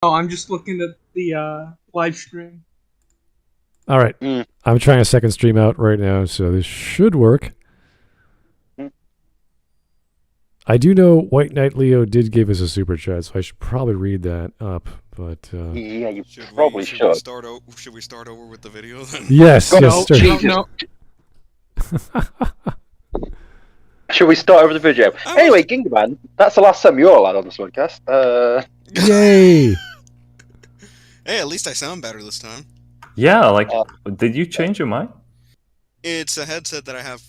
Oh, I'm just looking at the live stream. All right. I'm trying a second stream out right now, so this should work. I do know White Knight Leo did give us a super chat, so I should probably read that up. But yeah, you should probably should. Should we start over with the video then? Yes. No. Should we start over the video? Anyway, Gingaman, that's the last time you're allowed on the Smudcast. Yay! Hey, at least I sound better this time. Yeah, did you change your mind? It's a headset that I have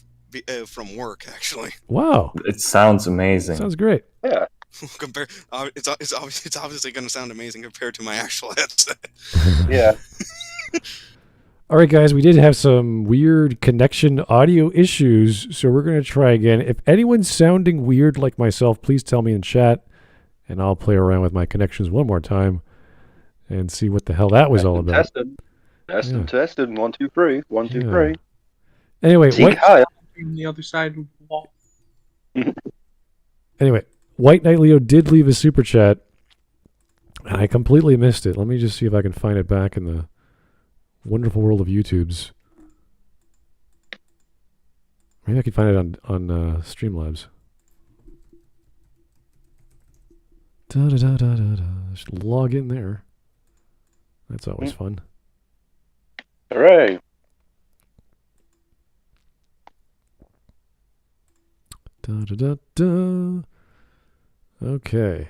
from work, actually. Wow. It sounds amazing. Sounds great. Yeah. It's obviously going to sound amazing compared to my actual headset. Yeah. All right, guys, we did have some weird connection audio issues, so we're going to try again. If anyone's sounding weird like myself, please tell me in chat, and I'll play around with my connections one more time and see what the hell that was all about. Testing. 1, 2, 3. 1, 2, 3. Anyway, On the other side of the wall. Anyway, White Knight Leo did leave a super chat, and I completely missed it. Let me just see if I can find it back in the wonderful world of YouTube's. Maybe I could find it on Streamlabs. Just log in there. That's always fun. Hooray! Okay.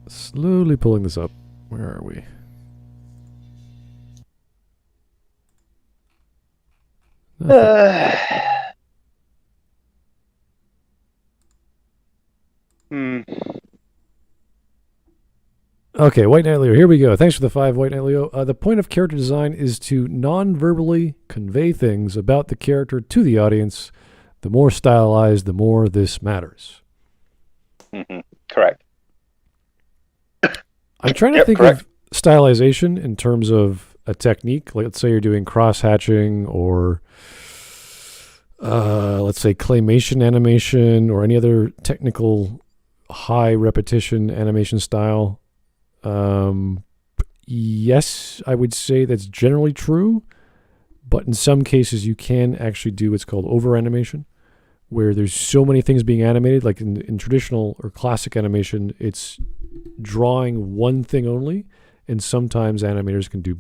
Slowly pulling this up. Where are we? Okay, White Knight Leo, here we go. Thanks for the 5, White Knight Leo. The point of character design is to non-verbally convey things about the character to the audience. The more stylized, the more this matters. Correct. I'm trying to think of stylization in terms of a technique. Like, let's say you're doing cross-hatching or, let's say, claymation animation or any other technical high repetition animation style. Yes, I would say that's generally true, but in some cases you can actually do what's called over animation, where there's so many things being animated. Like in traditional or classic animation, it's drawing one thing only, and sometimes animators can do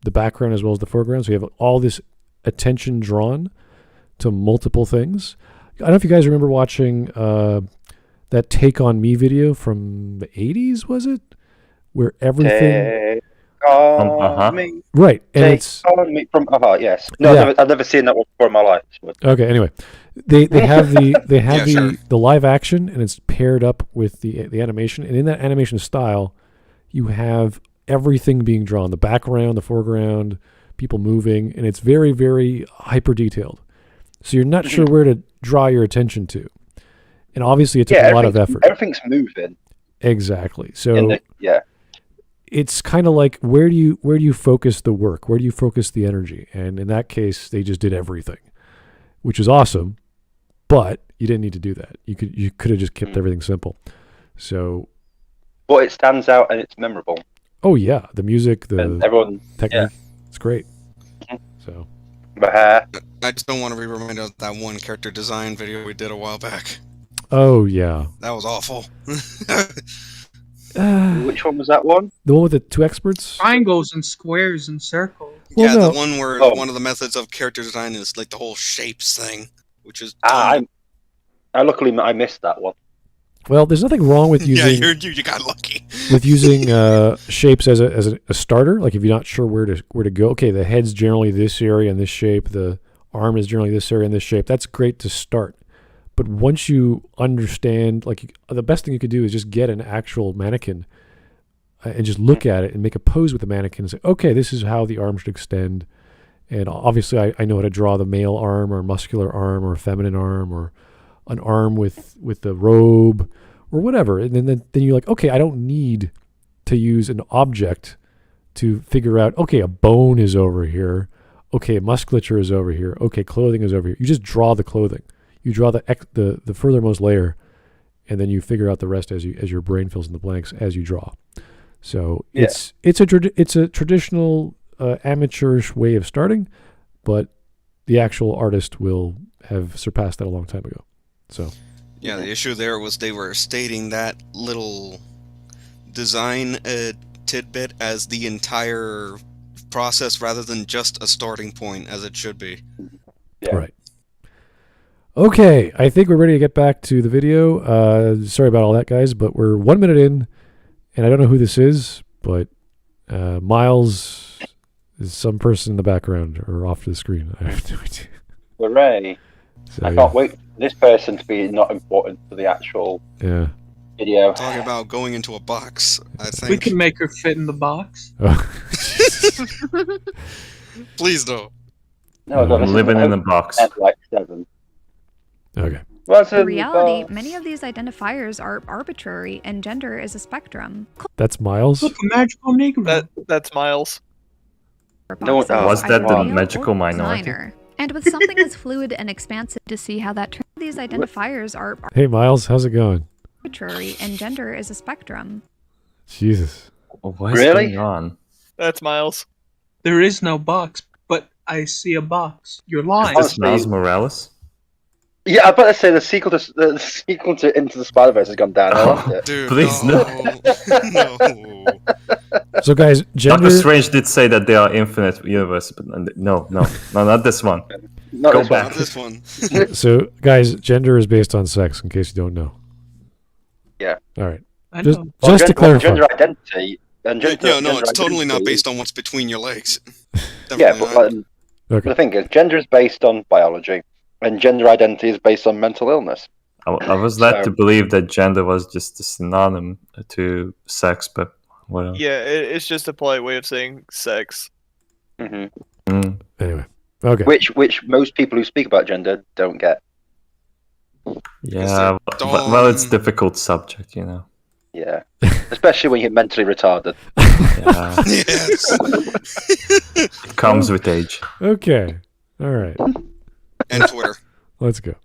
the background as well as the foreground, so you have all this attention drawn to multiple things. I don't know if you guys remember watching that Take On Me video from the 80s, was it? Where everything... Right, and it's... yes. No, I've never seen that one before in my life. Okay, anyway. They have the live action, and it's paired up with the animation, and in that animation style, you have everything being drawn, the background, the foreground, people moving, and it's very, very hyper detailed. So you're not sure where to draw your attention to. And obviously it took a lot of effort. Everything's moving. Exactly. So it's kind of like, where do you focus the work? Where do you focus the energy? And in that case, they just did everything, which is awesome, but you didn't need to do that. You could have just kept everything simple. So, but it stands out and it's memorable. Oh yeah, the music, the technique, it's great. So, I just don't want to be reminded of that one character design video we did a while back. Oh yeah, that was awful. Which one was that one? The one with the 2 experts? Triangles and squares and circles. Well, yeah, the one where one of the methods of character design is like the whole shapes thing, which is. Luckily I missed that one. Well, there's nothing wrong with using. you got lucky. With using shapes as a starter. Like if you're not sure where to go. Okay, the head's generally this area and this shape. The arm is generally this area and this shape. That's great to start. But once you understand, the best thing you could do is just get an actual mannequin and just look at it and make a pose with the mannequin and say, okay, this is how the arm should extend. And obviously I know how to draw the male arm or muscular arm or feminine arm or an arm with the robe or whatever. And then you're like, okay, I don't need to use an object to figure out, okay, a bone is over here. Okay, musculature is over here. Okay, clothing is over here. You just draw the clothing. You draw the furthermost layer, and then you figure out the rest as your brain fills in the blanks as you draw. So Yeah. it's a traditional amateurish way of starting, but the actual artist will have surpassed that a long time ago. So Yeah, the issue there was they were stating that little design tidbit as the entire process rather than just a starting point as it should be. Yeah. Right. Okay, I think we're ready to get back to the video. Sorry about all that, guys, but we're 1 minute in, and I don't know who this is, but Miles is some person in the background or off to the screen. I have no idea. Hooray! So, I can't wait for this person to be not important to the actual Yeah. video. Talking about going into a box, I think. We can make her fit in the box. Oh. Please don't. No, no, I'm this is living in a box. like 7. Okay. What's In in reality, the many of these identifiers are arbitrary, and gender is a spectrum. That's Miles. Look, a magical Negro. That's Miles. No, Boxes, was that either the male magical or minority? minor. And with something as fluid and expansive to see how that turns, these identifiers are Hey, Miles, how's it going? arbitrary, and gender is a spectrum. Jesus. What is Really? going on? That's Miles. There is no box, but I see a box. You're lying. Oh, Is this Miles Morales? Yeah, I better say the sequel to Into the Spider-Verse has gone down. I loved it. Dude, Please, no. no. So, guys, gender. Doctor Strange did say that there are infinite universes, but no, not this one. Not Go this back. Not this one. So, guys, gender is based on sex, in case you don't know. Yeah. All right. I Just, know. Well, just to clarify. gender identity. And No, gender it's totally not identity- based on what's between your legs. Yeah, Definitely but not. Okay. the thing is, gender is based on biology, and gender identity is based on mental illness. I was led So- to believe that gender was just a synonym to sex, but whatever. Yeah, it's just a polite way of saying sex. Hmm Mm. Anyway. Okay. Which most people who speak about gender don't get. Yeah, Is it well, it's dumb? difficult subject, you know. Yeah, especially when you're mentally retarded. Yeah, Yes. it comes with age. Okay. All right. And Twitter. Let's go.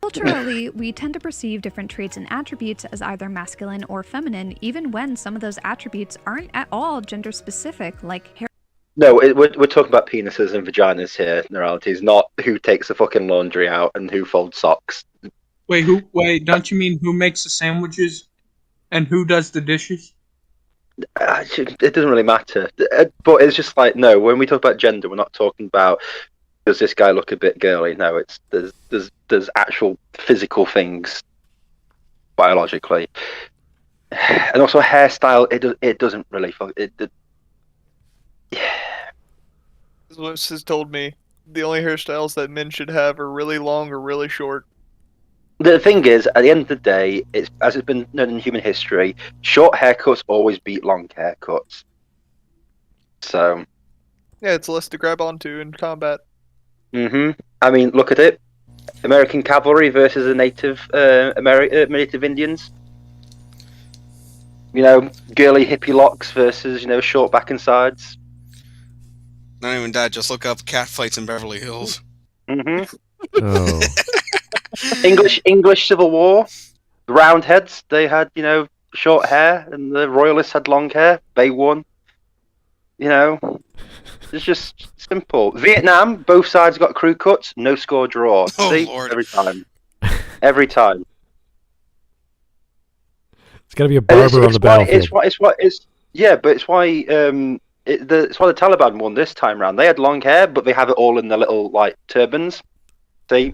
Culturally, we tend to perceive different traits and attributes as either masculine or feminine, even when some of those attributes aren't at all gender specific, like hair. No, we're talking about penises and vaginas here, Noralities, not who takes the fucking laundry out and who folds socks. Wait, who? Wait, don't you mean who makes the sandwiches and who does the dishes? It doesn't really matter. But it's just like, no, when we talk about gender, we're not talking about does this guy look a bit girly? No, it's there's actual physical things biologically, and also hairstyle. It doesn't really. This is what has told me. The only hairstyles that men should have are really long or really short. The thing is, at the end of the day, it's as it's been known in human history, short haircuts always beat long haircuts. So, Yeah, it's less to grab onto in combat. I mean, look at it: American cavalry versus the native native Indians. You know, girly hippie locks versus short back and sides. Not even that, just look up cat fights in Beverly Hills. Oh. English Civil War, the Roundheads, they had short hair, and the Royalists had long hair. They won. It's just simple. Vietnam, both sides got crew cuts, no score draw. Oh, See, Lord. every time. It's got to be a And barber on the battlefield. It's why it's why it's why the Taliban won this time round. They had long hair, but they have it all in the little turbans. See,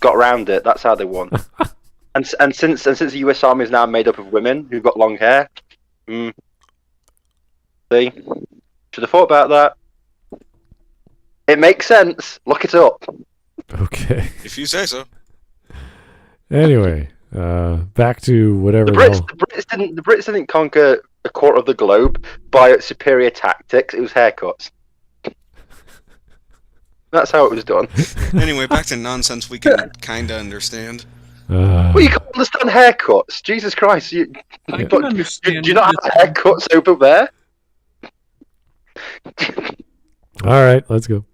got around it. That's how they won. and since the US Army is now made up of women who've got long hair, see, should have thought about that. It makes sense. Look it up. Okay. If you say so. Anyway, back to whatever. The Brits didn't conquer a quarter of the globe by superior tactics. It was haircuts. That's how it was done. Anyway, back to nonsense we can kinda understand. Well, you can't understand haircuts. Jesus Christ! I Yeah. can understand. Do you not have haircuts over there? All right, let's go.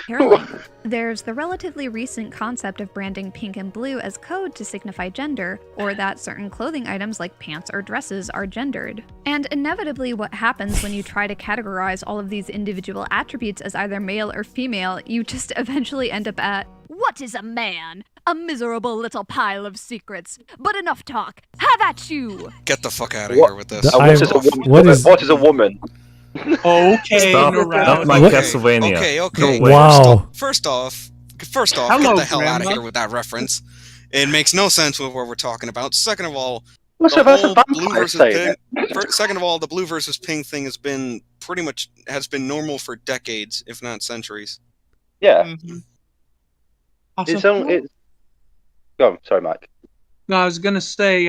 Caroline. There's the relatively recent concept of branding pink and blue as code to signify gender, or that certain clothing items like pants or dresses are gendered. And inevitably what happens when you try to categorize all of these individual attributes as either male or female, you just eventually end up at, what is a man? A miserable little pile of secrets. But enough talk. Have at you! Get the fuck out of here with this. What is a woman? Okay, Stop, not like What? Castlevania. Okay. No way. Wow. First off, Hello, get the hell out of Grandma. here with that reference. It makes no sense with what we're talking about. Second of all, What's the about whole the blue vampire versus saying? pink. Second of all, the blue versus pink thing has been normal for decades, if not centuries. Yeah, Mm-hmm. it's only. It's... Go on, sorry, Mike. No, I was gonna say,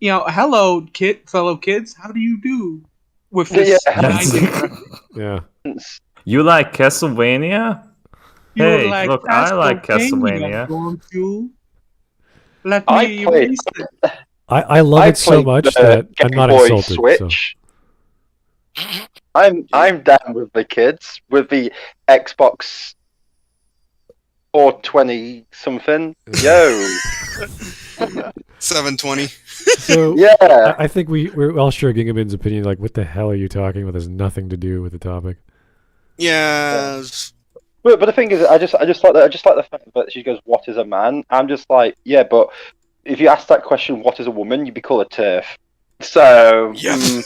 hello, fellow kids. How do you do with this? Yeah. You like Castlevania? You Hey, like look, I like Castlevania. Don't you? Let I me played- erase it. I love I it so played much the that I'm Game not Boy insulted. So. Switch. I'm down with the kids with the Xbox 420 something. Yo, 720. So yeah. I think we're all share Gingamin's opinion. Like, what the hell are you talking about? There's nothing to do with the topic. Yeah. But the thing is, I just like that. I just like the fact that she goes, "What is a man?" I'm just like, yeah, but if you ask that question, "What is a woman?" you'd be called a TERF. So Yep.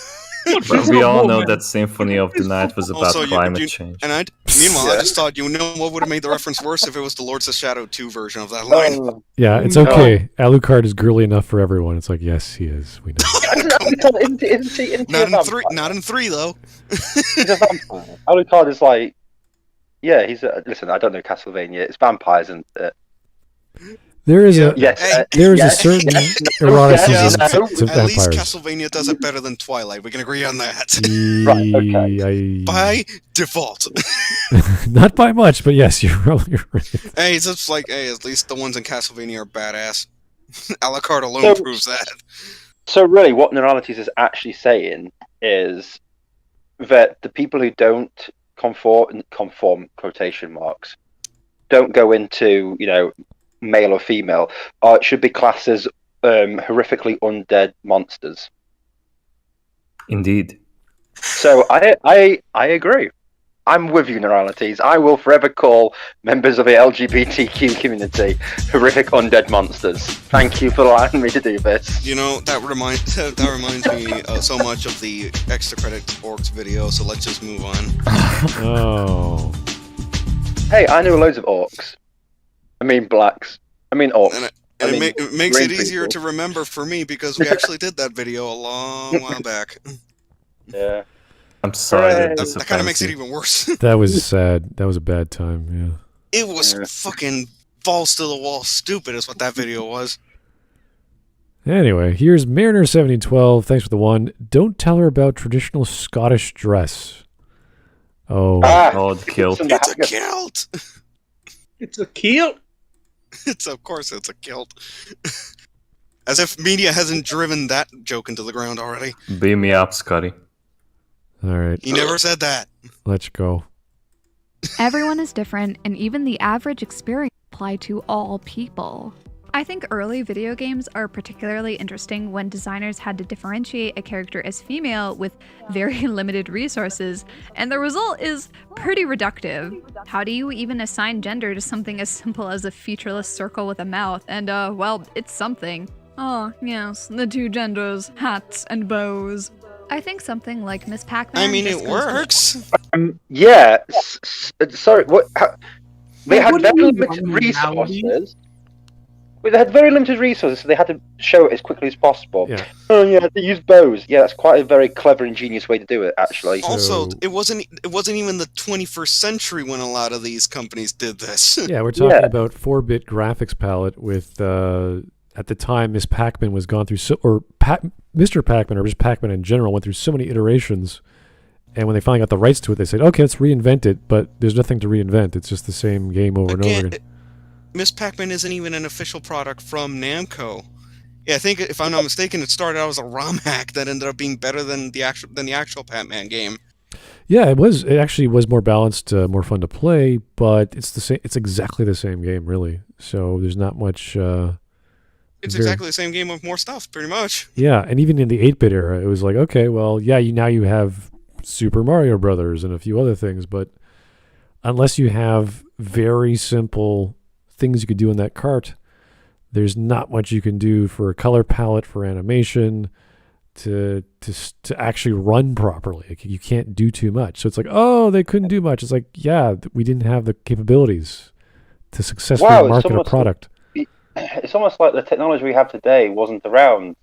But we all know that Symphony of the Night was about Also, climate change. And meanwhile, I Yeah. just thought, what would have made the reference worse if it was the Lords of Shadow 2 version of that line. Yeah, it's No. okay. Alucard is girly enough for everyone. It's like, yes, he is. We know. Not in 3, though. He's a vampire. Alucard is like, yeah, listen, I don't know Castlevania. It's vampires, and There is a yes, there is yes, a certain yes, eroticism yes, no. to At least vampires. Castlevania does it better than Twilight. We can agree on that. Right, okay. By default. Not by much, but yes, you're right. Hey, it's just like, at least the ones in Castlevania are badass. Alucard alone proves that. So really, what Noralities is actually saying is that the people who don't conform quotation marks don't go into male or female, should be classed as horrifically undead monsters. Indeed. So I agree. I'm with you, Noralities. I will forever call members of the LGBTQ community horrific undead monsters. Thank you for allowing me to do this. That reminds me so much of the extra credit orcs video. So let's just move on. Oh. Hey, I know loads of orcs. I mean blacks. I mean orcs. And it makes green it easier people. to remember for me because we actually did that video a long while back. Yeah. I'm sorry Hooray. That kind of makes it even worse. That was sad. That was a bad time, It was fucking balls to the wall stupid is what that video was. yeah. Anyway, here's Mariner1712. Thanks for the one. Don't tell her about traditional Scottish dress. Oh. Oh, the kilt. It's a kilt! It's a kilt. Of course it's a kilt. As if media hasn't driven that joke into the ground already. Beam me up, Scotty. All right. He never said that. Let's go. everyone is different, and even the average experience apply to all people. I think early video games are particularly interesting when designers had to differentiate a character as female with very limited resources, and the result is pretty reductive. How do you even assign gender to something as simple as a featureless circle with a mouth? And, well, it's something. Oh, yes, the two genders, hats and bows. I think something like Miss Pac-Man. I mean, it works. Yeah. Sorry. What? They Well, had what very do you limited mean, resources. Well, they had very limited resources, so they had to show it as quickly as possible. Yeah. Oh yeah, they use bows. Yeah, that's quite a very clever, ingenious way to do it, actually. Also, So- it wasn't even the 21st century when a lot of these companies did this. Yeah, we're talking Yeah. about 4-bit graphics palette with, at the time, Miss Pac-Man was gone through, Mr. Pac-Man, or just Pac-Man in general, went through so many iterations. And when they finally got the rights to it, they said, okay, let's reinvent it. But there's nothing to reinvent. It's just the same game over and over again. Miss Pac-Man isn't even an official product from Namco. Yeah, I think if I'm not mistaken, it started out as a ROM hack that ended up being better than the actual Pac-Man game. Yeah, it was. It actually was more balanced, more fun to play, but it's the same. It's exactly the same game, really. So there's not much. It's exactly the same game with more stuff, pretty much. Yeah, and even in the 8-bit era, it was like, okay, well, yeah, now you have Super Mario Brothers and a few other things, but unless you have very simple things you could do in that cart, there's not much you can do for a color palette, for animation, to actually run properly. Like, you can't do too much. So it's like, oh, they couldn't do much. It's like, yeah, we didn't have the capabilities to successfully market a product. It's almost like the technology we have today wasn't around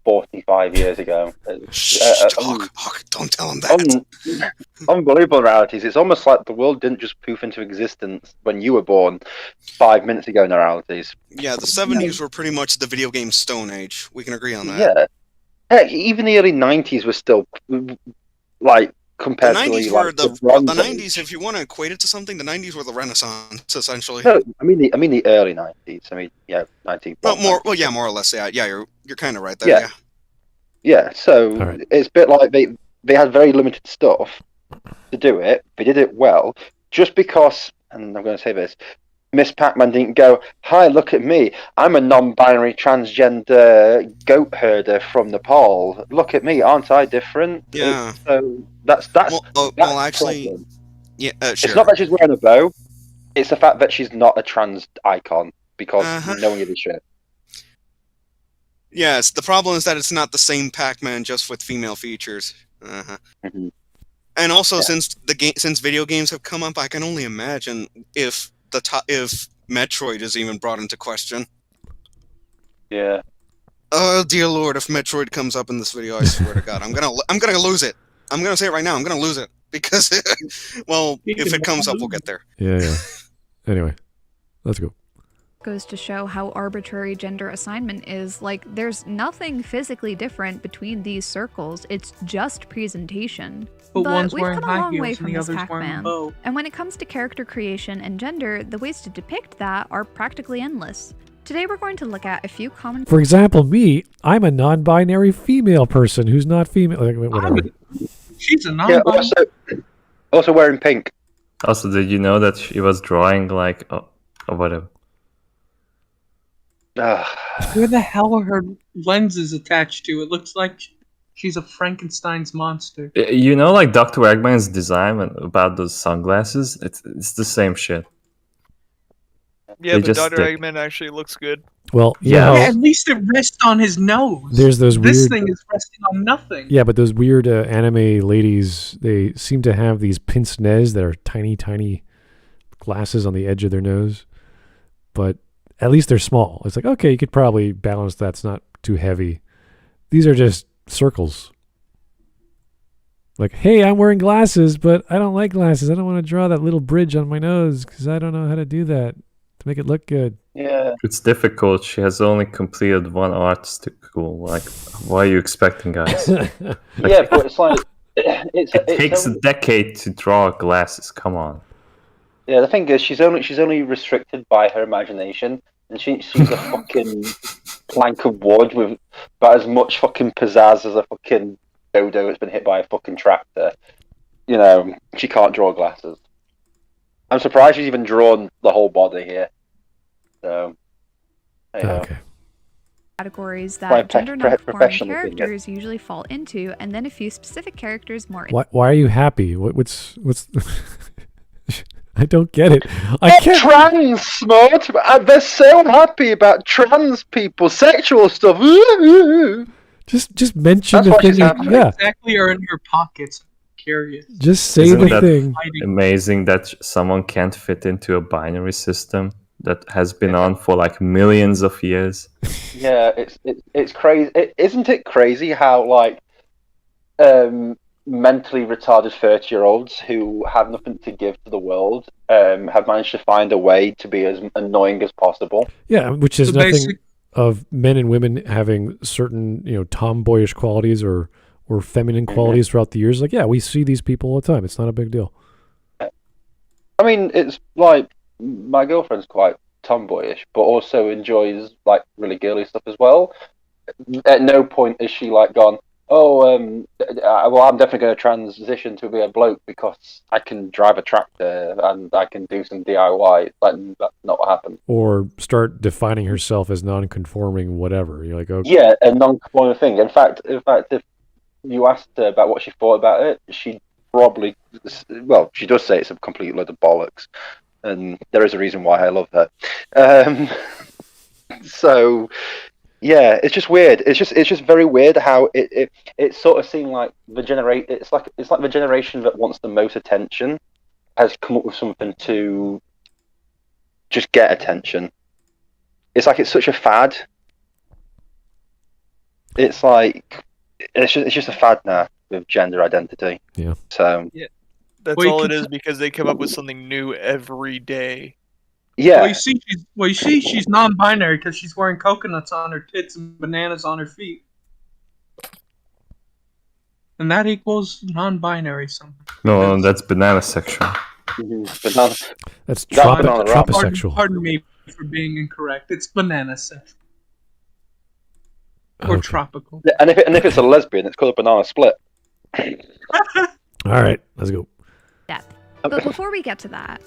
45 years ago. Hawk, don't tell him that. Unbelievable realities. It's almost like the world didn't just poof into existence when you were born 5 minutes ago. Realities. Yeah, the 70s were pretty much the video game Stone Age. We can agree on that. Yeah. Heck, even the early 90s was still like compared the 90s to were like, the Bronze 90s. Age. If you want to equate it to something, the 90s were the Renaissance, essentially. No, I mean the early 90s. I mean, yeah, 19. Well, more or less. Yeah, you're kind of right there. Yeah. Yeah, so right. It's a bit like they had very limited stuff to do it. They did it well, just because, and I'm going to say this, Miss Pac-Man didn't go, hi, look at me, I'm a non-binary transgender goat herder from Nepal. Look at me, aren't I different? Yeah. So that's well, actually, problem. Yeah, sure. It's not that she's wearing a bow, it's the fact that she's not a trans icon, because no one gives a shit. Yes, the problem is that it's not the same Pac-Man, just with female features. Mm-hmm. And also, since video games have come up, I can only imagine if Metroid is even brought into question. Yeah. Oh dear Lord! If Metroid comes up in this video, I swear to God, I'm gonna lose it. I'm gonna say it right now. I'm gonna lose it because, well, if it comes up, we'll get there. Yeah. Anyway, let's go. Goes to show how arbitrary gender assignment is. Like, there's nothing physically different between these circles. It's just presentation. But we've come a long way from this Pac-Man. And when it comes to character creation and gender, the ways to depict that are practically endless. Today we're going to look at a few common... For example, me, I'm a non-binary female person who's not female. Whatever. She's a non-binary... Yeah, also wearing pink. Also, did you know that she was drawing like... whatever. Where the hell are her lenses attached to? It looks like she's a Frankenstein's monster. You know, like Dr. Eggman's design about those sunglasses? It's the same shit. Yeah, but Dr. Eggman actually looks good. Well, yeah, at least it rests on his nose. There's those weird... This thing is resting on nothing. Yeah, but those weird anime ladies, they seem to have these pince-nez that are tiny, tiny glasses on the edge of their nose. But... at least they're small. It's like, okay, you could probably balance that. It's not too heavy. These are just circles. Like, hey, I'm wearing glasses, but I don't like glasses. I don't want to draw that little bridge on my nose because I don't know how to do that to make it look good. Yeah. It's difficult. She has only completed one art school. Like, why are you expecting, guys? Yeah, but it's like... It takes a decade to draw glasses. Come on. Yeah, the thing is, she's only restricted by her imagination, and she's a fucking plank of wood with about as much fucking pizzazz as a fucking dodo that's been hit by a fucking tractor. You know, she can't draw glasses. I'm surprised she's even drawn the whole body here. So, okay. Categories that gender non-conforming characters usually fall into, and then a few specific characters more. Why are you happy? What's I don't get it. I can't. Trans, Smart. They're so happy about trans people, sexual stuff. Just mention the thing. Yeah. Exactly, are in your pockets. I'm curious. Just say the thing. Amazing that someone can't fit into a binary system that has been on for like millions of years. Yeah, it's crazy. Isn't it crazy how like mentally retarded 30-year-olds who have nothing to give to the world have managed to find a way to be as annoying as possible. Yeah, which is nothing of men and women having certain, tomboyish qualities or feminine qualities throughout the years. Like, yeah, we see these people all the time. It's not a big deal. I mean, it's like my girlfriend's quite tomboyish, but also enjoys like really girly stuff as well. At no point is she like gone, well, I'm definitely going to transition to be a bloke because I can drive a tractor and I can do some DIY. Like, that's not what happened. Or start defining herself as non-conforming, whatever. You're like, okay. Yeah, a non-conforming thing. In fact, if you asked her about what she thought about it, she probably, well, she does say it's a complete load of bollocks, and there is a reason why I love her. So. Yeah, it's just weird. It's just very weird how it sort of seemed like it's like the generation that wants the most attention has come up with something to just get attention. It's like it's such a fad. It's like it's just a fad now with gender identity. Yeah. So That's Well, you all can it is because they come up with something new every day. yeah, Well, you see, she's non-binary because she's wearing coconuts on her tits and bananas on her feet, and that equals non-binary somehow. No, that's banana sexual. banana. That's banana wrap. troposexual. Pardon me for being incorrect. It's banana sexual or Okay. tropical. And if it's a lesbian, it's called a banana split. All right, let's go. But before we get to that,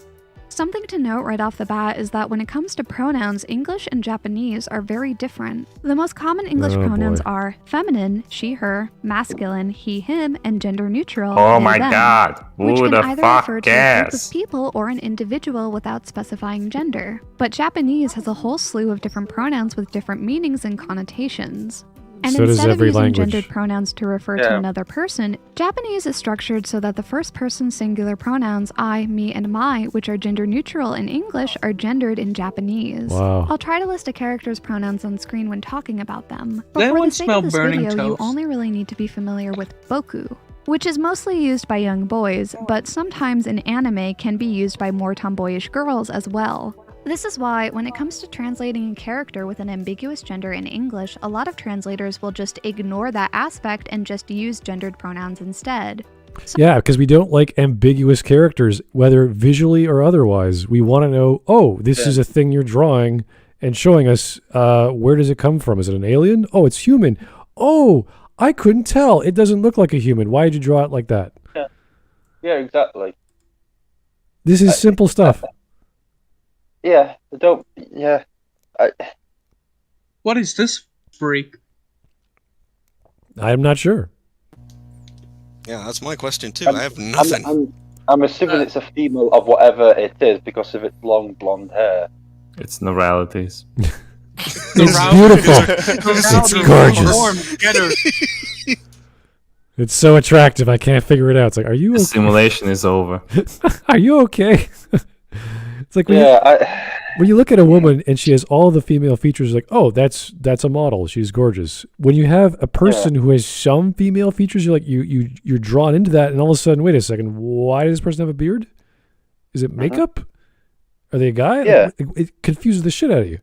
something to note right off the bat is that when it comes to pronouns, English and Japanese are very different. The most common English Oh, pronouns boy. are feminine, she, her, masculine, he, him, and gender neutral, Oh they, my them, god. which Who can the either fuck refer to a group cares? of people or an individual without specifying gender. But Japanese has a whole slew of different pronouns with different meanings and connotations. And So does instead of every using language. gendered pronouns to refer to Yeah. another person, Japanese is structured so that the first person singular pronouns I, me, and my, which are gender neutral in English, are gendered in Japanese. Wow. I'll try to list a character's pronouns on screen when talking about them. Does But for anyone the sake smell of this burning video, you toast? only really need to be familiar with boku, which is mostly used by young boys, but sometimes in anime can be used by more tomboyish girls as well. This is why, when it comes to translating a character with an ambiguous gender in English, a lot of translators will just ignore that aspect and just use gendered pronouns instead. Yeah, because we don't like ambiguous characters, whether visually or otherwise. We want to know, oh, this is a thing you're drawing and showing us. Where does it come from? Is it an alien? Oh, it's human. Oh, I couldn't tell. It doesn't look like a human. Why did you draw it like that? Yeah, exactly. This is simple stuff. Yeah, I don't. Yeah, What is this freak? I'm not sure. Yeah, that's my question too. I have nothing. I'm assuming it's a female of whatever it is because of its long blonde hair. It's Noralities. It's beautiful. It's gorgeous. Get her. It's so attractive. I can't figure it out. It's like, are you The okay? simulation is over. Are you okay? It's like when, Yeah, when you look at a woman and she has all the female features, like, oh, that's a model. She's gorgeous. When you have a person who has some female features, you're like you're drawn into that, and all of a sudden, wait a second, why does this person have a beard? Is it makeup? Are they a guy? Yeah. It confuses the shit out of you.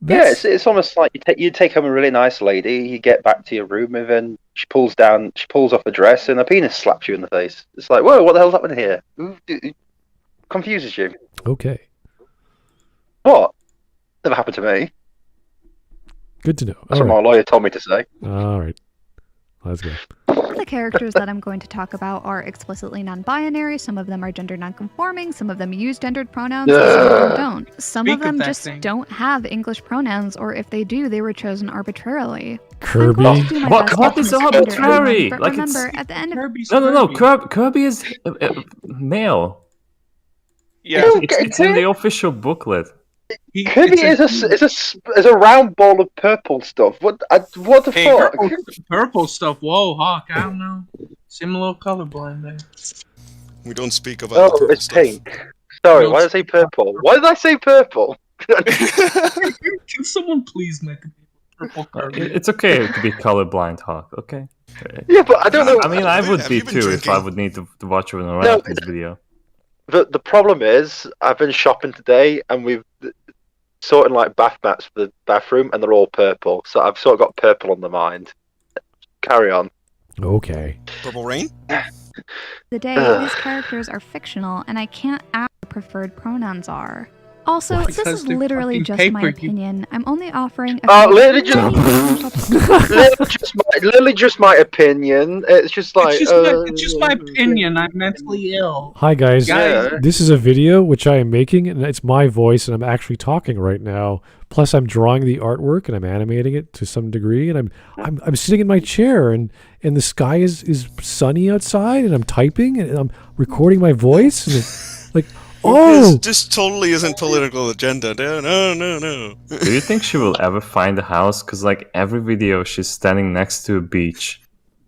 yeah. It's almost like you take home a really nice lady, you get back to your room, and then she pulls off the dress, and a penis slaps you in the face. It's like, whoa, what the hell's happening here? It confuses you. Okay. What? Never happened to me. Good to know. That's All what right. my lawyer told me to say. All right. Let's go. The characters that I'm going to talk about are explicitly non-binary. Some of them are gender non-conforming. Some of them use gendered pronouns. Some of them don't. Some Speak of of them that just thing. don't have English pronouns, or if they do, they were chosen arbitrarily. Kirby. I'm going to do my best to What is keep this gender arbitrary? in mind, but Like, it's- remember, at the end of Kirby's No. Kirby. Kirby is male. Yeah. It's in the official booklet. Kirby is a round ball of purple stuff. What the Hey, fuck? Purple stuff. Whoa, Hawk. I don't know. Seem a little colorblind there. We don't speak about the Oh, purple it's stuff. pink. Sorry, why did I say purple? Why did I say purple? Can someone please make a purple Kirby? It's okay to be colorblind, Hawk. Okay. Yeah, but I don't know. I mean, I would Have be you been too if I drinking? would need to watch a Noralities video. The problem is, I've been shopping today, and we've sorting like bath mats for the bathroom, and they're all purple. So I've sort of got purple on the mind. Carry on. Okay. Purple Rain? the day, these characters are fictional, and I can't ask what preferred pronouns are. Also, this Because is they're literally fucking just paper, my you- opinion. I'm only offering literally just... literally just my opinion. It's just like It's just my opinion. I'm mentally ill. Hi guys. Guys, This is a video which I am making, and it's my voice, and I'm actually talking right now. Plus, I'm drawing the artwork and I'm animating it to some degree, and I'm sitting in my chair, and the sky is sunny outside, and I'm typing, and I'm recording my voice, and it's like, oh, This totally isn't political agenda. No. Do you think she will ever find a house? Because like every video, she's standing next to a beach.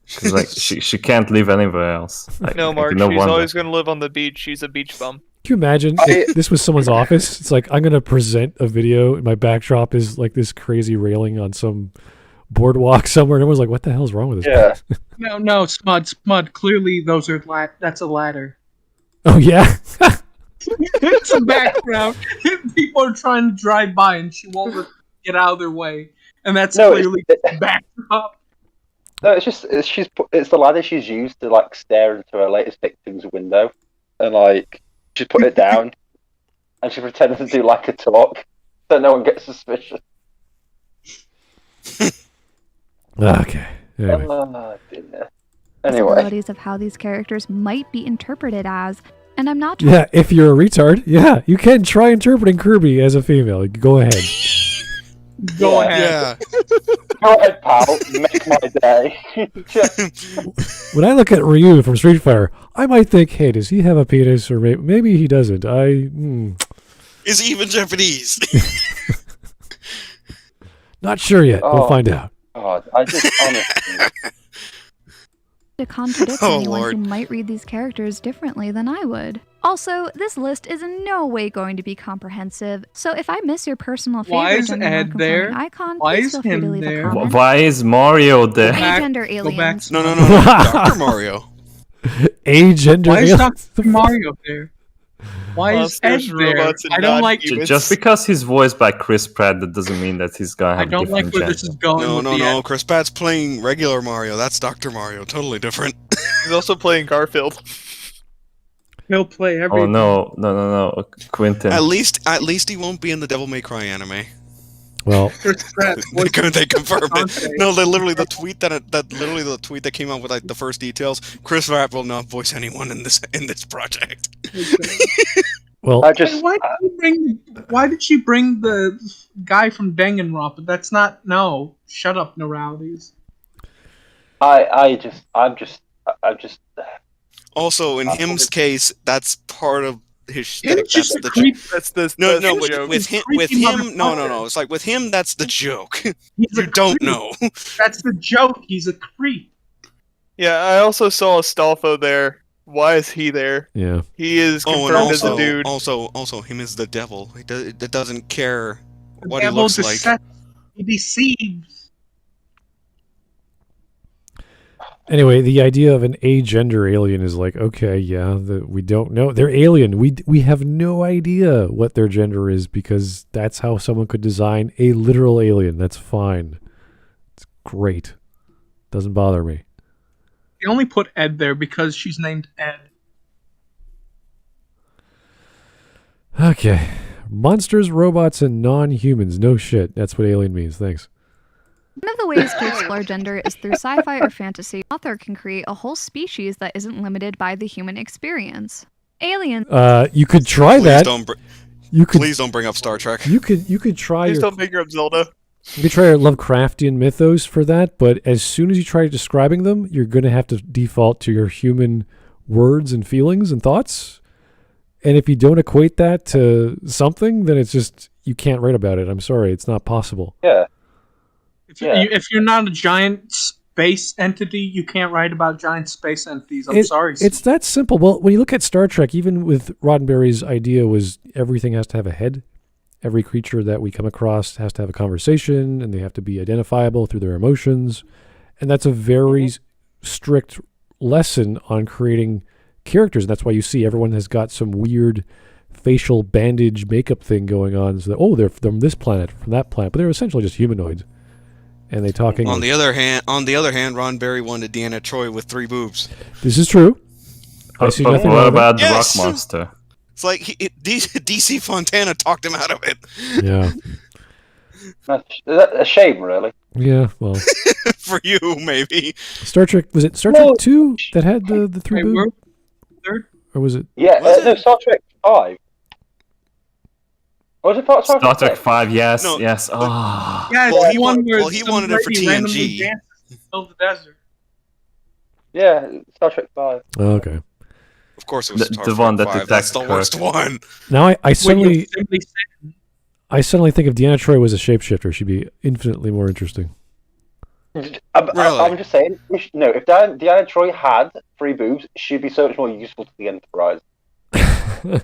Because like she can't live anywhere else. Like, No, Mark, no she's wonder. always going to live on the beach. She's a beach bum. can you imagine if this was someone's office? It's like, I'm going to present a video, and my backdrop is like this crazy railing on some boardwalk somewhere, and everyone's like, what the hell's wrong with this? Yeah. no, Smud. Clearly, those are that's a ladder. Oh, yeah? It's a background. People are trying to drive by, and she won't get out of their way, and that's clearly the backdrop. No, it's just it's the ladder she's used to like stare into her latest victim's window, and like she put it down, and she pretended to do like a talk, so no one gets suspicious. Okay. Anyway. Oh, dear. Possibilities of how these characters might be interpreted as, and I'm not Yeah, if you're a retard, yeah, you can try interpreting Kirby as a female. Go ahead. Go ahead. Yeah. Go ahead, pal. Make my day. When I look at Ryu from Street Fighter, I might think, hey, does he have a penis? Or maybe he doesn't. Is he even Japanese? Not sure yet. We'll find out. God, I just honestly. to contradict Oh, anyone Lord. who might read these characters differently than I would. Also, this list is in no way going to be comprehensive, so if I miss your personal favorite Why is gender Ed non-conforming there? icon, Why please is feel free to him leave there? a comment. Why is Mario there? back- Agender Go back. aliens. No. Dr. Mario. Agender. Why is aliens? Dr. Mario there? Why is Ed Monsters, there? robots, and I don't like. non-humans. Just because he's voiced by Chris Pratt, that doesn't mean that he's gonna I have a don't different like where gender. this is going. No. with the Ed. Chris Pratt's playing regular Mario. That's Dr. Mario. Totally different. He's also playing Garfield. He'll play every. Oh no, Quentin. At least he won't be in the Devil May Cry anime. Well, Chris Pratt. They confirmed Dante. it. No, they literally the tweet that came out with like the first details. Chris Pratt will not voice anyone in this project. well, I just. Why did she bring the guy from Danganronpa? That's not. No. Shut up, Noralities. I'm just. Also, in him's case, that's part of his shtick. It's just a That's the creep. That's the No, that's the with joke. him, Creepy no. motherfucker. It's like with him, that's the joke. He's You a don't creep. know. That's the joke. He's a creep. Yeah, I also saw Astolfo there. Why is he there? yeah. He is Oh, and confirmed as a also, dude. also, him is the devil. It doesn't care The what he devil looks like. decepts. He deceives. Anyway, the idea of an agender alien is like, okay, yeah, we don't know. They're alien. We have no idea what their gender is because that's how someone could design a literal alien. That's fine. It's great. Doesn't bother me. They only put Ed there because she's named Ed. Okay. Monsters, robots, and non-humans. No shit. That's what alien means. Thanks. One of the ways to explore gender is through sci-fi or fantasy. An author can create a whole species that isn't limited by the human experience. Aliens. You could try Please that. don't You could. please don't bring up Star Trek. You could try Please your. don't make her up Zelda. You could try your Lovecraftian mythos for that, but as soon as you try describing them, you're going to have to default to your human words and feelings and thoughts. And if you don't equate that to something, then it's just you can't write about it. I'm sorry, it's not possible. Yeah. If you're not a giant space entity, you can't write about giant space entities. I'm sorry. It's that simple. Well, when you look at Star Trek, even with Roddenberry's idea was everything has to have a head. Every creature that we come across has to have a conversation, and they have to be identifiable through their emotions. And that's a very strict lesson on creating characters. And that's why you see everyone has got some weird facial bandage makeup thing going on. So that, they're from this planet, from that planet. But they're essentially just humanoids. And they talk English. On the other hand, Ron Berry wanted Deanna Troi with 3 boobs. This is true. I But see nothing what wrong with about the Yes! rock monster? It's like DC Fontana talked him out of it. Yeah. That's a shame, really. Yeah, well. For you, maybe. Star Trek, was it Star Trek 2 that had the 3 Wait, boob? third? Or was it? Yeah, Was no, it? Star Trek 5. Or was it Star Trek 5, yes, No, yes. Oh. Yeah, Well, it's he the one want- where well, he some wanted it for lady randomly TNG. dances in the middle of the desert. Yeah, Star Trek 5. Oh, okay. Of course it was The Star one Trek that 5. That's the detects worst Kirk. one. Now I When suddenly you simply say, think if Deanna Troi was a shapeshifter, she'd be infinitely more interesting. I'm just saying, if Deanna Troi had 3 boobs, she'd be so much more useful to the Enterprise. Something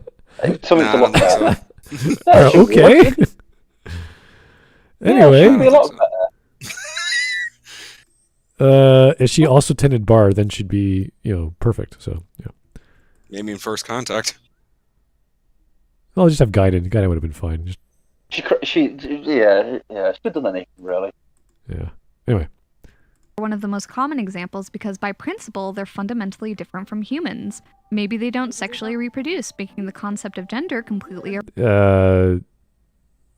to Nah, look I at. don't think No, she'd be- Okay. Yeah, she'd be Anyway, a lot better. if she also tended bar, then she'd be, perfect. So, yeah. Maybe in First Contact. I'll just have guided. Guided would have been fine. Just, She could have done anything, really. yeah. Anyway. One of the most common examples because by principle they're fundamentally different from humans. Maybe they don't sexually reproduce, making the concept of gender completely It's They're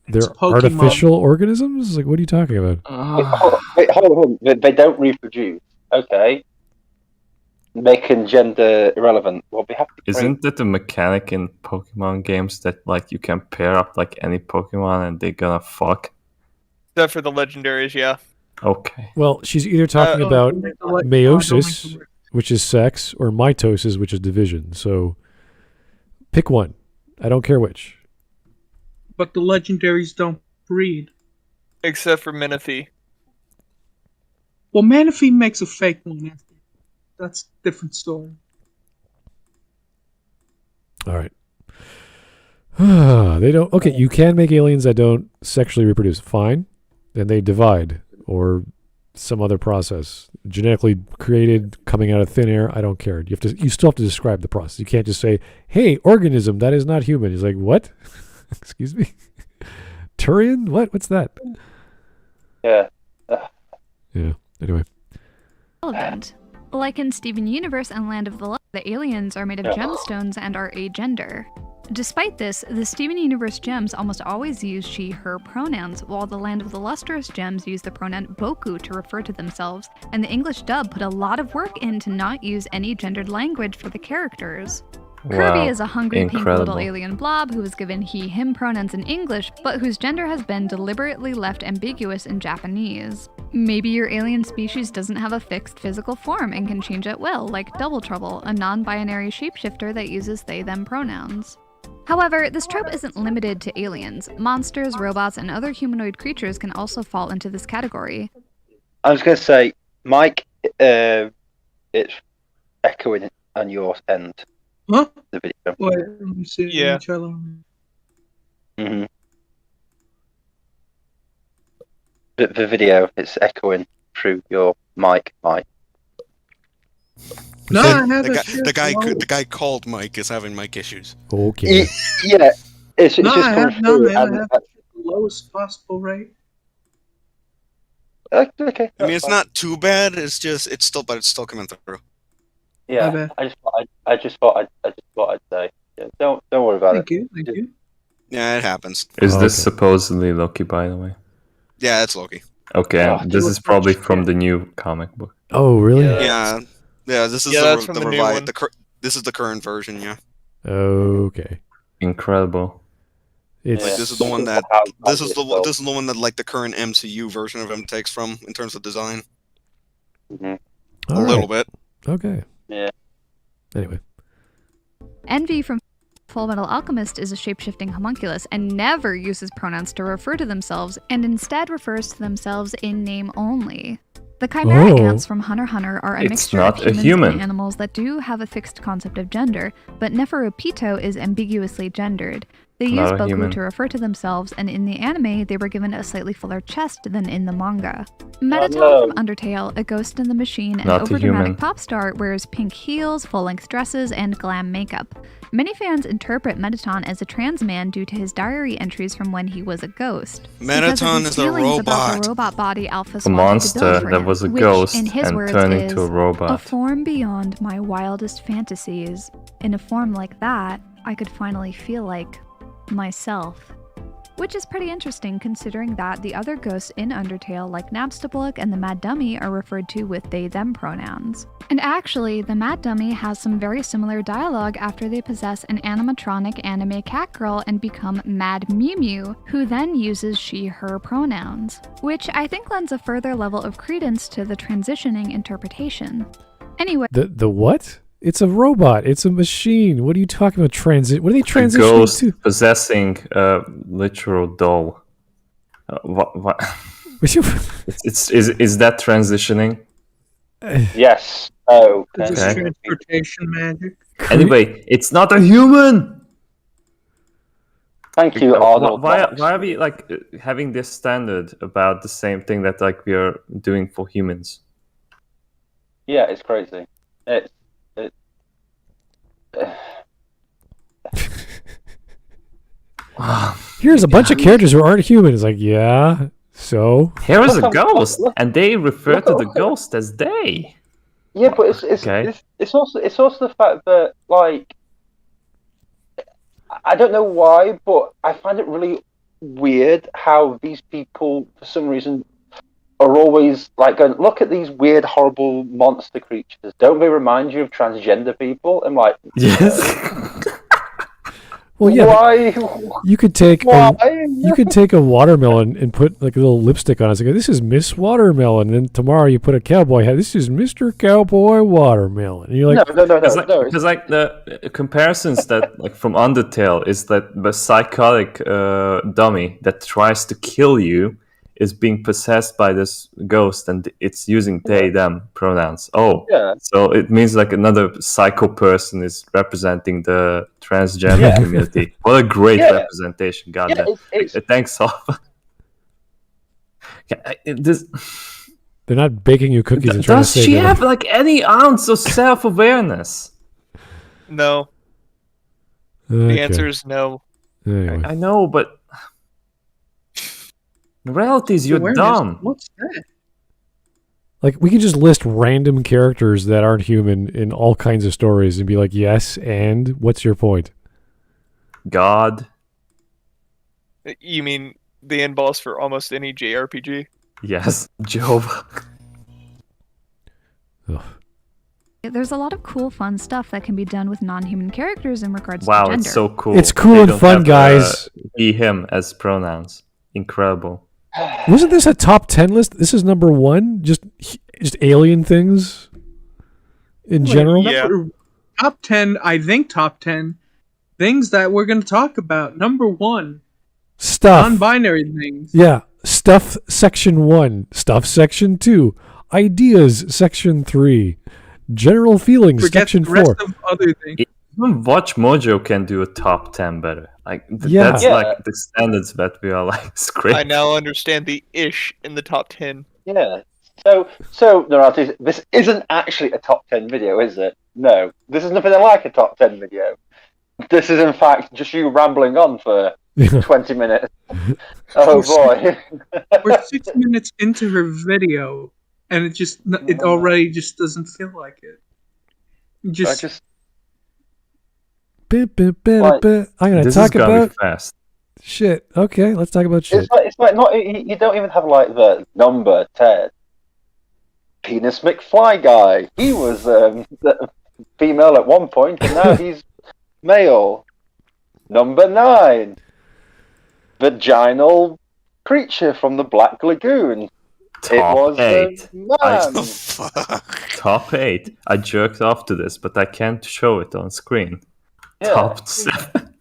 Pokemon. artificial organisms? Like, what are you talking about? Wait, hold on. They don't reproduce. Okay. Making gender irrelevant. Well, we have to. Isn't that the mechanic in Pokemon games that like you can pair up like any Pokemon and they're gonna fuck? Except for the legendaries, yeah. Okay. Well, she's either talking about meiosis, Oh, which is sex, or mitosis, which is division. So pick one. I don't care which. But the legendaries don't breed. Except for Menifee. Well, Manaphy makes a fake one. That's a different story. All right. They don't. Okay, you can make aliens that don't sexually reproduce. Fine. Then they divide or some other process. Genetically created, coming out of thin air. I don't care. You still have to describe the process. You can't just say, "Hey, organism that is not human." He's like, "What? Excuse me, Turian? What? What's that?" Yeah. Yeah. Anyway. relevant. Like in Steven Universe and Land of the Lost, the aliens are made of gemstones and are agender. Despite this, the Steven Universe gems almost always use she, her pronouns, while the Land of the Lustrous gems use the pronoun boku to refer to themselves, and the English dub put a lot of work in to not use any gendered language for the characters. Kirby is a hungry, pink little alien blob who was given he, him pronouns in English, but whose gender has been deliberately left ambiguous in Japanese. Maybe your alien species doesn't have a fixed physical form and can change at will, like Double Trouble, a non-binary shapeshifter that uses they-them pronouns. However, this trope isn't limited to aliens. Monsters, robots, and other humanoid creatures can also fall into this category. I was going to say, Mike, it's echoing on your end. Huh? The video. Wait, let me see. Yeah. Let me try that. The video, it's echoing through your mic, Mike. No, I have a The guy called Mike is having mic issues. Okay. Yeah, it's No, just I coming have none. through. I And, have the lowest possible rate. okay. I mean, it's not too bad. It's still coming through. Yeah, bad. I just thought I'd say. Yeah, don't worry about Thank you. Thank you. Yeah, it happens. Is this Okay. supposedly Loki, by the way? Yeah, it's Loki. Okay, Oh, this dude, is probably shit. from the new comic book. Oh, really? Yeah. Yeah. This is that's from the new one. This is the current version. Yeah. Okay. Incredible. It's Like this is the one that this is the one that like the current MCU version of him takes from in terms of design. Mhm. A all little right. bit. Okay. Yeah. Anyway. Envy from Full Metal Alchemist is a shapeshifting homunculus and never uses pronouns to refer to themselves and instead refers to themselves in name only. The Chimera ants from Hunter x Hunter are a It's mixture not of a humans human. and animals that do have a fixed concept of gender, but Neferupito is ambiguously gendered. They use Not a Boku human. to refer to themselves, and in the anime, they were given a slightly fuller chest than in the manga. Mettaton no. from Undertale, a ghost in the machine, and Not a overdramatic human. pop star, wears pink heels, full-length dresses, and glam makeup. Many fans interpret Mettaton as a trans man due to his diary entries from when he was a ghost. Because of Mettaton his is a feelings about robot. the robot body Alpha A wanted to monster build for that him, was a which, ghost in his and words, turned is into a robot. a form beyond my wildest fantasies. In a form like that, I could finally feel like myself. Which is pretty interesting considering that the other ghosts in Undertale, like Nabstabluk and the Mad Dummy, are referred to with they/them pronouns. And actually, the Mad Dummy has some very similar dialogue after they possess an animatronic anime cat girl and become Mad Mew Mew, who then uses she/her pronouns. Which I think lends a further level of credence to the transitioning interpretation. Anyway. The what? It's a robot. It's a machine. What are you talking about? What are they transitioning Ghost to? possessing a literal doll. What? Is that transitioning? Yes. Oh. Is this Okay. transportation magic? Anyway, it's not a human. Thank you, Arnold. Why are we like having this standard about the same thing that like we are doing for humans? Yeah, it's crazy. Here's a bunch of characters who aren't human. It's like, yeah, so? Here is a Look, ghost, look. and they refer Look, to the look. ghost as they. Yeah, but it's Okay. it's also the fact that, like, I don't know why, but I find it really weird how these people, for some reason, are always like going, look at these weird, horrible monster creatures. Don't they remind you of transgender people? I'm like, Yes. Well, yeah, why? you could take Why? you could take a watermelon and put like a little lipstick on it. It's like, this is Miss Watermelon. And then tomorrow you put a cowboy hat. This is Mr. Cowboy Watermelon. And you're like, No. Because like the comparisons that like from Undertale is that the psychotic dummy that tries to kill you is being possessed by this ghost, and it's using they/them pronouns. Oh, Yeah. so it means like another psycho person is representing the transgender community. What a great Yeah. representation! God damn. It's Thanks, Alpha. they're not baking you cookies and trying to Does say she that. have like any ounce of self-awareness? No. Okay. The answer is no. Anyway. I know, but Noralities, you're Awareness? dumb. What's that? Like, we can just list random characters that aren't human in all kinds of stories and be like, yes, and what's your point? God. You mean the end boss for almost any JRPG? Yes, Job. Ugh. There's a lot of cool, fun stuff that can be done with non-human characters in regards Wow, to gender. it's so cool. It's cool They and don't fun, have, guys. He, him as pronouns. Incredible. Wasn't this a top 10 list? This is number 1? Just alien things in general? Yeah. Top 10, I think top 10 things that we're going to talk about. Number 1, Stuff. non-binary things. Yeah. Stuff section 1. Stuff section 2. Ideas section 3. General feelings Forget section the rest 4. of other things. Even Watch Mojo can do a top 10 better. Like Yeah. that's Yeah. like the standards that we are like scraping. I now understand the ish in the top 10. Yeah. So Noralities, this isn't actually a top 10 video, is it? No. This is nothing like a top 10 video. This is, in fact, just you rambling on for 20 minutes. Oh, boy. We're 6 minutes into her video, and it already just doesn't feel like it. I'm going to This talk is gonna about be fast. shit. Okay, let's talk about shit. It's like not. You don't even have like the number 10. Penis McFly guy. He was female at one point, and now he's male. Number 9. Vaginal creature from the Black Lagoon. It was Top 8. a man. Fuck. Top 8. I jerked off to this, but I can't show it on screen. Yeah. Top 7.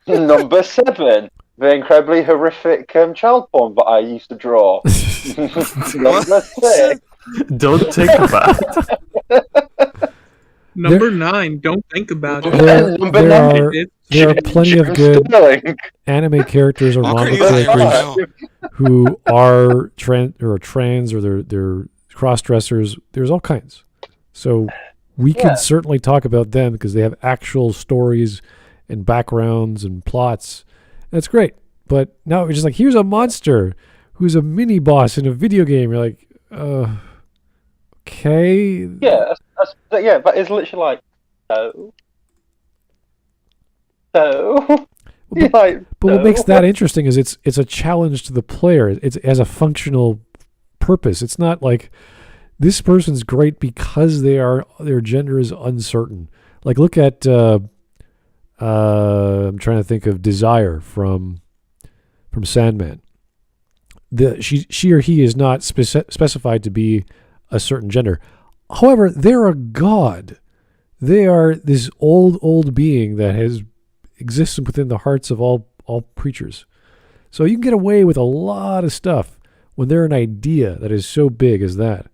Number 7. The incredibly horrific child porn that I used to draw. Number 6. Don't think about it. Number 9, don't think about it. There are plenty of good anime characters or Walker, manga you lie right characters now. who are trans or they're cross dressers. There's all kinds. So we can certainly talk about them because they have actual stories and backgrounds and plots. That's great. But now it's just like, here's a monster who's a mini boss in a video game. You're like, okay. Yeah, but it's literally like, oh. No. But what makes that interesting is it's a challenge to the player. It has a functional purpose. It's not like this person's great because their gender is uncertain. Like look at I'm trying to think of Desire from Sandman. She or he is not specified to be a certain gender. However, they're a god. They are this old being that has existed within the hearts of all creatures. So you can get away with a lot of stuff when they're an idea that is so big as that.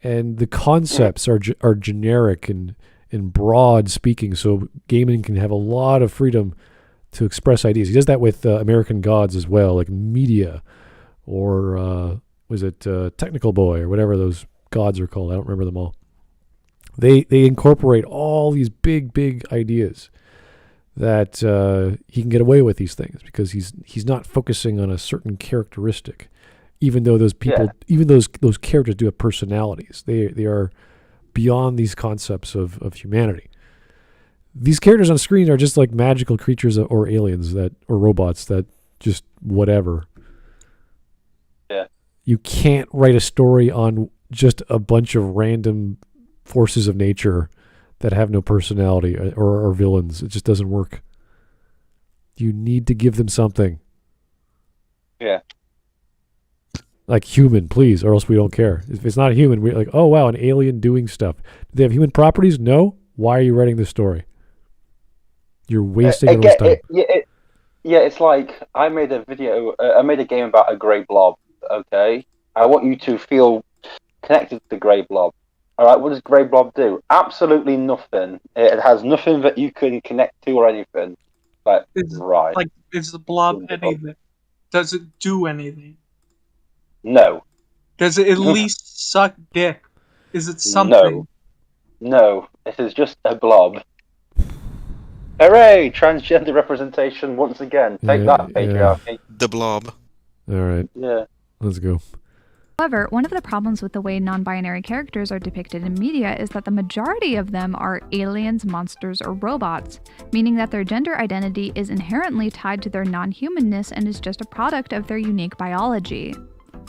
And the concepts are generic and broad speaking, so gaming can have a lot of freedom to express ideas. He does that with American Gods as well, like Media, or was it Technical Boy, or whatever those gods are called. I don't remember them all. They incorporate all these big ideas that he can get away with these things because he's not focusing on a certain characteristic, even though those people, even those characters do have personalities. They are beyond these concepts of humanity. These characters on screen are just like magical creatures or aliens or robots that just whatever. Yeah. You can't write a story on just a bunch of random forces of nature that have no personality or are villains. It just doesn't work. You need to give them something. Yeah. Like human, please, or else we don't care. If it's not human, we're like, oh wow, an alien doing stuff. Do they have human properties? No. Why are you writing this story? You're wasting everyone's time. It's like I made a game about a grey blob. Okay, I want you to feel connected to the grey blob. All right, what does grey blob do? Absolutely nothing. It has nothing that you can connect to or anything. Like, right. Like, is the blob anything? Does it do anything? No. Does it at least suck dick? Is it something? No. It is just a blob. Hooray! Transgender representation once again. Take that, patriarchy. The blob. All right. Yeah. Let's go. However, one of the problems with the way non-binary characters are depicted in media is that the majority of them are aliens, monsters, or robots, meaning that their gender identity is inherently tied to their non-humanness and is just a product of their unique biology.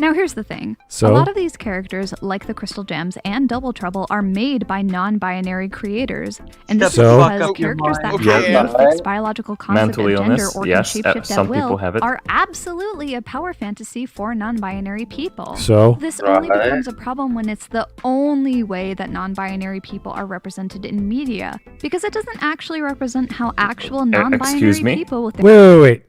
Now here's the thing. So? A lot of these characters, like the Crystal Gems and Double Trouble, are made by non-binary creators. And this is because characters that have no fixed biological concept of gender or can shapeshift at will are absolutely a power fantasy for non-binary people. So? This only becomes a problem when it's the only way that non-binary people are represented in media, because it doesn't actually represent how actual non-binary people with Wait.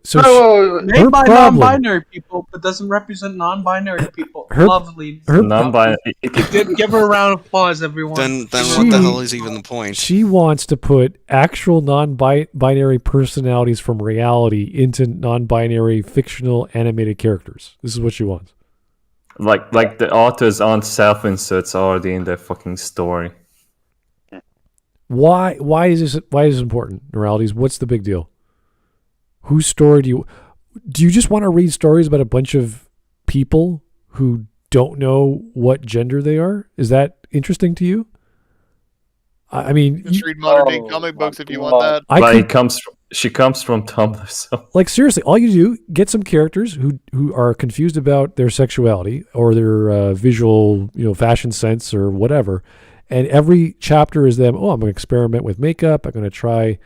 So made by non-binary people, but doesn't represent non-binary people. Lovely. Non-binary. Give her a round of applause, everyone. Then what the hell is even the point? She wants to put actual non-binary personalities from reality into non-binary fictional animated characters. This is what she wants. Like the authors aren't self-inserts already in their fucking story. Why is this important? Noralities, what's the big deal? Whose story do you just want to read stories about a bunch of people who don't know what gender they are? Is that interesting to you? I mean, just read modern day comic books if you want that. She comes from Tumblr, so like seriously, all you do, get some characters who are confused about their sexuality or their visual, fashion sense or whatever, and every chapter is them. Oh, I'm going to experiment with makeup. I'm going to try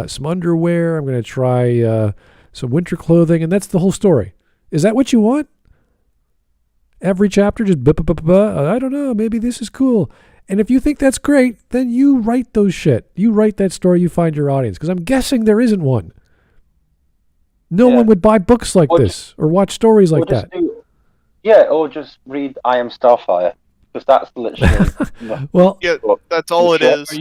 some underwear. I'm going to try some winter clothing, and that's the whole story. Is that what you want? Every chapter just I don't know, maybe this is cool. And if you think that's great, then you write those shit. You write that story, you find your audience. Because I'm guessing there isn't one. No one would buy books like this or watch stories like that. Or just read I Am Starfire. Because that's literally... well, yeah, that's all it is.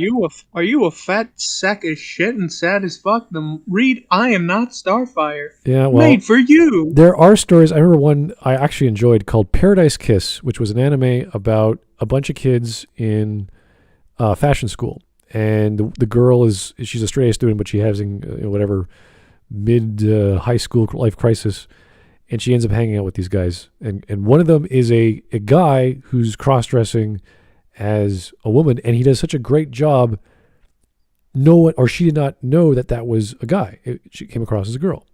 Are you a fat sack of shit and sad as fuck? Then read I Am Not Starfire. Yeah, well, made for you. There are stories. I remember one I actually enjoyed called Paradise Kiss, which was an anime about a bunch of kids in fashion school, and the girl she's a straight A student, but she has whatever mid high school life crisis. And she ends up hanging out with these guys. And one of them is a guy who's cross-dressing as a woman. And he does such a great job no one, or she did not know that was a guy. She came across as a girl.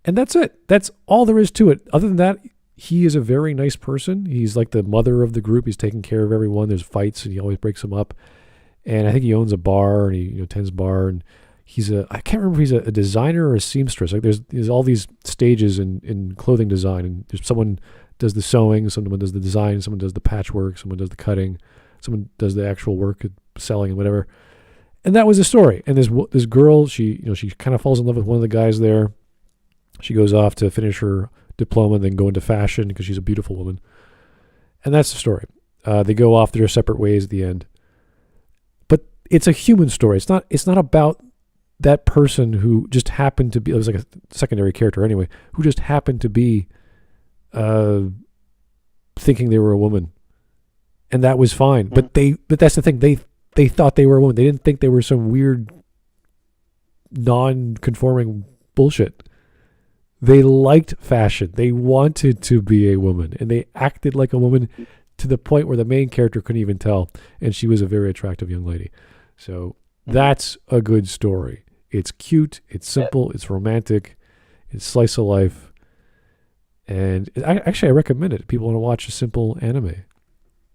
And that's it. That's all there is to it. Other than that, he is a very nice person. He's like the mother of the group. He's taking care of everyone. There's fights, and he always breaks them up. And I think he owns a bar, and he tends a bar. And I can't remember if he's a designer or a seamstress. Like there's all these stages in clothing design, and there's someone does the sewing, someone does the design, someone does the patchwork, someone does the cutting, someone does the actual work of selling and whatever. And that was the story. And this girl, she kind of falls in love with one of the guys there. She goes off to finish her diploma and then go into fashion because she's a beautiful woman. And that's the story. They go off their separate ways at the end. But it's a human story. It's not about that person who just happened to be, it was like a secondary character anyway, who just happened to be thinking they were a woman. And that was fine. But that's the thing. They thought they were a woman. They didn't think they were some weird non-conforming bullshit. They liked fashion. They wanted to be a woman, and they acted like a woman to the point where the main character couldn't even tell, and she was a very attractive young lady. So that's a good story. It's cute, it's simple, it's romantic, it's slice of life, and I recommend it. People want to watch a simple anime.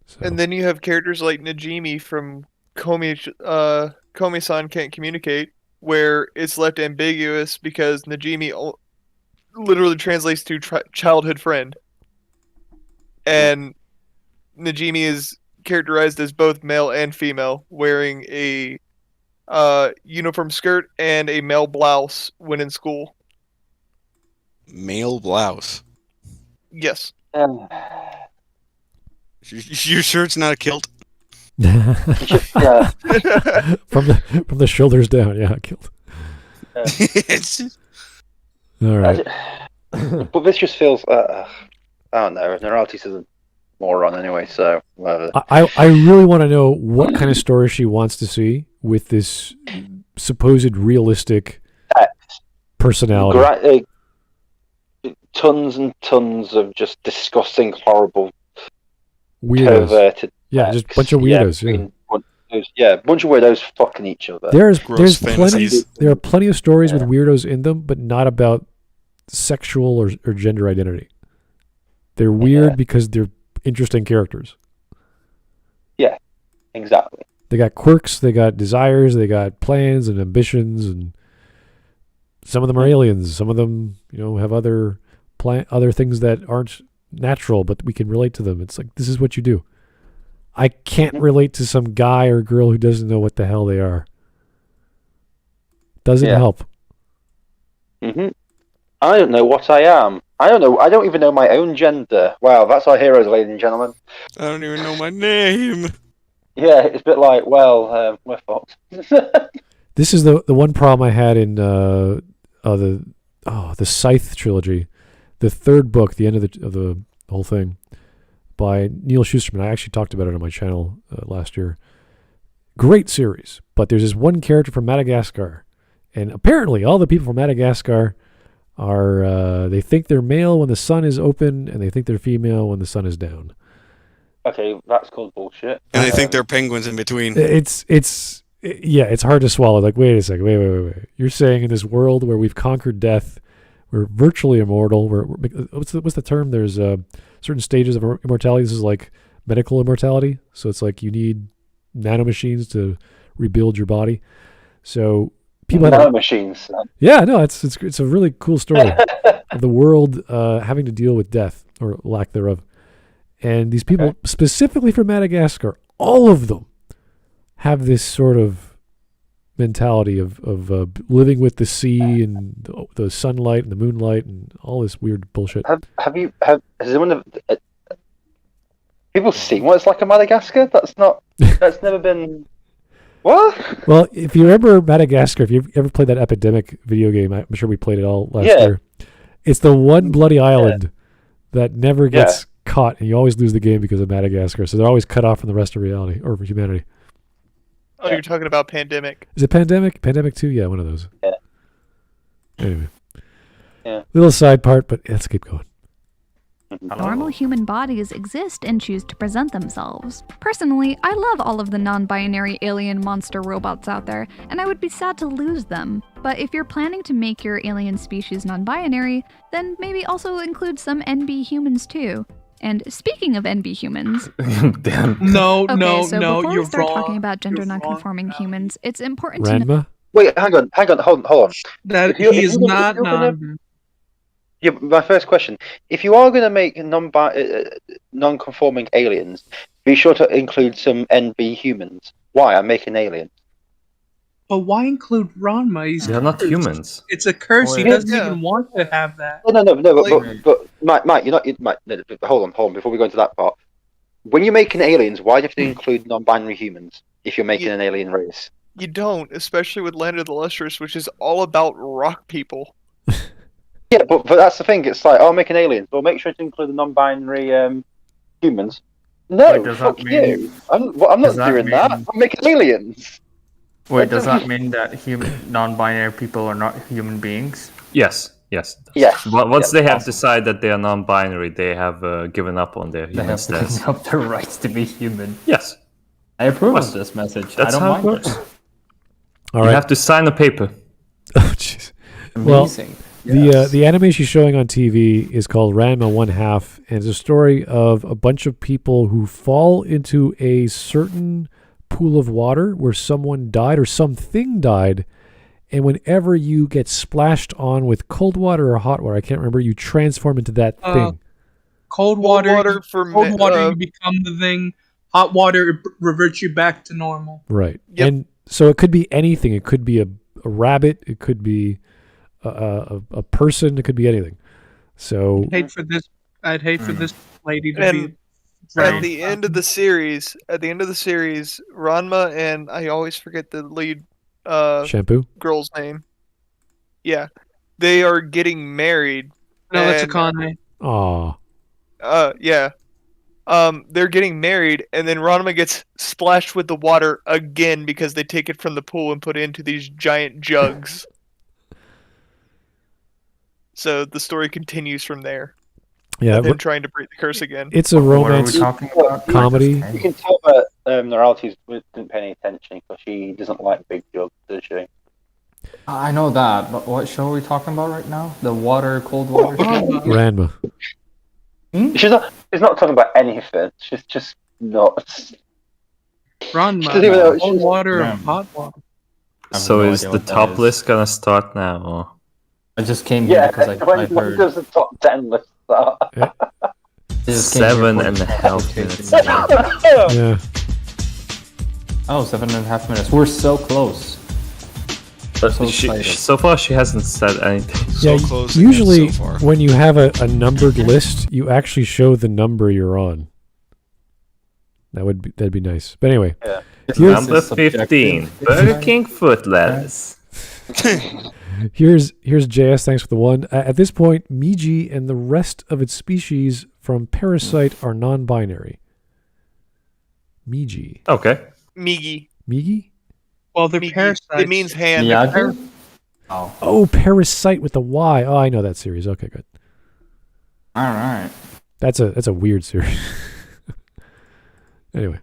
So. And then you have characters like Najimi from Komi-san Can't Communicate, where it's left ambiguous because Najimi literally translates to childhood friend. And Najimi is characterized as both male and female, wearing a uniform skirt and a male blouse when in school. Male blouse? Yes. You sure it's not a kilt? Yeah. from the shoulders down, yeah, kilt. All right. But this just feels, I don't know, Noralities is a moron anyway, so whatever. I really want to know what kind of story she wants to see with this supposed realistic personality. Tons and tons of just disgusting, horrible, weirdos. Perverted. Yeah, just a bunch of weirdos. A bunch of weirdos fucking each other. There's plenty. There are plenty of stories with weirdos in them, but not about sexual or gender identity. They're weird because they're interesting characters. Yeah, exactly. They got quirks, they got desires, they got plans and ambitions, and some of them are aliens. Some of them, have other things that aren't natural, but we can relate to them. It's like, this is what you do. I can't relate to some guy or girl who doesn't know what the hell they are. Doesn't help. Mm-hmm. I don't know what I am. I don't know. I don't even know my own gender. Wow, that's our heroes, ladies and gentlemen. I don't even know my name. Yeah, it's a bit like, we're fucked. This is the one problem I had in the Scythe trilogy, the third book, the end of the whole thing, by Neil Shusterman. I actually talked about it on my channel last year. Great series, but there's this one character from Madagascar, and apparently all the people from Madagascar are they think they're male when the sun is open, and they think they're female when the sun is down. Okay, that's called bullshit. And they think they're penguins in between. It's hard to swallow. Like, wait a second, wait. You're saying in this world where we've conquered death, we're virtually immortal. What's the term? There's certain stages of immortality. This is like medical immortality. So it's like you need nanomachines to rebuild your body. So people have nanomachines. Yeah, no, it's a really cool story of the world having to deal with death or lack thereof. And these people, specifically from Madagascar, all of them have this sort of mentality of living with the sea and the sunlight and the moonlight and all this weird bullshit. Has anyone people seen what it's like in Madagascar? That's never been. What? Well, if you remember Madagascar, if you ever played that Epidemic video game, I'm sure we played it all last year. It's the one bloody island that never gets caught, and you always lose the game because of Madagascar. So they're always cut off from the rest of reality or humanity. Oh, you're talking about Pandemic. Is it Pandemic? Pandemic 2? Yeah, one of those. Yeah. Anyway. Yeah. Little side part, but let's keep going. normal human bodies exist and choose to present themselves. Personally, I love all of the non-binary alien monster robots out there, and I would be sad to lose them. But if you're planning to make your alien species non-binary, then maybe also include some NB humans too. And speaking of NB humans... Damn. No, okay, no, so no, before you're we start wrong. talking about gender You're non-conforming wrong. humans, it's important to know... Ranma? Wait, hang on, hold on. That If you're- he if is you're gonna- not if you're gonna- non. Yeah, but my first question: if you are going to make non-conforming aliens, be sure to include some NB humans. Why? I'm making aliens. But why include Ranma? He's They're not cursed. humans. It's a curse. He Wait. doesn't Yeah. even want to have that. No, Like- but Mike, you're not. Mike, no, hold on. Before we go into that part, when you're making aliens, why do you have to include non-binary humans if you're making an alien race? You don't, especially with Land of the Lustrous, which is all about rock people. Yeah, but that's the thing. It's like, oh, make an alien. Well, make sure to include the non-binary humans. No, Wait, does that fuck mean- you. I'm not does that doing that. mean- I'm making aliens. Wait, does that mean that non-binary people are not human beings? Yes. Yes. Once Yes, they have awesome. decided they are non-binary, they have given up on their They human have status. given up their rights to be human. Yes, I approve Yes. of this message. that's I how don't it mind works. All You right. have to sign a paper. Oh, jeez. Well, Amazing. Yes. The anime she's showing on TV is called Ranma 1/2, and it's a story of a bunch of people who fall into a certain pool of water where someone died or something died, and whenever you get splashed on with cold water or hot water, I can't remember, you transform into that thing. Cold water. Cold water You become the thing. Hot water it reverts you back to normal. Right. Yep. And so it could be anything. It could be a rabbit. It could be a person. It could be anything. So I'd hate for this lady to And be At drowned. the end of the series, Ranma and I always forget the lead shampoo. girl's name. Yeah, they are getting married. No, that's a and- con. Aw. Yeah. They're getting married, and then Ranma gets splashed with the water again because they take it from the pool and put it into these giant jugs. So the story continues from there. Yeah. Them trying to break the curse again. It's a What are we romance talking about? comedy. You can tell that Noralities didn't pay any attention because she doesn't like big jugs, does she? I know that, but what show are we talking about right now? The cold water show? Ranma. She's not talking about anything. She's just not. Ranma. She doesn't even know- Cold water or Yeah. hot water. I have So no is idea the what that top is. list gonna start now? Or? I just came here Yeah, because when I heard. does the top 10 list start? I just came here 7.5 for- minutes. Yeah. Oh, 7.5 minutes. We're so close. But So she, excited. so far, she hasn't said anything. So Yeah, close usually again so far. when you have a numbered list, you actually show the number you're on. That'd be nice. But anyway, It's Here's- Number subjective. 15, Burger King foot lettuce. here's JS. Thanks for the one. At this point, Miji and the rest of its species from Parasite are non-binary. Miji. Okay. Migi. Migi? Well, they're Migi. parasites. It means hand. Miyagi? Oh, Oh, Parasite with the Y. Oh, I know that series. Okay, good. alright. That's a weird series. Anyway.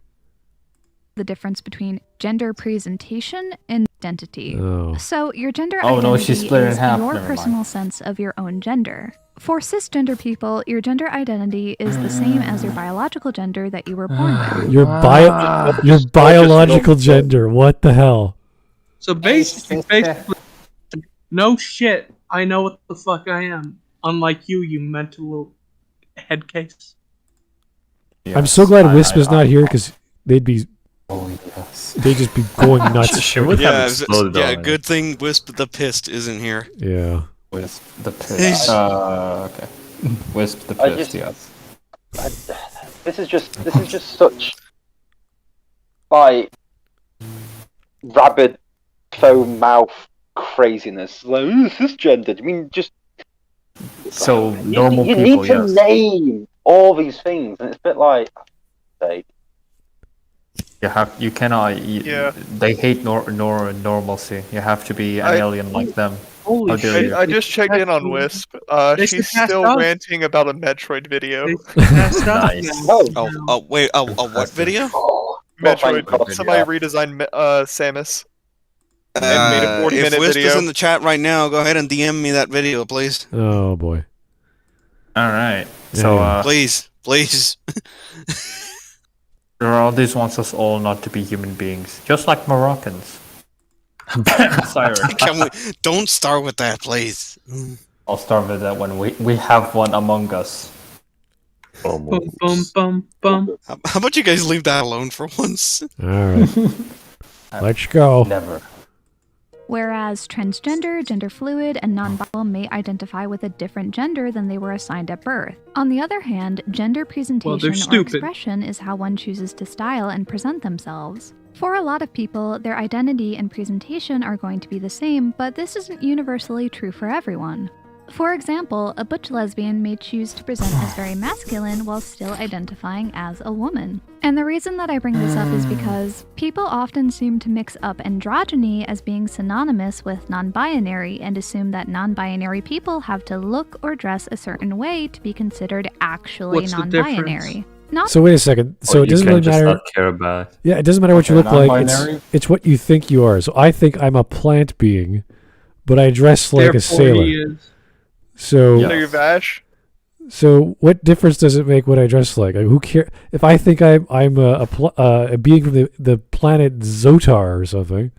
the difference between gender presentation and identity. Oh. So your gender Oh, identity no, she's split in is half. your Never mind. personal sense of your own gender. For cisgender people, your gender identity is the same as your biological gender that you were born with. Your biological gender. What the hell? So basically, no shit. I know what the fuck I am. Unlike you mental little head case. I'm so glad Wisp is not here because they'd Oh, yes. just be going nuts. She would Yeah, have exploded yeah. already. Good thing Wisp the Pissed isn't here. Yeah. Wisp the He's- Pissed. Okay. Wisp the I Pissed, just- yes. This is just such like rabid foam mouth craziness. Like, ooh, cisgendered. I mean, just So, normal you people, need to yes. name all these things, and it's a bit like, say, You cannot. Yeah. They hate normalcy. You have to be an I- alien like them. Holy shit! I just checked in on Wisp. They She's surpassed still us. ranting about a Metroid video. They surpassed us Nice. now. Wait, what video? Metroid. Minecraft, Somebody yeah. redesigned Samus. And made a 40-minute if Wisp video. is in the chat right now, go ahead and DM me that video, please. Oh boy. All right. Yeah, So, yeah. Please. Noralities wants us all not to be human beings, just like Moroccans. Sorry. Don't start with that, please. I'll start with that one. We have one among us. Bum bum bum bum. How about you guys leave that alone for once? All right. Let's go. Never. Whereas transgender, gender fluid, and non-binary may identify with a different gender than they were assigned at birth. On the other hand, gender presentation or stupid. expression is how one chooses to style and present themselves. For a lot of people, their identity and presentation are going to be the same, but this isn't universally true for everyone. For example, a butch lesbian may choose to present as very masculine while still identifying as a woman. And the reason that I bring this up is because people often seem to mix up androgyny as being synonymous with non-binary and assume that non-binary people have to look or dress a certain way to be considered actually What's the non-binary. Not So wait a second. So Or it doesn't you really can just matter. not care about it. Yeah, it doesn't matter what you Okay, look like. non-binary? It's what you think you are. So I think I'm a plant being, but I dress like a Therefore, sailor. he is. So Yeah. So you're Vash? So what difference does it make what I dress like? Who cares if I think I'm a being from the planet Zotar or something?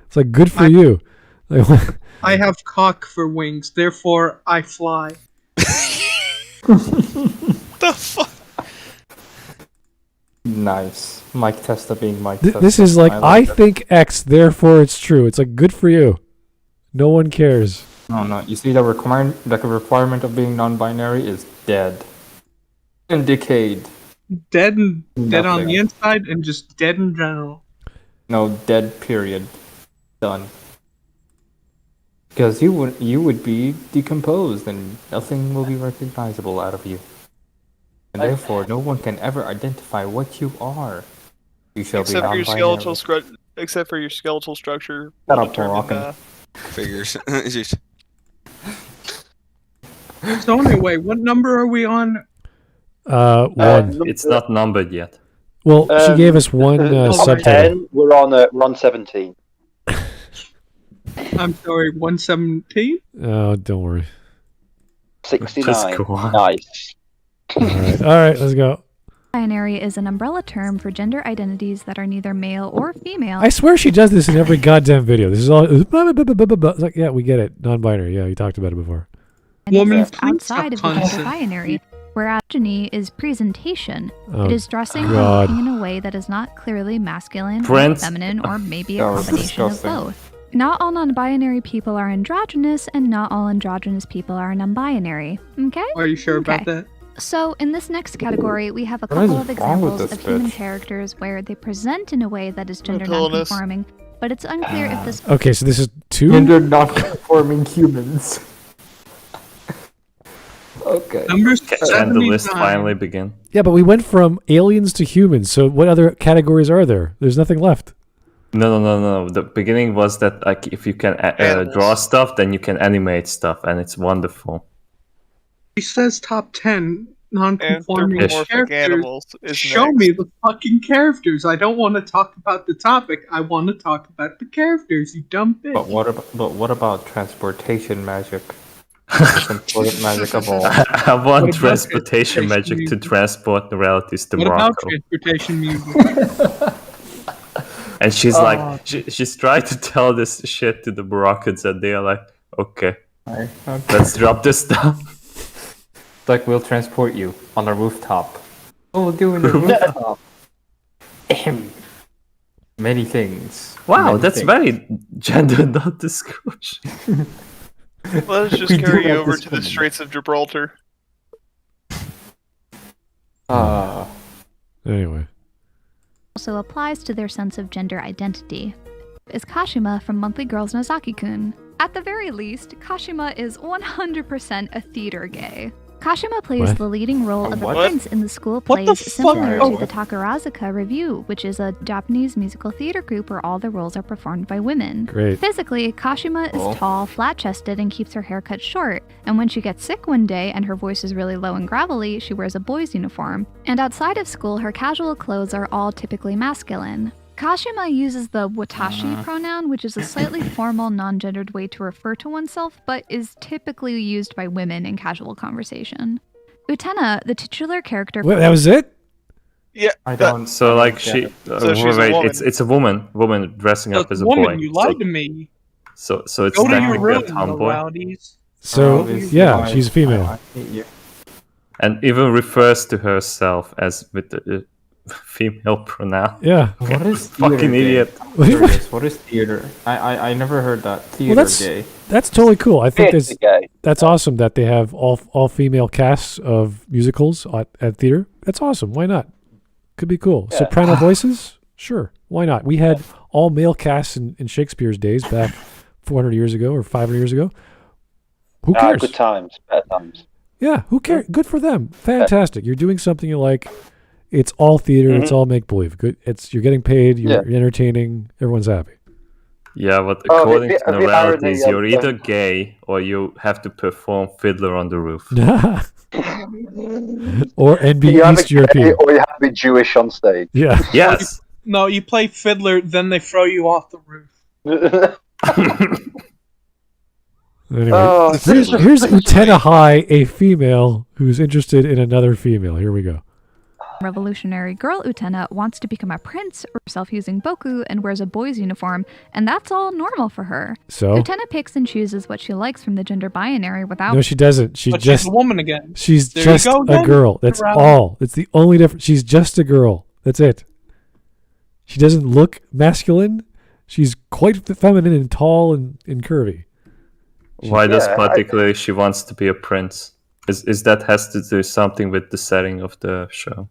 It's like good for you. Like, I have cock for wings, therefore I fly. The fuck? Nice. Mike Testa being Mike Testa. this is like I it. think X, therefore it's true. It's like good for you. No one cares. No. You see, the requirement of being non-binary is dead and decayed. Dead on Nothing. the inside and just dead in general. No, dead. Period. Done. Because you would be decomposed and nothing will be recognizable out of you. And therefore, no one can ever identify what you are. You shall Except be for your non-binary. except for your skeletal structure. Shut will up, determine, Moroccan. Figures. So anyway, what number are we on? One. It's not numbered yet. Well, she gave us one Top subtitle. 10, we're on 17. I'm sorry, 117? Oh, don't worry. 69. Just go on. Nice. All right, let's go. binary is an umbrella term for gender identities that are neither male or female. I swear she does this in every goddamn video. This is all blah, blah, blah, blah, blah, blah. It's like, yeah, we get it. Non-binary. Yeah, you talked about it before. and Woman, exists please outside of stop the gender concept. binary, whereas androgyny is presentation. Oh, It is dressing and God. looking in a way that is not clearly masculine or Brent. feminine or maybe That a was combination of disgusting. both. Not all non-binary people are androgynous, and not all androgynous people are non-binary. Okay? Are you sure about Okay. that? So, in this next category, we have a What is couple of wrong with examples this of human bitch? characters where they present in a way that is gender Villainous. non-conforming, but it's unclear if this Okay, so this is two. Gender non-conforming humans. Okay. Number Can the list 79. finally begin? Yeah, but we went from aliens to humans. So what other categories are there? There's nothing left. No. The beginning was that like if you can Animals. draw stuff, then you can animate stuff, and it's wonderful. He says top 10 non-conforming Anthropomorphic characters. animals is Show next. me the fucking characters. I don't want to talk about the topic. I want to talk about the characters, you dumb bitch. But what about transportation magic? Most important magic of all. I What want about transportation transportation magic to music? transport Noralities to What about Morocco. transportation music? And she's like, she's trying to tell this shit to the Moroccans, and they are like, okay, Okay. let's drop this stuff. It's like we'll transport you on a rooftop. What we'll do in the rooftop? Ahem. Many things. Wow, Many that's things. very gender non-disclosure. Let's just We do carry you have over this to the one. Straits of Gibraltar. Anyway. also applies to their sense of gender identity. Is Kashima from Monthly Girls Nozaki-kun. At the very least, Kashima is 100% a theater gay. Kashima plays What? the leading role of the What? prince in the school What the plays similar fuck? to the Takarazuka Revue, which is a Japanese musical theater group where all the roles are performed by women. Great. Physically, Kashima Oh. is tall, flat-chested, and keeps her hair cut short. And when she gets sick one day and her voice is really low and gravelly, she wears a boy's uniform. And outside of school, her casual clothes are all typically masculine. Kashima uses the watashi pronoun, which is a slightly formal, non-gendered way to refer to oneself, but is typically used by women in casual conversation. Utena, the titular character... Wait, that was it? Yeah. I don't. So I like don't she, get it. So she's a wait, woman. it's a woman dressing up That's as a woman, boy. you lied to me. So it's Go to your technically room, a tomboy, Noralities. So, Obviously, yeah, she's a female. I hate you. and even refers to herself as with the female pronoun. Yeah. What is theater Fucking gay? idiot. I'm curious, what is theater? I never heard that. Theater that's- gay. That's totally cool. I think It's gay. that's awesome that they have all female casts of musicals at theater. That's awesome. Why not? Could be cool. Yeah. Soprano voices? Sure. Why not? We had all male casts in Shakespeare's days back 400 years ago or 500 years ago. Who cares? Good times, better times. Yeah, who cares? Good for them. Fantastic. You're doing something you like. It's all theater. It's all make believe. Good. You're getting paid. You're entertaining. Everyone's happy. Yeah, but Oh, according the to irony Noralities, of you're either the- gay or you have to perform Fiddler on the Roof. And be You have East to European. or you have to be Jewish on stage. Yeah. Yes. No, you play fiddler, then they throw you off the roof. Anyway, Oh, here's Utena High, a female who's interested in another female. Here we go. Revolutionary girl Utena wants to become a prince or self-using boku and wears a boy's uniform, and that's all normal for her. So Utena picks and chooses what she likes from the gender binary without... no, she doesn't. But she's a woman again. She's There you just go, a then. girl. That's Around. all. It's the only difference. She's just a girl. That's it. She doesn't look masculine. She's quite feminine and tall and curvy. Why does Yeah, particularly she wants to be a prince? Is that has to do something with the setting of the show?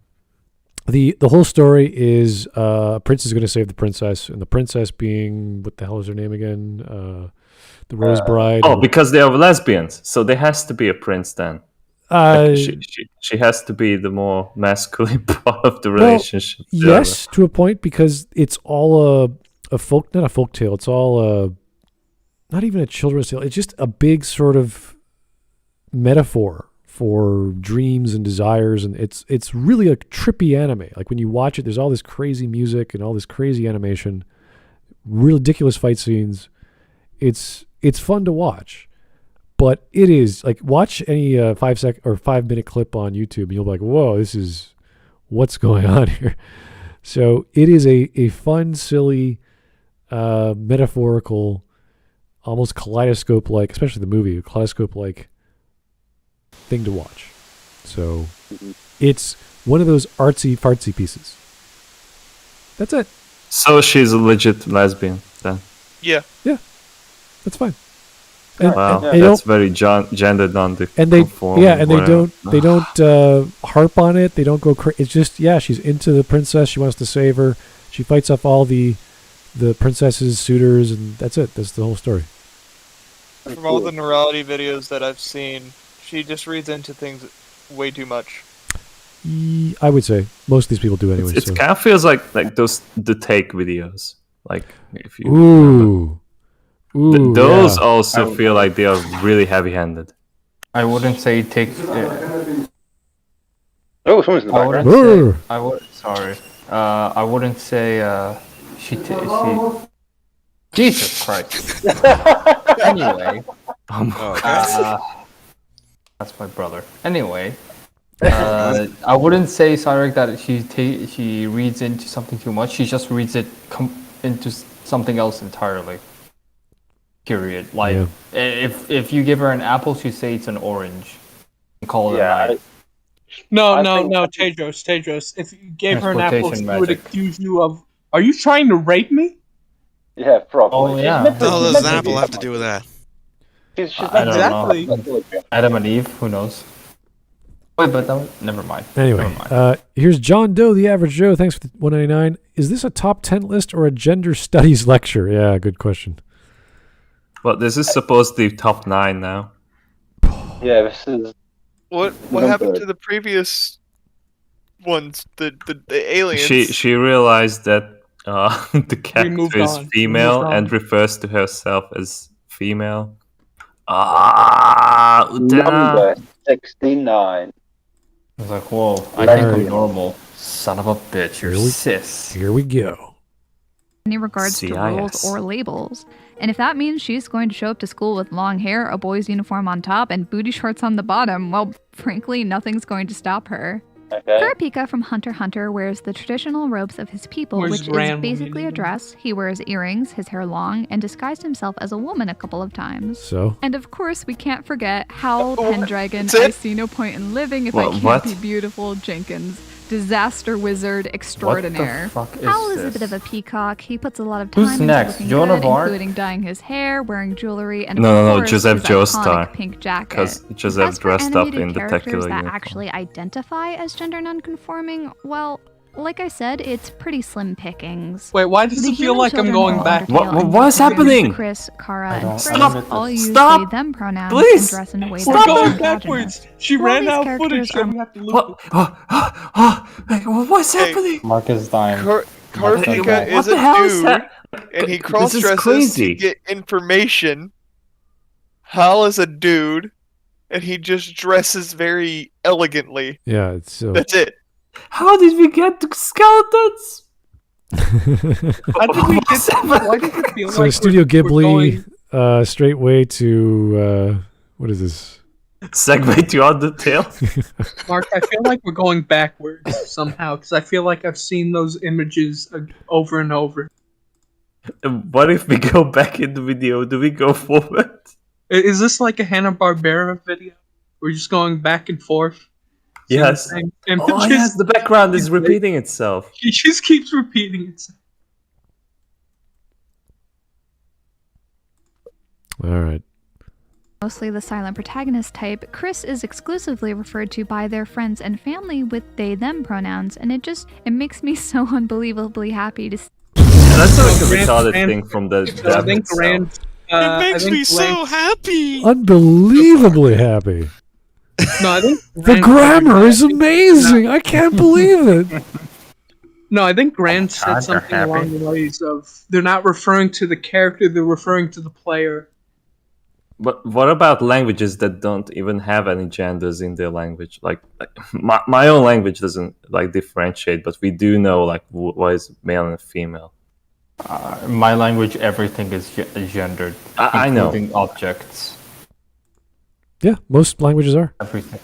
The whole story is a prince is going to save the princess, and the princess being, what the hell is her name again? The Rose Bride. Oh, because they are lesbians, so there has to be a prince then. Like, she has to be the more masculine part of the relationship. Yes, to a point, because it's all a folk, not a folk tale. It's all not even a children's tale. It's just a big sort of metaphor for dreams and desires, and it's really a trippy anime. Like when you watch it, there's all this crazy music and all this crazy animation, ridiculous fight scenes. It's fun to watch, but it is like watch any 5 minute clip on YouTube, and you'll be like, "Whoa, this is what's going on here." So it is a fun, silly, metaphorical, almost kaleidoscope-like, especially the movie, kaleidoscope-like thing to watch. So it's one of those artsy-fartsy pieces. That's it. So she's a legit lesbian then. Yeah. That's fine. And, Wow, and they that's don't, very gender non-conforming. and they don't harp on it. They don't go crazy. It's just, she's into the princess. She wants to save her. She fights off all the princess's suitors, and that's it. That's the whole story. From all the Norality videos that I've seen, she just reads into things way too much. I would say most of these people do anyway. It so. kind of feels like those the take videos. Like if you remember. Ooh, those yeah. also feel like they are really heavy-handed. I wouldn't say take. Oh, someone's in the I background. wouldn't say. I wouldn't say. She. Jesus Christ. Anyway. That's my brother. Anyway. I wouldn't say, Cyrek, that she reads into something too much. She just reads it into something else entirely. Period. Like, if you give her an apple, she say it's an orange. And call it a night. No, Tedros. If you gave her an apple, she Transportation would magic. accuse you of... Are you trying to rape me? Yeah, probably. Oh, yeah. What the hell does an apple have to do with that? She's I don't Exactly. know. Adam and Eve, who knows? Wait, but never mind. Anyway, Never mind. here's John Doe, the average Joe. Thanks for the 199. Is this a top 10 list or a gender studies lecture? Yeah, good question. Well, this is supposed to be top 9 now. Yeah, this is. What happened to the previous ones? The aliens. She realized that the character is female and refers to herself as female. Number 69. I was like, whoa, I think I'm normal. Son of a bitch, you're cis. Here we go. Any regards to rules or labels. And if that means she's going to show up to school with long hair, a boy's uniform on top, and booty shorts on the bottom, well, frankly, nothing's going to stop her. Okay. Kurapika from Hunter x Hunter wears the traditional robes of his people, which is basically a dress. He wears earrings, his hair long, and disguised himself as a woman a couple of times. So? And of course, we can't forget Howl, Pendragon, I see no point in living if I can't be beautiful, Jenkins. Disaster wizard extraordinaire. What the fuck is Howl is a this? bit of a peacock. He puts a lot of time Who's into next? looking Joan good, of Arc? including dyeing his hair, wearing jewelry, and No, of course, Joseph his Joestar, iconic pink jacket. because Joseph As for dressed up animated in the characters Tequila that uniform. actually identify as gender nonconforming, well, like I said, it's pretty slim pickings. Wait, why does The it feel human like I'm children going of back? Undertale What is include happening? Chris, Kara, I and don't- Fritz Stop! all use Stop! they them pronouns Please! and dress in a way We're that's going androgynous. backwards. She While ran these out characters footage, so are- we have to look. What's Hey. happening? Mark is dying. Karpika What is the a hell is dude, that? and he This is cross-dresses crazy. to get information. Hal is a dude, and he just dresses very elegantly. Yeah, it's so. That's it. How did we get to skeletons? How did we get why did it feel So like Studio we're Ghibli, going- straight way to what is this? Segue to Undertale. Mark, I feel like we're going backwards somehow because I feel like I've seen those images over and over. What if we go back in the video? Do we go forward? Is this like a Hanna-Barbera video? We're just going back and forth. seeing the Yes. same Oh images? yes, the background is repeating itself. He just keeps repeating it. All right. Mostly the silent protagonist type, Chris is exclusively referred to by their friends and family with they/them pronouns, and it makes me so unbelievably happy to see. That's like a Grant- retarded Grant- thing from the So I dev think itself. Grant. It makes me so happy. Unbelievably happy. No, I think The Grant- grammar is amazing. I can't believe it. No, I think Grant said God, they're something happy. along the lines of they're not referring to the character, they're referring to the player. But what about languages that don't even have any genders in their language? Like my own language doesn't like differentiate, but we do know like what is male and female. My language, everything is gendered. I know. Including objects. Yeah, most languages are. Everything.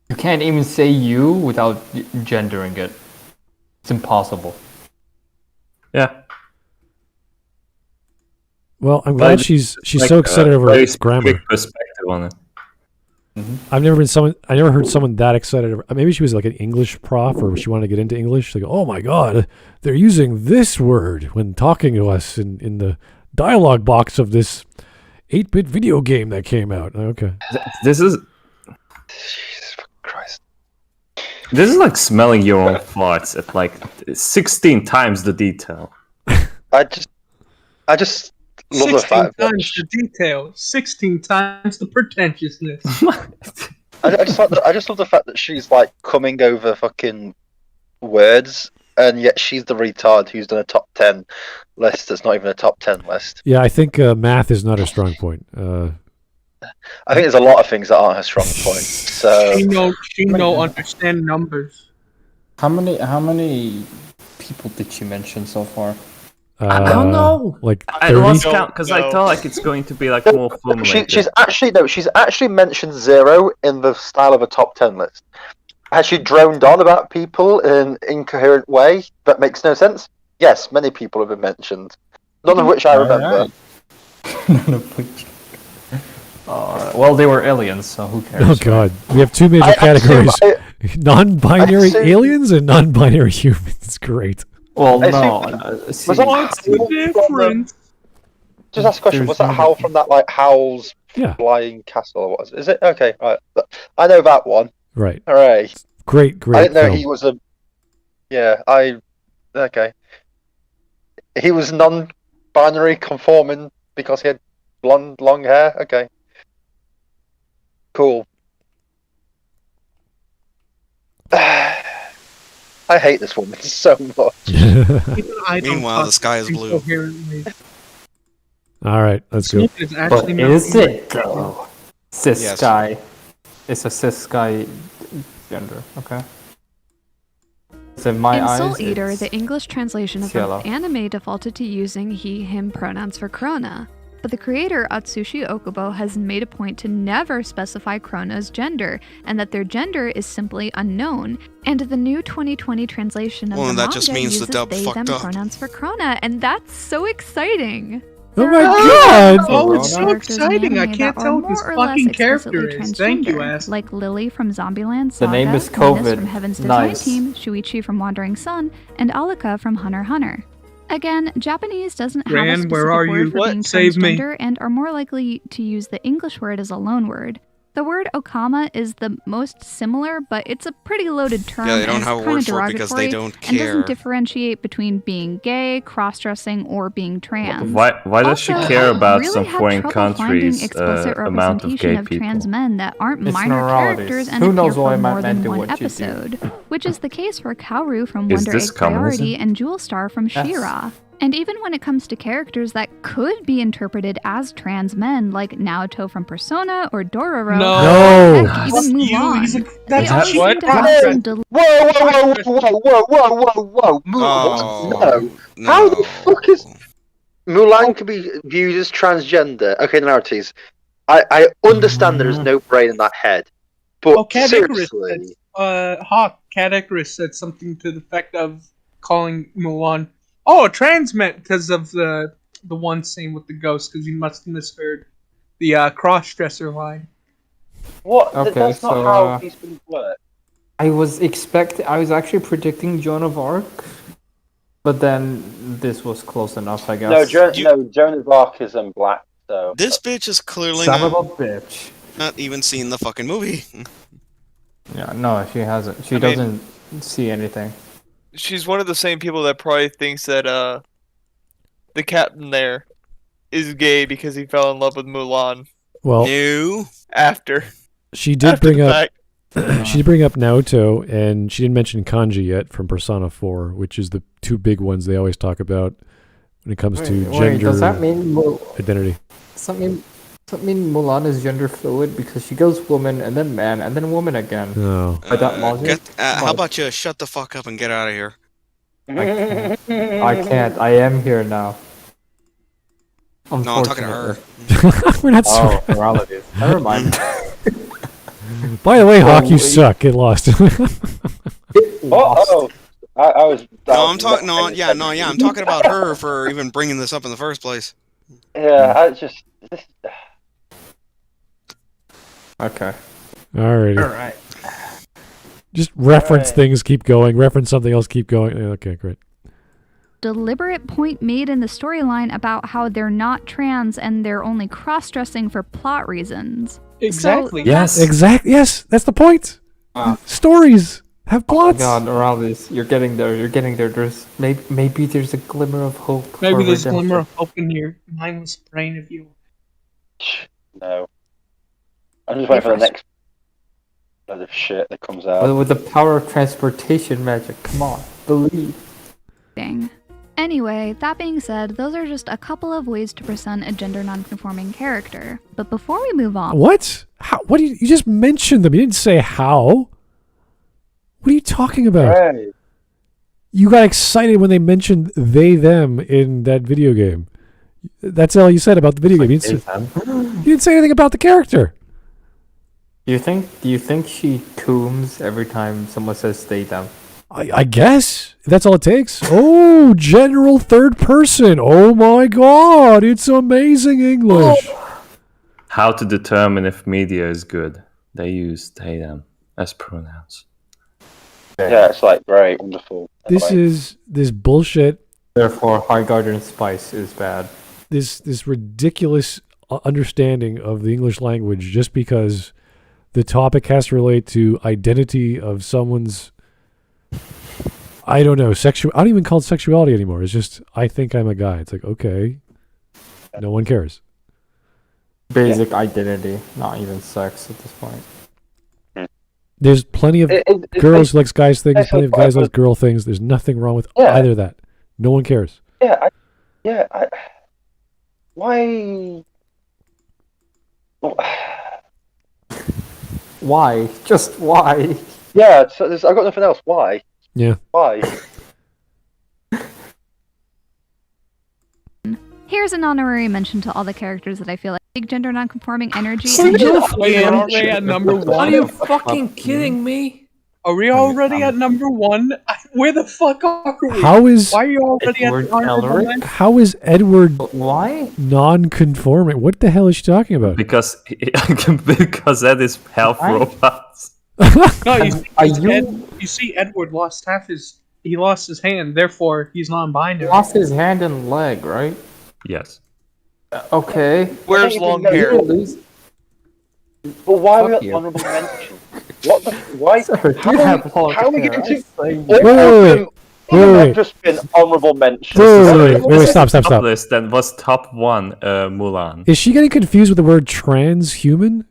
You can't even say you without gendering it. It's impossible. Yeah. Well, I'm glad But she's like so excited a over very grammar. specific perspective on it. I never heard someone that excited. Maybe she was like an English prof, or she wanted to get into English. Like, oh my god, they're using this word when talking to us in the dialogue box of this 8-bit video game that came out. Okay, This is Jesus Christ. this is like smelling your own farts at like 16 times the detail. I just love the 16 fact that times the detail, 16 times the pretentiousness. I just love the fact that she's like coming over fucking words, and yet she's the retard who's done a top 10 list that's not even a top 10 list. yeah, I think math is not her strong point. I think there's a lot of things that aren't her strong point. So She know understand numbers. How many people did she mention so far? I don't know. Like I 30? lost count because I No. thought like it's going to be like more formulated. she's actually mentioned 0 in the style of a top 10 list. Has she droned on about people in an incoherent way that makes no sense? Yes, many people have been mentioned. None of which I remember. None of which. Well, they were aliens, so who cares? Oh god, we have two major categories: non-binary I assume- aliens and non-binary humans. Great. Well, I no. Was See, that What's the difference? Just ask a question. Was that There's Howl from that like Howl's Yeah. Flying Castle or what was it? Is it? Okay, right. I know that one. Right. Hooray. Great. I didn't know film. he was a. Yeah, okay. He was non-binary conforming because he had blonde, long hair. Okay. Cool. I hate this woman so much. Meanwhile, the sky is blue. All right, let's go. But is it though? Cis Yes. guy. It's a cis guy gender. Okay. So in my In eyes, Soul Eater, it's- the English translation of the yellow. anime defaulted to using he/him pronouns for Krona. But the creator, Atsushi Okubo, has made a point to never specify Krona's gender, and that their gender is simply unknown. And the new 2020 translation of Well, the that manga just means the uses dub they/them fucked up. pronouns for Krona, and that's so exciting. Oh my god! Oh, it's so Characters in exciting! I anime can't that tell are what this more or less fucking character explicitly is. Thank you, transgender, Ass. like Lily from Zombieland The Saga, name is Venus COVID. from Heaven's Design Nice. Team, Shuichi from Wandering Sun, and Alika from Hunter x Hunter. Again, Japanese doesn't have a Gran, specific where are word you? for What? being Save me. transgender and are more likely to use the English word as a loan word. The word okama is the most similar, but it's a pretty loaded term. Yeah, they don't and have a it's word kinda for it because they derogatory don't and care. doesn't differentiate between being gay, cross-dressing, or being trans. Why does she Also, care I about really some had foreign trouble finding countries' explicit amount of representation gay of people? trans men that aren't It's minor Noralities. characters and Who appear knows why for my more men than do one what you do? episode, which is the case for Kaoru from Is Wonder this Egg Priority communism? and Jewel Star from Yes. She-Ra. And even when it comes to characters that could be interpreted as trans men, like Naoto from Persona or Dororo, No. heck, even Fuck you, Mulan, he's a- they that's always cheating. seem to have What? some Whoa, whoa, whoa, whoa, whoa, whoa, whoa, Mulan, no. How the fuck is Mulan can be viewed as transgender? Okay, Narratives. I understand there is no brain in that head, but Oh, Cat Icarus seriously, said, Cat Icarus said something to the effect of calling Mulan, oh, a trans man, because of the one scene with the ghost, because he must have misheard the cross-dresser line. what? Okay, That's not so, how these things work. I was actually predicting Joan of Arc, but then this was close enough, I guess. No, Joan of Arc is in black, so This bitch is clearly Son of not, a bitch. not even seen the fucking movie. Yeah, no, she hasn't. She I mean- doesn't see anything. She's one of the same people that probably thinks that the captain there is gay because he fell in love with Mulan Well, No. after. she did after bring the up fact. she did bring up Naoto, and she didn't mention kanji yet from Persona 4, which is the two big ones they always talk about when it comes to gender does that mean identity. does that mean Mulan is gender fluid because she goes woman and then man and then woman again? No. By that logic? How about you shut the fuck up and get out of here? I can't. I am here now. No, I'm talking to her. We're not Oh, sorry. moralities. Never mind. By the way, Hawk, you we- suck. Get lost. Oh, I was. No, I'm talking. No, I'm talking about her for even bringing this up in the first place. Yeah, I just. Okay. Alrighty. Alright. Just reference Alright. things, keep going. Reference something else, keep going. Okay, great. Deliberate point made in the storyline about how they're not trans and they're only cross-dressing for plot reasons. Exactly. So Yes. Exact. Yes, that's the point. Stories have Oh my plots. god, Morales, you're getting there. You're getting there. There's maybe there's a glimmer of hope. Maybe for there's a redemption. glimmer of hope in your mindless brain of you. No. I'm just waiting for the next load of shit that comes out. With the power of transportation magic, come on, believe. Dang. Anyway, that being said, those are just a couple of ways to present a gender non-conforming character. But before we move on, What? How? What do you just mentioned them? You didn't say how. What are you talking about? Hey. You got excited when they mentioned they them in that video game. That's all you said about the video game. You didn't say anything about the character. Do you think she cooms every time someone says they them? I guess that's all it takes. Oh, general third person. Oh my god, it's amazing English. How to determine if media is good? They use they them as pronouns. Yeah, it's like great, wonderful. This Anyway. is this bullshit. Therefore, High Garden Spice is bad. This ridiculous understanding of the English language just because the topic has to relate to identity of someone's, I don't know, I don't even call it sexuality anymore. It's just, I think I'm a guy. It's like, okay, no one cares. Basic identity, not even sex at this point. There's plenty of girls who likes guys things, plenty of guys who likes girl things. There's nothing wrong with either of that. No one cares. Why? Why? Just why? Yeah, so I've got nothing else. Why? Yeah. Why? Here's an honorary mention to all the characters that I feel like big gender non-conforming energy. Wait, are we already at number one? Are you fucking kidding me? Are we already at number one? Where the fuck are we? How is Why are you already Edward at honorable Elric? mention? how is Edward Why? non-conforming? What the hell is she talking about? Because that is half Why? robots. No, you see, Are you you see Edward lost he lost his hand, therefore he's non-binary. lost his hand and leg, right? Yes. Okay. Wears long hair. But why are we Fuck at you. honourable mention? What the? Why? Sir, How you are have we- long how are we hair. getting to? Saying- Wait, wait. They've just been honourable mentions. Wait, stop. Top list that was top 1, Mulan. Is she getting confused with the word transhuman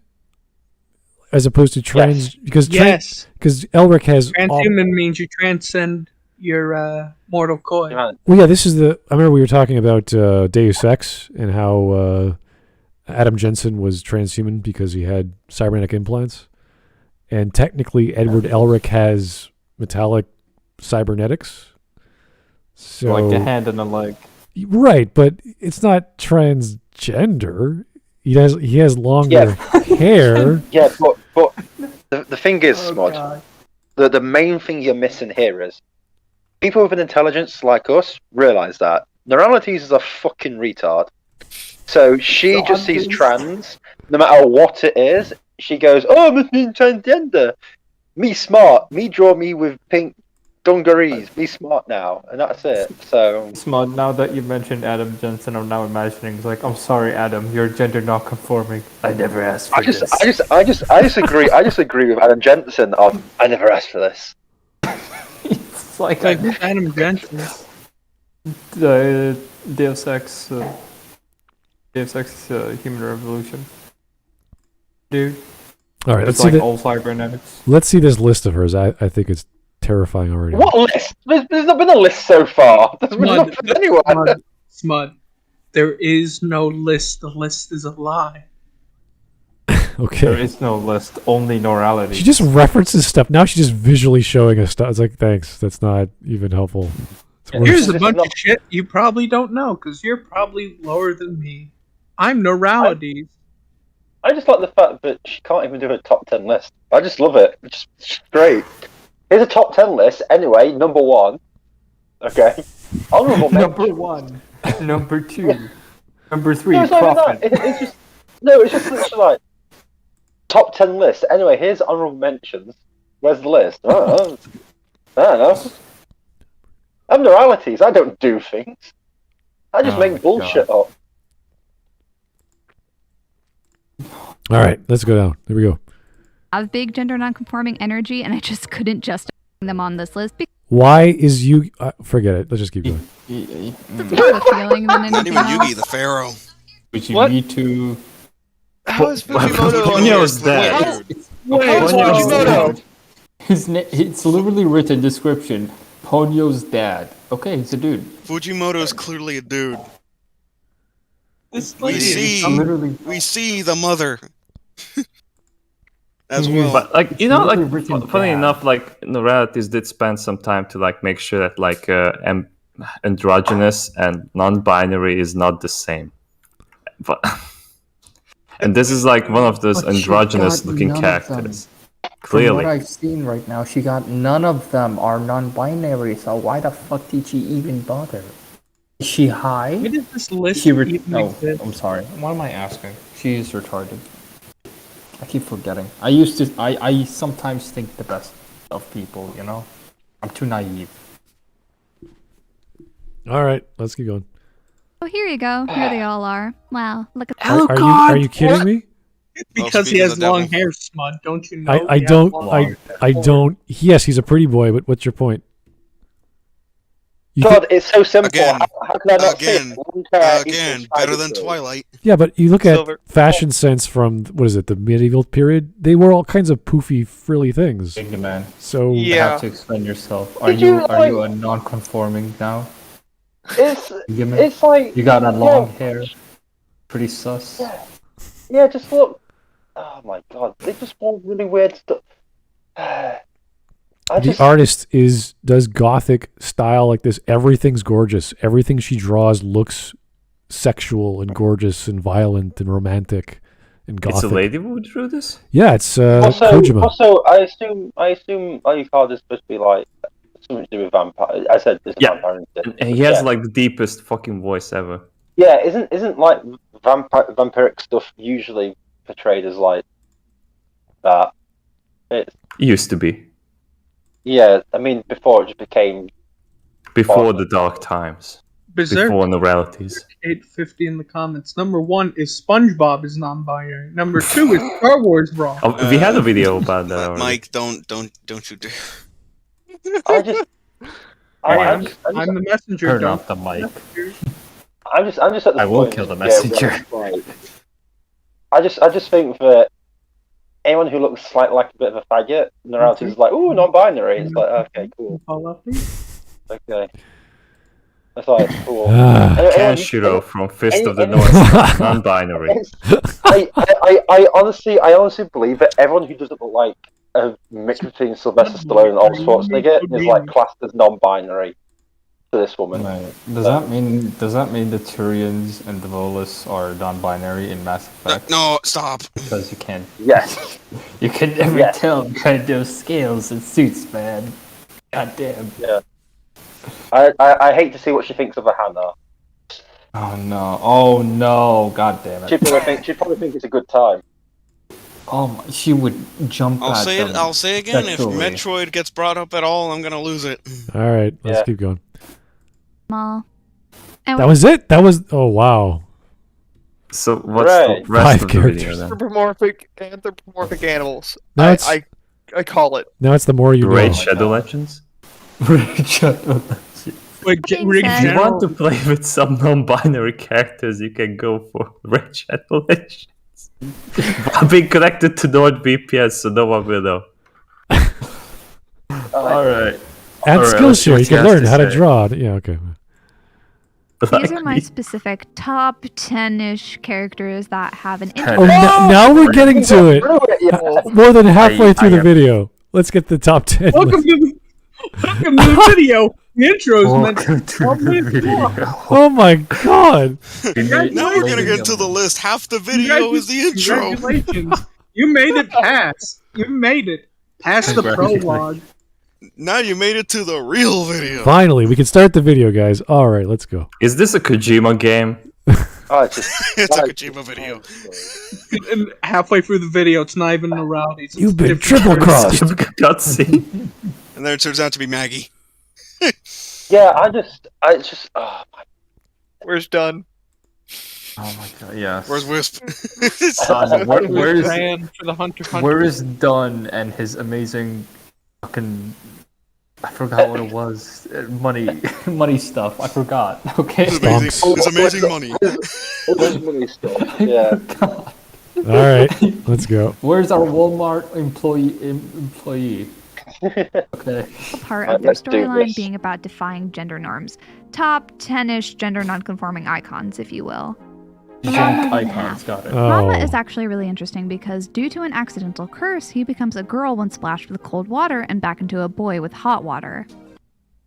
as opposed to trans? Because Yes, because Elric has transhuman means you transcend your mortal coil. Well, yeah, this is the. I remember we were talking about Deus Ex and how Adam Jensen was transhuman because he had cybernetic implants, and technically Edward Elric has metallic cybernetics. So like a hand and a leg. right, but it's not transgender. He has longer hair. Yeah, but the thing is, Smud, the main thing you're missing here is people with an intelligence like us realize that Noralities is a fucking retard. So she just sees trans, no matter what it is. She goes, "Oh, I'm a transgender. Me smart. Me draw me with pink dungarees. Me smart now," and that's it. So Smud, now that you mentioned Adam Jensen, I'm now imagining it's like, I'm sorry, Adam, you're gender not conforming. I never asked for I just agree. I just agree with Adam Jensen on. I never asked for this. It's like Like Adam Jensen. the Deus Ex Human Revolution. Dude, All right, it's let's see like all cybernetics. let's see this list of hers. I think it's terrifying already. What list? There's not been a list so far. There's been Smud, nothing anywhere. Smud. There is no list. The list is a lie. Okay. There is no list, only Noralities. She just references stuff. Now she's just visually showing us stuff. It's like, thanks. That's not even helpful. It's worse. Here's a This bunch is of shit you probably don't know, because you're probably lower than me. I'm Noralities. I just like the fact that she can't even do a top 10 list. I just love it. It's just great. Here's a top 10 list. Anyway, number 1. Okay. Honorable mention. Number 1, number 2, number 3, No, it's not even Prophet. that. It's just literally like top 10 list. Anyway, here's honorable mentions. Where's the list? I don't know. I'm Noralities. I don't do things. I just Oh make my bullshit up. All right, let's go down. Here we go. Have big gender non-conforming energy, and I just couldn't justify them on this list because Why is you? Forget it. Let's just keep going. it's more of a feeling than Not anything even else. Yugi the Pharaoh. Which you What? need to... How is Fujimoto on Ponyo's this? dead. How is Ponyo's Fujimoto? It's literally written description. Ponyo's dad. Okay, he's a dude. Fujimoto's clearly a dude. This We lady see, Literally. we see the mother as well. But like you know, like Literally written funny down. enough, like Noralities did spend some time to like make sure that like androgynous and non-binary is not the same. But and this is like one of those But she androgynous got looking none of characters. From what Clearly. I've seen right now, she got none of them are non-binary, so why the fuck did she even bother? Is she high? Why does this list She even no, exist? I'm sorry. What am I asking? She is retarded. I keep forgetting. I sometimes think the best of people, you know? I'm too naive. All right, let's keep going. Oh, here you go. Here they all are. Wow, look at Are you kidding me? Because he speak of has the long devil. hair, Smud. Don't you know? I he has don't. long hair? I don't. Yes, he's a pretty boy, but what's your point? You God, it's so simple. Again. how can I not see it? Again, Long hair again, equals better tiger than girl. Twilight. Yeah, but you look at Silver. fashion sense from what is it, the medieval period? They wore all kinds of poofy, frilly things. Big man. So You Yeah. have to explain yourself. Did you, Are you a non-conforming now? It's Big man? it's like You got a long hair. Pretty sus. yeah, just look. Oh my god, they just want really weird stuff. the artist does gothic style like this. Everything's gorgeous. Everything she draws looks sexual and gorgeous and violent and romantic and gothic. It's a lady who drew this? Yeah, it's Also, Kojima. I assume Alucard is supposed to be like something to do with vampire. I said there's a Yeah. vampire in it. And he has Yeah. like the deepest fucking voice ever. Yeah, isn't like vampiric stuff usually portrayed as like that? It's Used to be. yeah. I mean, before it just became Before the dark times. Berserk Before Noralities. 850 in the comments. Number 1 is SpongeBob is non-binary. Number 2 is Star Wars Brawl. Oh, we had a video about that already. Mike, don't you dare. I just. I'm the messenger. Turn don't- off the mic. I'm just at the I will point kill the where messenger. it's like- I just think that anyone who looks slightly like a bit of a faggot, Noralities is like, ooh, non-binary. It's like, okay, cool, okay. That's like cool. Kenshiro from Fist of the North, non-binary. I honestly believe that everyone who doesn't look like a mix between Sylvester Stallone and Arnold Schwarzenegger is like classed as non-binary to this woman. Right. Does that mean the Turians and the Volus are non-binary in Mass Effect? No, stop. Because you can't. Yes. You can never Yes. tell behind those scales and suits, man. God damn. Yeah. I hate to see what she thinks of a Hannah. Oh no! Oh no! God damn it! She'd probably think it's a good time. Oh my, she would jump I'll at say them. it. I'll say again. sexually. If Metroid gets brought up at all, I'm gonna lose it. All right, let's Yeah. keep going. Small. And That was it. That was. Oh wow. So what's Right. the rest 5 of the video characters. then? Anthropomorphic animals. Now it's I call it. now it's the more you know. Raid Shadow Legends? Wait, Being Rig said- If you General. want to play with some non-binary characters, you can go for Raid Shadow Legends. I'm being connected to NordVPN, so no one will know. Alright. At Alright, Skillshare, let's see you what can he has learn to how to say. draw. Yeah. Okay. These are my specific top 10-ish characters that have an Oh, interest. now we're getting to it. More than halfway through the am- video. Let's get the top 10. Welcome to the video. The intro is meant Welcome to the video. Oh my god. Now we're gonna get to the list. Half the video is the intro. Congratulations. You made it past. You made it past the prologue. Now you made it to the real video. Finally, we can start the video, guys. All right, let's go. Is this a Kojima game? Oh, it's just, It's a Kojima video. And halfway through the video, it's not even Noralities. You've been It's different triple crossed. Skip cutscene. And then it turns out to be Maggie. yeah, it's just, oh my. Where's Dunn? Oh my god! Yes. Where's Wisp? Where is Ran for the Hunter Hunter. where is Dunn and his amazing fucking? I forgot what it was. Money stuff. I forgot. Okay. It's amazing, Stonks. it's amazing money. All this money stuff. Yeah. God. All right, let's go. Where's our Walmart employee? Okay. Part of their Let's do storyline this. being about defying gender norms. Top 10-ish gender nonconforming icons, if you will. Junk icons. Got it. Ranma Oh. is actually really interesting because due to an accidental curse, he becomes a girl when splashed with cold water and back into a boy with hot water.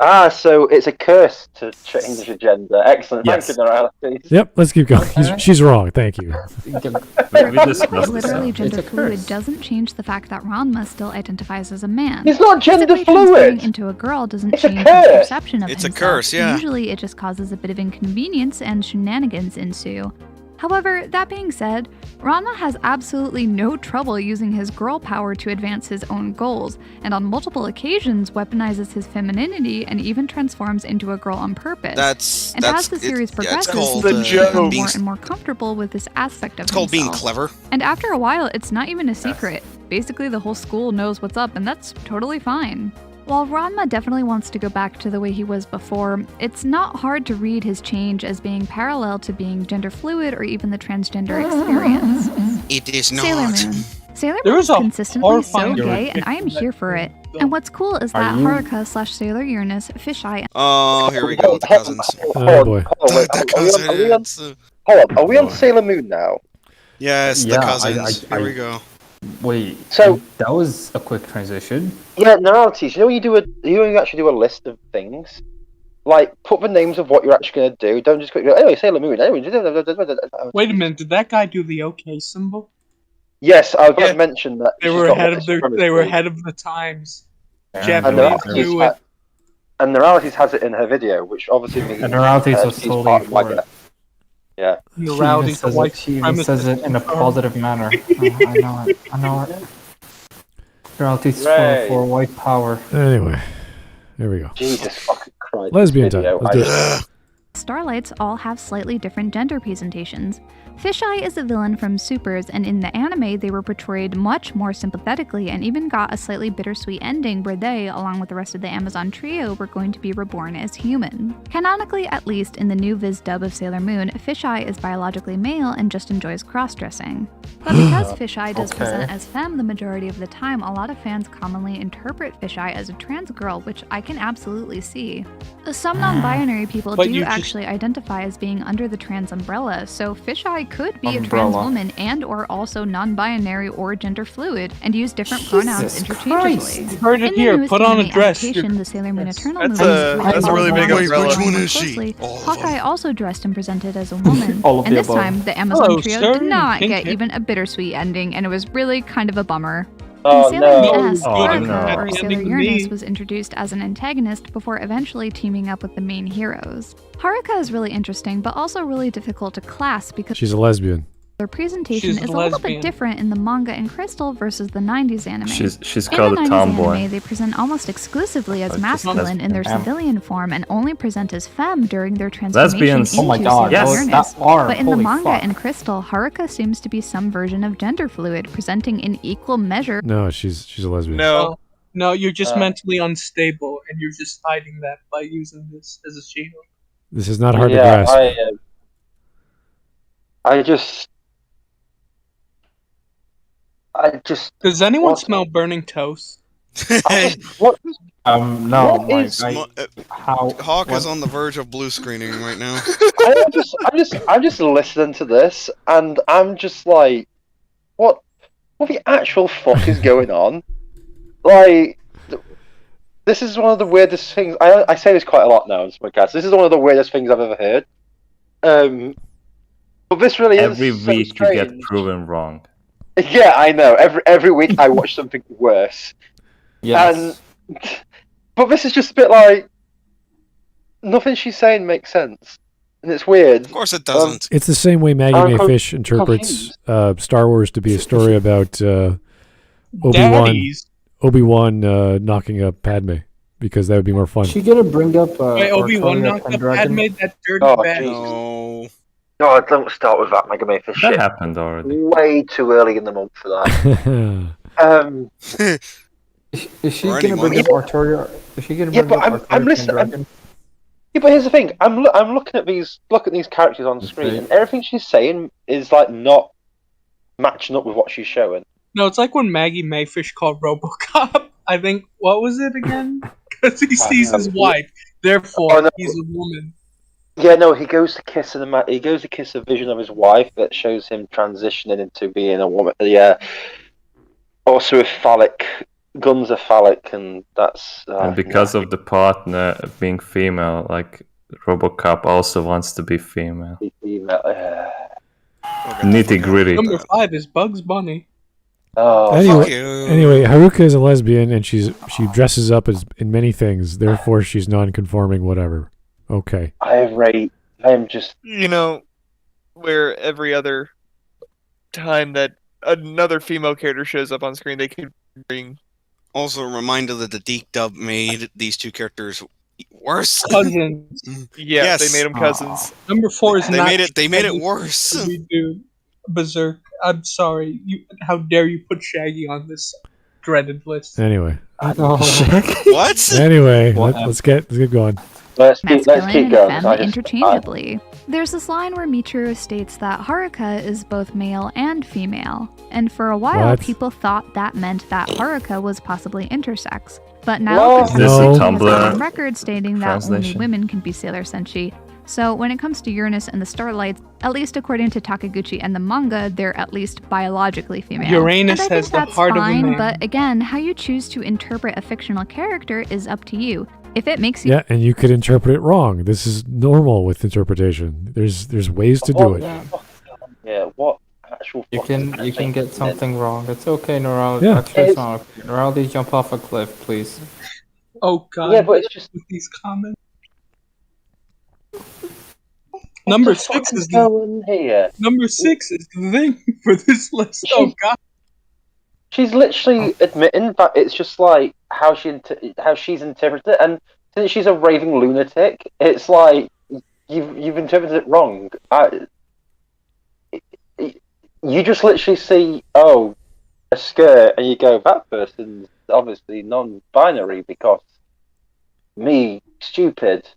Ah, so it's a curse to change your gender. Excellent. Yes. Thank you, Noralities. Yep, let's keep going. She's wrong. Thank you. We discussed this. Literally It's gender a fluid curse. doesn't change the fact that Ranma still identifies as a man. He's not gender Physically transferring fluid. into a girl doesn't It's a change his curse. perception of It's a himself. curse, yeah. Usually it just causes a bit of inconvenience and shenanigans ensue. However, that being said, Ranma has absolutely no trouble using his girl power to advance his own goals, and on multiple occasions weaponizes his femininity and even transforms into a girl on purpose. That's and that's as the series it's progresses, called, The he joke. becomes being, more and more comfortable with this aspect of it's called being himself. clever. And after a while, it's not even a secret. Basically, the whole school knows what's up, and that's totally fine. While Ranma definitely wants to go back to the way he was before, it's not hard to read his change as being parallel to being gender fluid or even the transgender experience. It is Sailor not. Moon. Sailor There Moon is is a consistently so horrifying gay, and I am here for it. And what's cool is that Haruka/Sailor Uranus, Fisheye, Oh, here we go with the cousins. Oh boy. Hold on, are we on Sailor Moon now? Yes, the Yeah, cousins. I- Here we go. Wait, So- that was a quick transition. Yeah, Noralities. You know, you actually do a list of things. Like, put the names of what you're actually going to do. Don't just quickly go, anyway, Sailor Moon. Anyway. Wait a minute, did that guy do the OK symbol? Yes, I was going Yeah. to mention that. They she's were got ahead this of their. from his They were feed. ahead of the times. And Japanese knew it. And Noralities has it in her video, which obviously means And Noralities was she's totally part of for Wagga. it. Yeah. She even says it in a positive manner. I know it. Noralities Right. for white power. Anyway, here we go. Jesus fucking Christ. Lesbian this video, time. Let's do it. Starlights all have slightly different gender presentations. Fisheye is a villain from Supers, and in the anime they were portrayed much more sympathetically and even got a slightly bittersweet ending where they, along with the rest of the Amazon trio, were going to be reborn as human. Canonically, at least in the new Viz dub of Sailor Moon, Fisheye is biologically male and just enjoys cross-dressing. But because Fisheye does present as femme the majority of the time, a lot of fans commonly interpret Fisheye as a trans girl, which I can absolutely see. Some non-binary people But do you just- actually identify as being under the trans umbrella, so Fisheye could be a trans Umbrella. woman and or also non-binary or gender fluid, and use different pronouns Jesus interchangeably. Christ. You heard it In the here. newest Put on a anime dress. adaptation, the Sailor Moon Eternal That's movie, a- which that's a follows really big along umbrella. more Which one is she? closely, All of Hawkeye them. also dressed and presented as a woman, All of and the this above. time the Amazon Hello, trio sir. did not Pink get hair. even a bittersweet ending, and it was really kind of a bummer. Oh, In Sailor no. Moon S, Oh, Haruka, no. or Happy Sailor ending to Uranus, me. was introduced as an antagonist before eventually teaming up with the main heroes. Haruka is really interesting, but also really difficult to class because She's a lesbian. their presentation She's is a a little lesbian. bit different in the manga and Crystal versus the 90s anime. She's In called the a 90s tomboy. anime, they present almost exclusively as Just masculine in their lesbian. civilian form and only present as femme during their transformation Lesbians. into Oh my god, Sailor Yes. Uranus. that arm. But in the holy manga fuck. and Crystal, Haruka seems to be some version of gender fluid, presenting in equal measure. No, she's a lesbian. No. No, you're just Uh, mentally unstable, and you're just hiding that by using this as a shield. This is not hard to Yeah, grasp. I just. Does anyone What? smell burning toast? What? No, What like, is- how? Hawk is what- on the verge of blue screening right now. I'm just listening to this, and I'm just like, what the actual fuck is going on? Like, this is one of the weirdest things. I say this quite a lot now in Smudcast. This is one of the weirdest things I've ever heard. But this really Every is so week you get strange. proven wrong. Yeah, I know. Every week I watch something worse. Yes. But this is just a bit like nothing she's saying makes sense, and it's weird. Of course it doesn't. It's the same way Maggie I'm Mae Fish interprets Star Wars to be a story about Daddies. Obi-Wan knocking up Padme, because that would be more fun. She gonna bring up Wait, Obi-Wan Artoria knocked up Pendragon? Padme, that dirty Oh, bad. Jesus. No. No, don't start with that Mega Man for That shit. happened already. Way too early in the month for that. Is she Or gonna bring anyone. up Artoria? Is she gonna Yeah, bring but up I'm Artoria listening. Pendragon? Yeah, but here's the thing. I'm looking at these characters on screen, Okay. and everything she's saying is like not matching up with what she's showing. No, it's like when Maggie Mayfish called RoboCop. I think, what was it again? Because he sees his wife, therefore Oh, no. he's a woman. Yeah, no, he goes to kiss a vision of his wife that shows him transitioning into being a woman. Yeah, also with phallic. Guns are phallic, and that's. And because of the partner being female, like RoboCop also wants to be female. Nitty gritty. Number 5 is Bugs Bunny. Oh, Anyway, Fuck you. Anyway, Haruka is a lesbian, and she dresses up as in many things. Therefore, she's non-conforming. Whatever. Okay. I'm just. You know, where every other time that another female character shows up on screen, they could bring. Also, a reminder that the Deke dub made these two characters worse. Cousins. Yeah, Yes. they made them cousins. Number 4 is They not. made it worse. We do. Berserk. I'm sorry. How dare you put Shaggy on this? dreaded list. Anyway. What? Anyway, let's get going. Let's Masculine keep and going. femme interchangeably. There's this line where Michiru states that Haruka is both male and female, and for a while What? people thought that meant that Haruka was possibly intersex. But now Whoa. Christine This is has Tumblr gone on record stating that only translation. women can be Sailor Senshi. So when it comes to Uranus and the Starlights, at least according to Takaguchi and the manga, they're at least biologically female. Uranus and I has think the that's heart of a fine, man. but again, how you choose to interpret a fictional character is up to you. If it makes you Yeah, and you could interpret it wrong. This is normal with interpretation. There's ways to do it. Yeah, what actual... You can get something wrong. It's okay, Noralities. Yeah. Actually, it's not okay. Noralities, jump off a cliff, please. Oh god. Yeah, but it's just... With these comments. Number What the 6 fuck is the going here? number 6 is the thing for this list. Oh god. She's literally admitting that it's just like how she's interpreted it, and since she's a raving lunatic, it's like you've interpreted it wrong. You just literally see a skirt, and you go, that person's obviously non-binary because me stupid.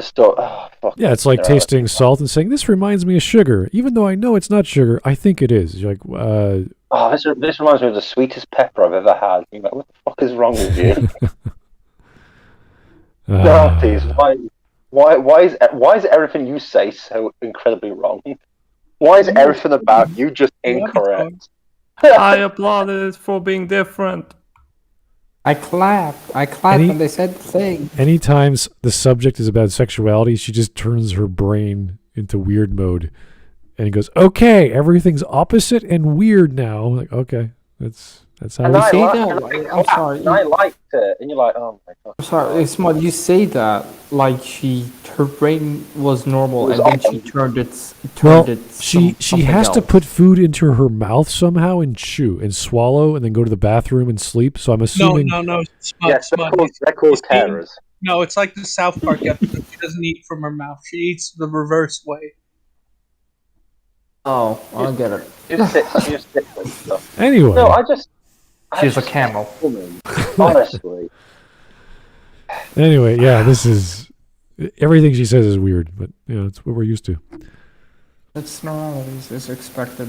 Stuff. Oh, fuck. Yeah, it's like tasting salt and saying, this reminds me of sugar. Even though I know it's not sugar, I think it is. You're like, Oh, this reminds me of the sweetest pepper I've ever had. You're like, what the fuck is wrong with you? Noralities, why is everything you say so incredibly wrong? Why is everything about you just incorrect? I applauded it for being different. I clapped when they said the thing. Anytime the subject is about sexuality, she just turns her brain into weird mode. And he goes, okay, everything's opposite and weird now. Like, okay, that's how And we I see like- it. and I'm I- sorry. And I liked it, and you're like, oh my god. I'm sorry, Smud, you say that like her brain was normal and then she turned it. Well, something she has to else. put food into her mouth somehow and chew and swallow and then go to the bathroom and sleep. So I'm assuming. No. Smut, Yes, they're smut. called He's being- carers. No, it's like the South Park episode. She doesn't eat from her mouth. She eats the reverse way. Oh, I get it. She just sits with stuff. Anyway. No, She's a camel. Woman, honestly. Anyway, yeah, this is. Everything she says is weird, but, it's what we're used to. It's Noralities, it's expected.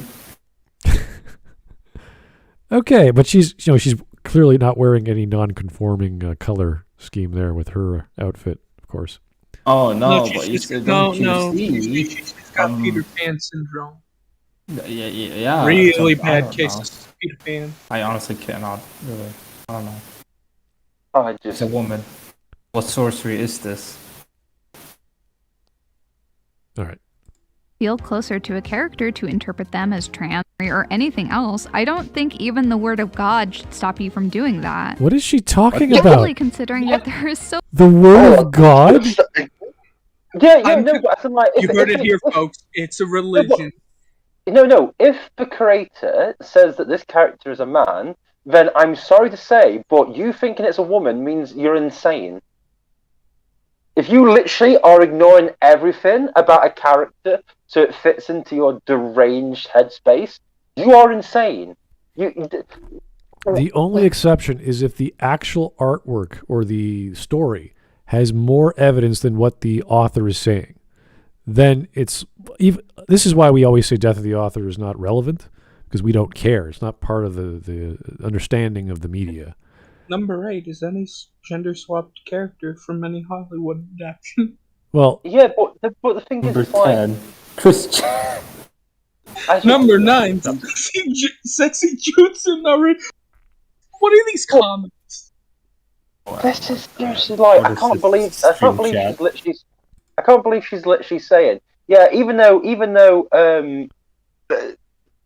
Okay, but she's clearly not wearing any non-conforming color scheme there with her outfit, of course. Oh no, she's but you just- said no. don't you see? She's got Peter Pan syndrome. Yeah. Really I bad don't know. cases of Peter Pan. I honestly cannot really. I don't know. I It's just a woman. What sorcery is this? All right. feel closer to a character to interpret them as trans or anything else. I don't think even the word of God should stop you from doing that. What is she talking Especially about? considering that there is so The word of God? Yeah, I'm- no, but I'm like, You heard it here, folks. It's a religion. No. If the creator says that this character is a man, then I'm sorry to say, but you thinking it's a woman means you're insane. If you literally are ignoring everything about a character so it fits into your deranged headspace, you are insane. The only exception is if the actual artwork or the story has more evidence than what the author is saying. Then it's even. This is why we always say death of the author is not relevant, because we don't care. It's not part of the understanding of the media. Number 8 is any gender-swapped character from any Hollywood adaptation. Well, Yeah, but the thing Number is, like, 10. Christian. Number 9, sexy jutsu Naruto. What are these comments? This is seriously like What I is can't this believe stream chat? she's literally saying, yeah, even though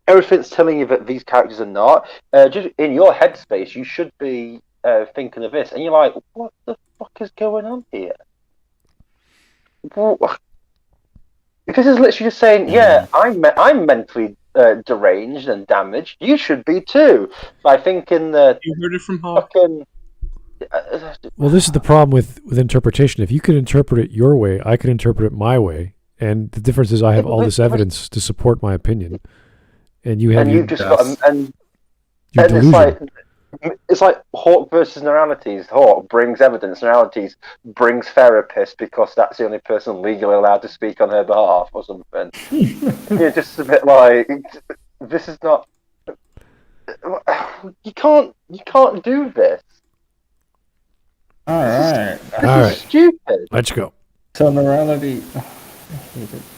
everything's telling you that these characters are not, just in your headspace you should be thinking of this, and you're like, what the fuck is going on here? Because it's literally just saying, yeah, I'm mentally deranged and damaged. You should be too. By thinking that You heard it from Hawk. fucking. well, this is the problem with interpretation. If you could interpret it your way, I could interpret it my way, and the difference is I have all this evidence to support my opinion, and you have And your, you've just got your and it's delusion. like It's like Hawk versus Noralities. Hawk brings evidence. Noralities brings therapist because that's the only person legally allowed to speak on her behalf, or something. Just a bit like this is not. You can't do this. All right. All right. Stupid. Let's go. So morality.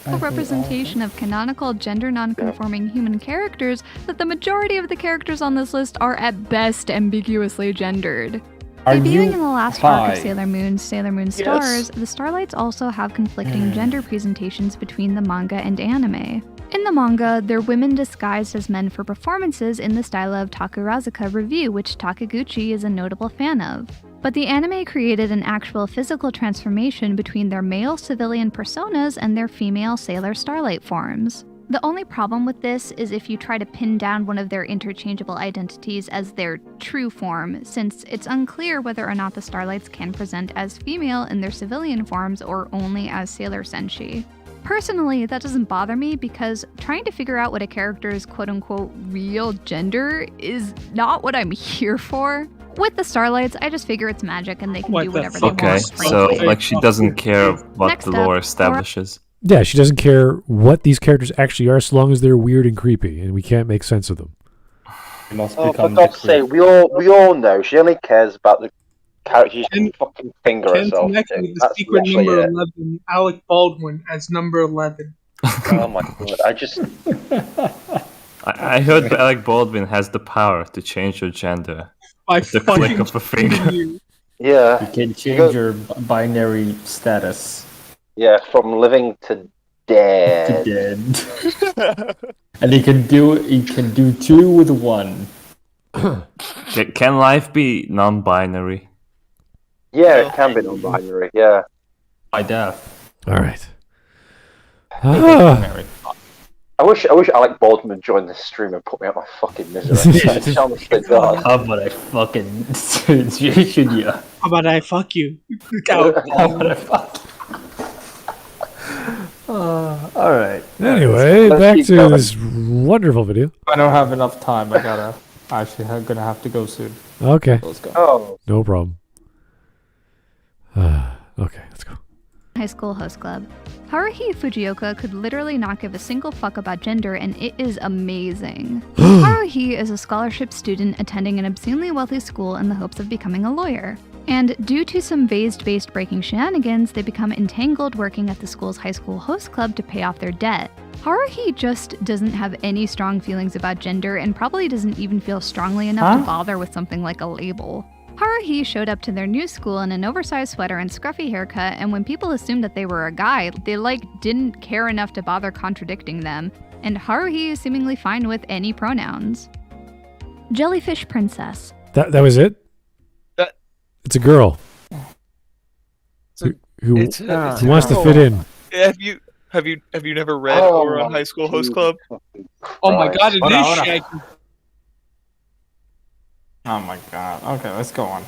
A representation of canonical gender non-conforming human characters that the majority of the characters on this list are at best ambiguously gendered. Debuting in the last arc of Sailor Moon Stars, the Starlights also have conflicting gender presentations between the manga and anime. In the manga, they're women disguised as men for performances in the style of Takurazuka Review, which Takiguchi is a notable fan of. But the anime created an actual physical transformation between their male civilian personas and their female Sailor Starlight forms. The only problem with this is if you try to pin down one of their interchangeable identities as their true form, since it's unclear whether or not the Starlights can present as female in their civilian forms or only as Sailor Senshi. Personally, that doesn't bother me because trying to figure out what a character's quote-unquote real gender is not what I'm here for. With the Starlights, I just figure it's magic and they can do whatever they want. Okay, so like she doesn't care what Next the lore up, establishes. Yeah, she doesn't care what these characters actually are, so long as they're weird and creepy, and we can't make sense of them. For God's sake, we all know she only cares about the character she can fucking finger herself to. The That's secret literally number it. 11, Alec Baldwin as number 11. Oh my god, I heard Alec Baldwin has the power to change your gender. By The click of a finger. Yeah. You can change your binary status Yeah, from living to dead. to dead. And you can do two with one. Can life be non-binary? Yeah, it can be non-binary. Yeah. By death. All right. Binary. I wish Alec Baldwin would join this stream and put me out my fucking misery. Honestly, God. How about I fucking should you? How about I fuck you? How about I fuck? All right. Anyway, Let's back keep to going. this wonderful video. I don't have enough time. I'm gonna have to go soon. Okay, Let's go. Oh, no problem. Okay, let's go. High School Host Club. Haruhi Fujioka could literally not give a single fuck about gender, and it is amazing. Haruhi is a scholarship student attending an obscenely wealthy school in the hopes of becoming a lawyer. And due to some vase-based breaking shenanigans, they become entangled working at the school's high school host club to pay off their debt. Haruhi just doesn't have any strong feelings about gender and probably doesn't even feel strongly enough to bother with something like a label. Haruhi showed up to their new school in an oversized sweater and scruffy haircut, and when people assumed that they were a guy, they didn't care enough to bother contradicting them, and Haruhi is seemingly fine with any pronouns. Jellyfish Princess. That was it? It's a girl. Who wants to fit in. Have you never read or High School Host Club? Oh my god, it is Shaggy. Oh my god. Okay, let's go on.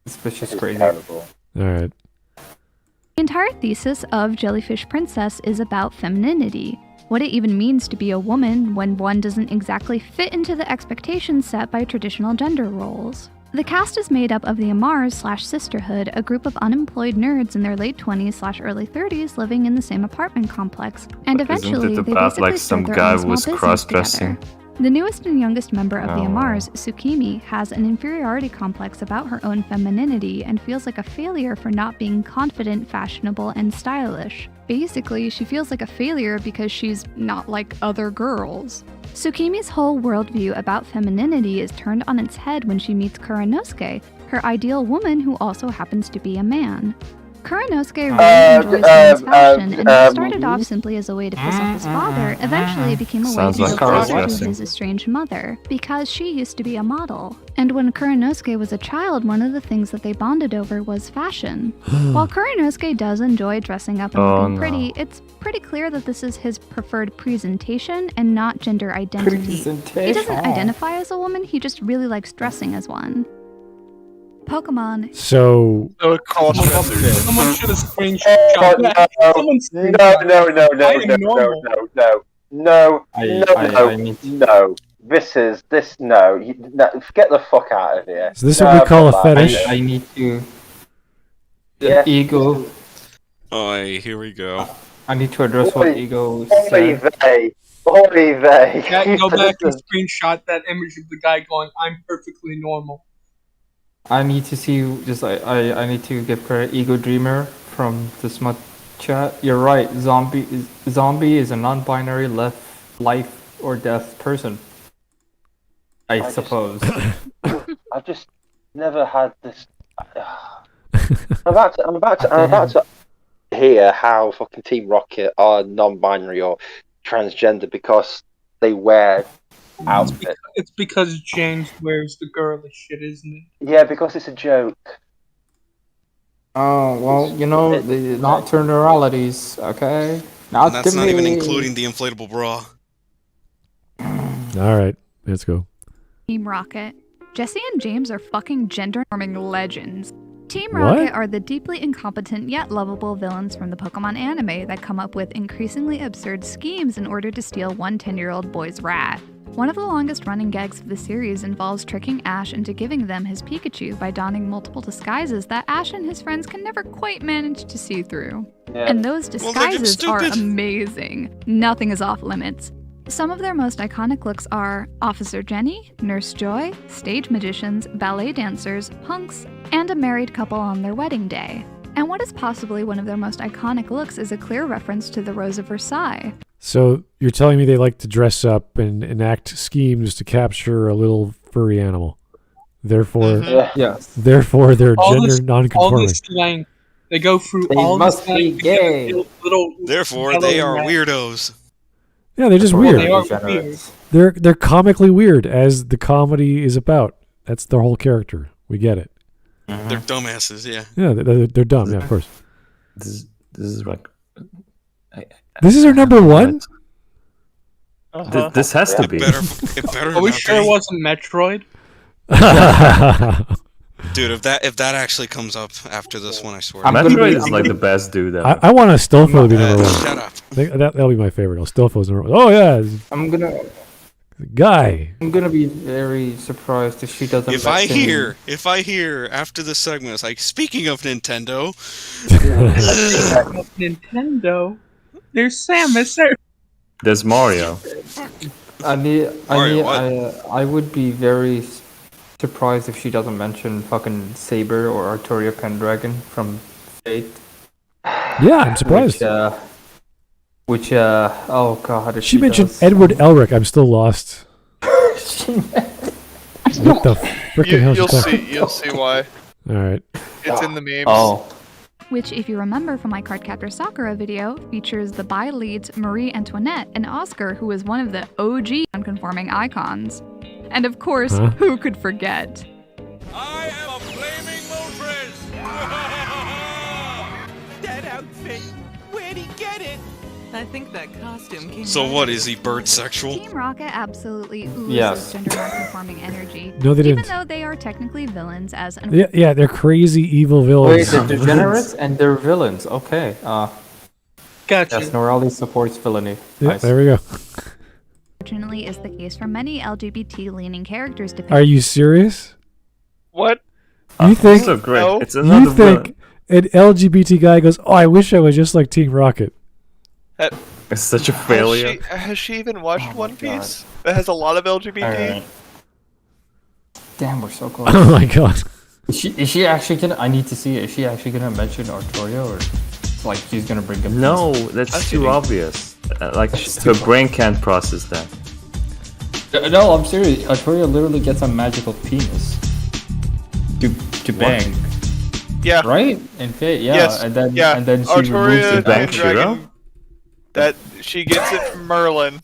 This bitch is crazy. terrible. All right. The entire thesis of Jellyfish Princess is about femininity, what it even means to be a woman when one doesn't exactly fit into the expectations set by traditional gender roles. The cast is made up of the Amars/Sisterhood, a group of unemployed nerds in their late 20s/early 30s living in the same apartment complex, and But isn't eventually it they about, basically like, some start their guy own small was business cross-dressing? together. The newest and youngest member of the Oh. Amars, Tsukimi, has an inferiority complex about her own femininity and feels like a failure for not being confident, fashionable, and stylish. Basically, she feels like a failure because she's not like other girls. Tsukimi's whole worldview about femininity is turned on its head when she meets Kuranosuke, her ideal woman who also happens to be a man. Kuranosuke really enjoys women's fashion, and what started off simply as a way to piss off his father eventually became a way Sounds to like feel closer to cross-dressing. his estranged mother, because she used to be a model. And when Kuranosuke was a child, one of the things that they bonded over was fashion. While Kuranosuke does enjoy dressing up and Oh, looking no. pretty, it's pretty clear that this is his preferred presentation and not gender identity. He doesn't identify as a woman, he just really likes dressing as one. Pokemon. So Someone should have screenshot that. Someone No. I am normal. No. No, get the fuck out of here. So this is what we call a fetish. I need to. Yeah. Ego. Oh, here we go. I need to address what Ego Oy said. vey. Oy vey. Yeah, go back and screenshot that image of the guy going, "I'm perfectly normal." I need to see I need to give credit Ego Dreamer from the Smut chat. You're right. Zombie is a non-binary life or death person. I suppose. I've just never had this. I'm about to hear how fucking Team Rocket are non-binary or transgender because they wear outfits. It's because James wears the girly shit, isn't it? Yeah, because it's a joke. Oh well, the nocturnal Noralities. Okay, And that's not even including the inflatable bra. All right, let's go. Team Rocket. Jesse and James are fucking gender-norming legends. Team What? Rocket are the deeply incompetent yet lovable villains from the Pokemon anime that come up with increasingly absurd schemes in order to steal one 10-year-old boy's rat. One of the longest running gags of the series involves tricking Ash into giving them his Pikachu by donning multiple disguises that Ash and his friends can never quite manage to see through. Yeah. And those Well, they're just disguises are stupid. amazing. Nothing is off limits. Some of their most iconic looks are Officer Jenny, Nurse Joy, stage magicians, ballet dancers, punks, and a married couple on their wedding day. And what is possibly one of their most iconic looks is a clear reference to the Rose of Versailles. So you're telling me they like to dress up and enact schemes to capture a little furry animal. Therefore, Yes. therefore they're All gender this- All non-conforming. this slang. They go through They all must this slang be to get a gay. little Therefore, yellow they are rat. weirdos. Yeah, they're just Well, weird. they are Degenerates. They're comically weird, as the comedy is about. That's their whole character. We get it. They're dumbasses, yeah. Yeah, they're dumb. Yeah, of course. This is like. This is our number one. This has to be. It better Are we not sure it be. wasn't Metroid? Dude, if that actually comes up after this one, I swear. I'm gonna Metroid be- is I'm like gonna- the best dude ever. I want a Stilfo to be number one. Shut up. That'll be my favorite. Stilfo's number one. Oh yeah, I'm gonna guy. be very surprised if she doesn't. If I hear after this segment, it's like, speaking of Nintendo, Nintendo. There's Samus. There's Mario. I would be very surprised if she doesn't mention fucking Saber or Arturia Pendragon from Fate. Yeah, I'm surprised. Oh god, if She mentioned does. Edward Elric. I'm still lost. What the frickin' hell? You'll is she talking- see. You'll see why. All right. It's in the memes. Oh, Which, if you remember from my Cardcaptor Sakura video, features the bi-leads Marie Antoinette and Oscar, who is one of the OG Nonconforming icons. And of course, Huh? who could forget? I am a flaming Moltres! That outfit, where'd he get it? I think that costume came so what, is he bird sexual? Team Rocket absolutely oozes Yes. gender nonconforming energy. No, they Even didn't. though they are technically villains as an Yeah, they're crazy evil wait, villains. they're degenerates and they're villains. Okay. Gotcha. Yes, Noralities supports villainy. Yeah, Nice. there we go. unfortunately is the case for many LGBT-leaning characters depicted. Are you serious? What? You think? So great. No. It's another You think an LGBT guy goes, "Oh, I wish I was just like Team Rocket." It's such a failure. Has she even watched Oh my One Piece? That has a lot of LGBT. Alright. Damn, we're so close. Oh my god. Is she actually gonna? I need to see it. Is she actually gonna mention Arturia, or it's like she's gonna bring him? No, that's too obvious. Like her brain can't process that. No, I'm serious. Arturia literally gets a magical penis to bang, Yeah. right? And Fate, yeah, Yes. and then Yeah. and then she Arturia removes the the bang bang. dragon. That she gets it from Merlin.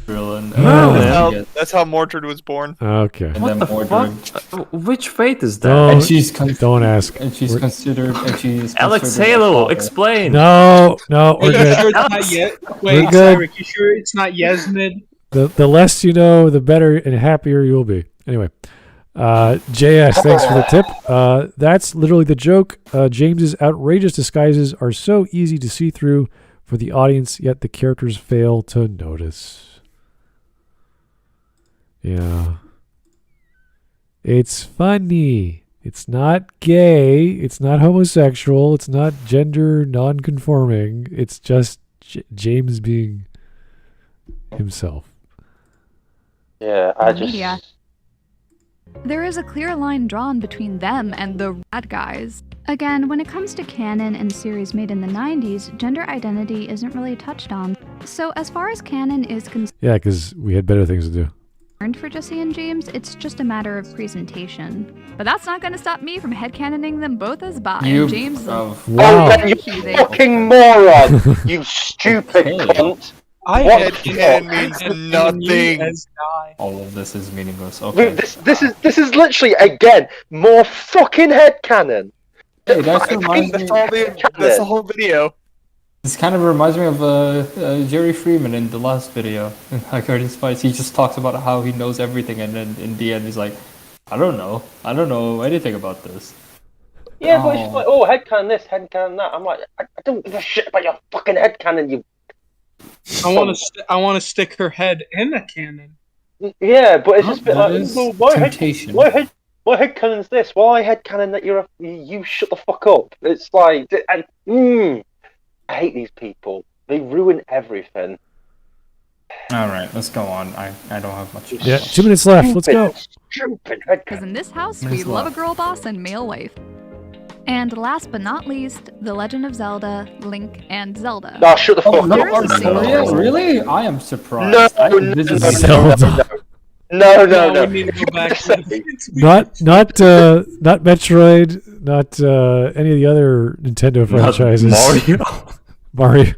Merlin. Merlin. That's how Mordred was born. Okay. And What then the Mordred. fuck? Which fate is that? Don't, And she's don't ask. and she's We're- considered and she's Alex considered a Halo, father. explain. No, we're Are you good. sure it's not yet? Wait, We're good. Cyrus, you sure it's not Yasmid? The less you know, the better and happier you'll be. Anyway, JS, thanks for the tip. That's literally the joke. James's outrageous disguises are so easy to see through for the audience, yet the characters fail to notice. Yeah. It's funny. It's not gay. It's not homosexual. It's not gender non-conforming. It's just James being himself. Yeah, I just. Yeah. There is a clear line drawn between them and the rad guys. Again, when it comes to canon and series made in the 90s, gender identity isn't really touched on. So as far as canon is Yeah, because we had better things to do. concerned for Jesse and James, it's just a matter of presentation. But that's not going to stop me from headcanoning them both as bi. And James is Oh, Wow. then you fucking moron! You stupid cunt! Headcanon means nothing. All of this is meaningless. Okay. This is literally again more fucking headcanon. Hey, that reminds me. That's the whole video. This kind of reminds me of Jerry Freeman in the last video. In Garden Spice, he just talks about how he knows everything, and then in the end, he's like, I don't know anything about this. Yeah, but it's just like, headcanon this, headcanon that. I'm like, I don't give a shit about your fucking headcanon, you. I want to stick her head in a cannon. Yeah, but it's just a bit That like, is well, temptation. why headcanon's this? Why headcanon that you shut the fuck up? It's like, I hate these people. They ruin everything. All right, let's go on. I don't have much. Yeah, 2 minutes left. Let's go. Stupid Because headcanon. in this house, we Minutes love a left. girl boss and male wife. And last but not least, The Legend of Zelda, Link, and Zelda. No, shut the fuck Oh, up. no, There is a single really? Really? I am surprised. No, This is Zelda. No. We need to go back to Not Metroid, not any of the other Nintendo franchises. Mario.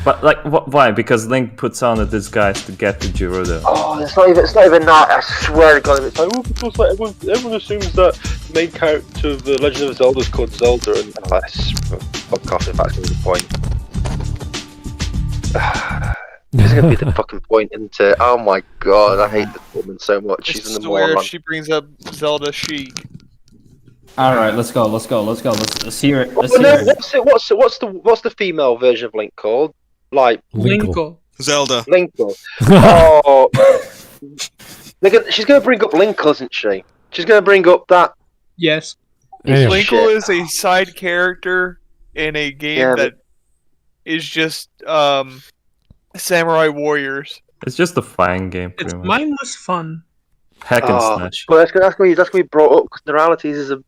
But like, why? Because Link puts on a disguise to get to Gerudo. Oh, it's not even that. I swear to God, it's like, because like everyone assumes that the main character of the Legend of Zelda is called Zelda, and fuck off if that's gonna be the point. This is gonna be the fucking point, isn't it? Oh my God, I hate this woman so much. I She's in the swear moron. she brings up Zelda chic. All right, let's go. Let's hear it. Let's Well, no, hear it. what's the female version of Link called? Like Linkle. Zelda. Linkle. Oh, she's gonna bring up Linkle, isn't she? She's gonna bring up that. Yes. Anyway. Linkle is a side character in a game Yeah, that is just samurai warriors. It's just a fine game, It's pretty much. mindless fun. Hack and slash. Well, that's gonna be brought up because Noralities is a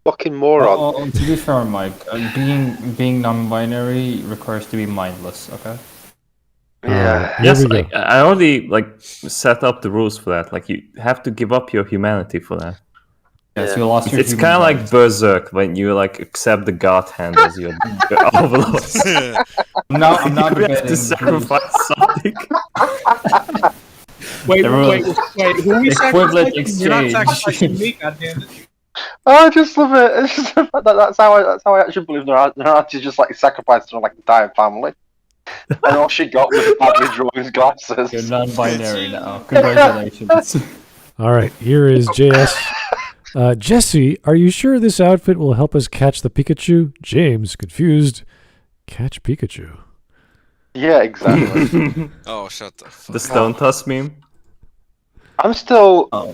fucking moron. Oh, to be fair, Mike, being non-binary requires to be mindless. Okay. Yeah. Here Yes, we go. like, I already set up the rules for that. Like, you have to give up your humanity for that. Yes, Yeah. you lost your. It's human kind of like rights. Berserk when you accept the god hand as your overlords. I'm not You have to debating. sacrifice something. Wait, There was who are we equivalent sacrificing? You're not exchange. sacrificing me, goddammit. I just love it. It's just, that's how I actually believe Noralities just like sacrificed her like entire family, and all she got was badly drawn glasses. You're non-binary now. Congratulations. All right, here is JS. Jesse, are you sure this outfit will help us catch the Pikachu? James, confused. Catch Pikachu. Yeah, exactly. Oh, shut the fuck The stone toss meme. I'm still Oh,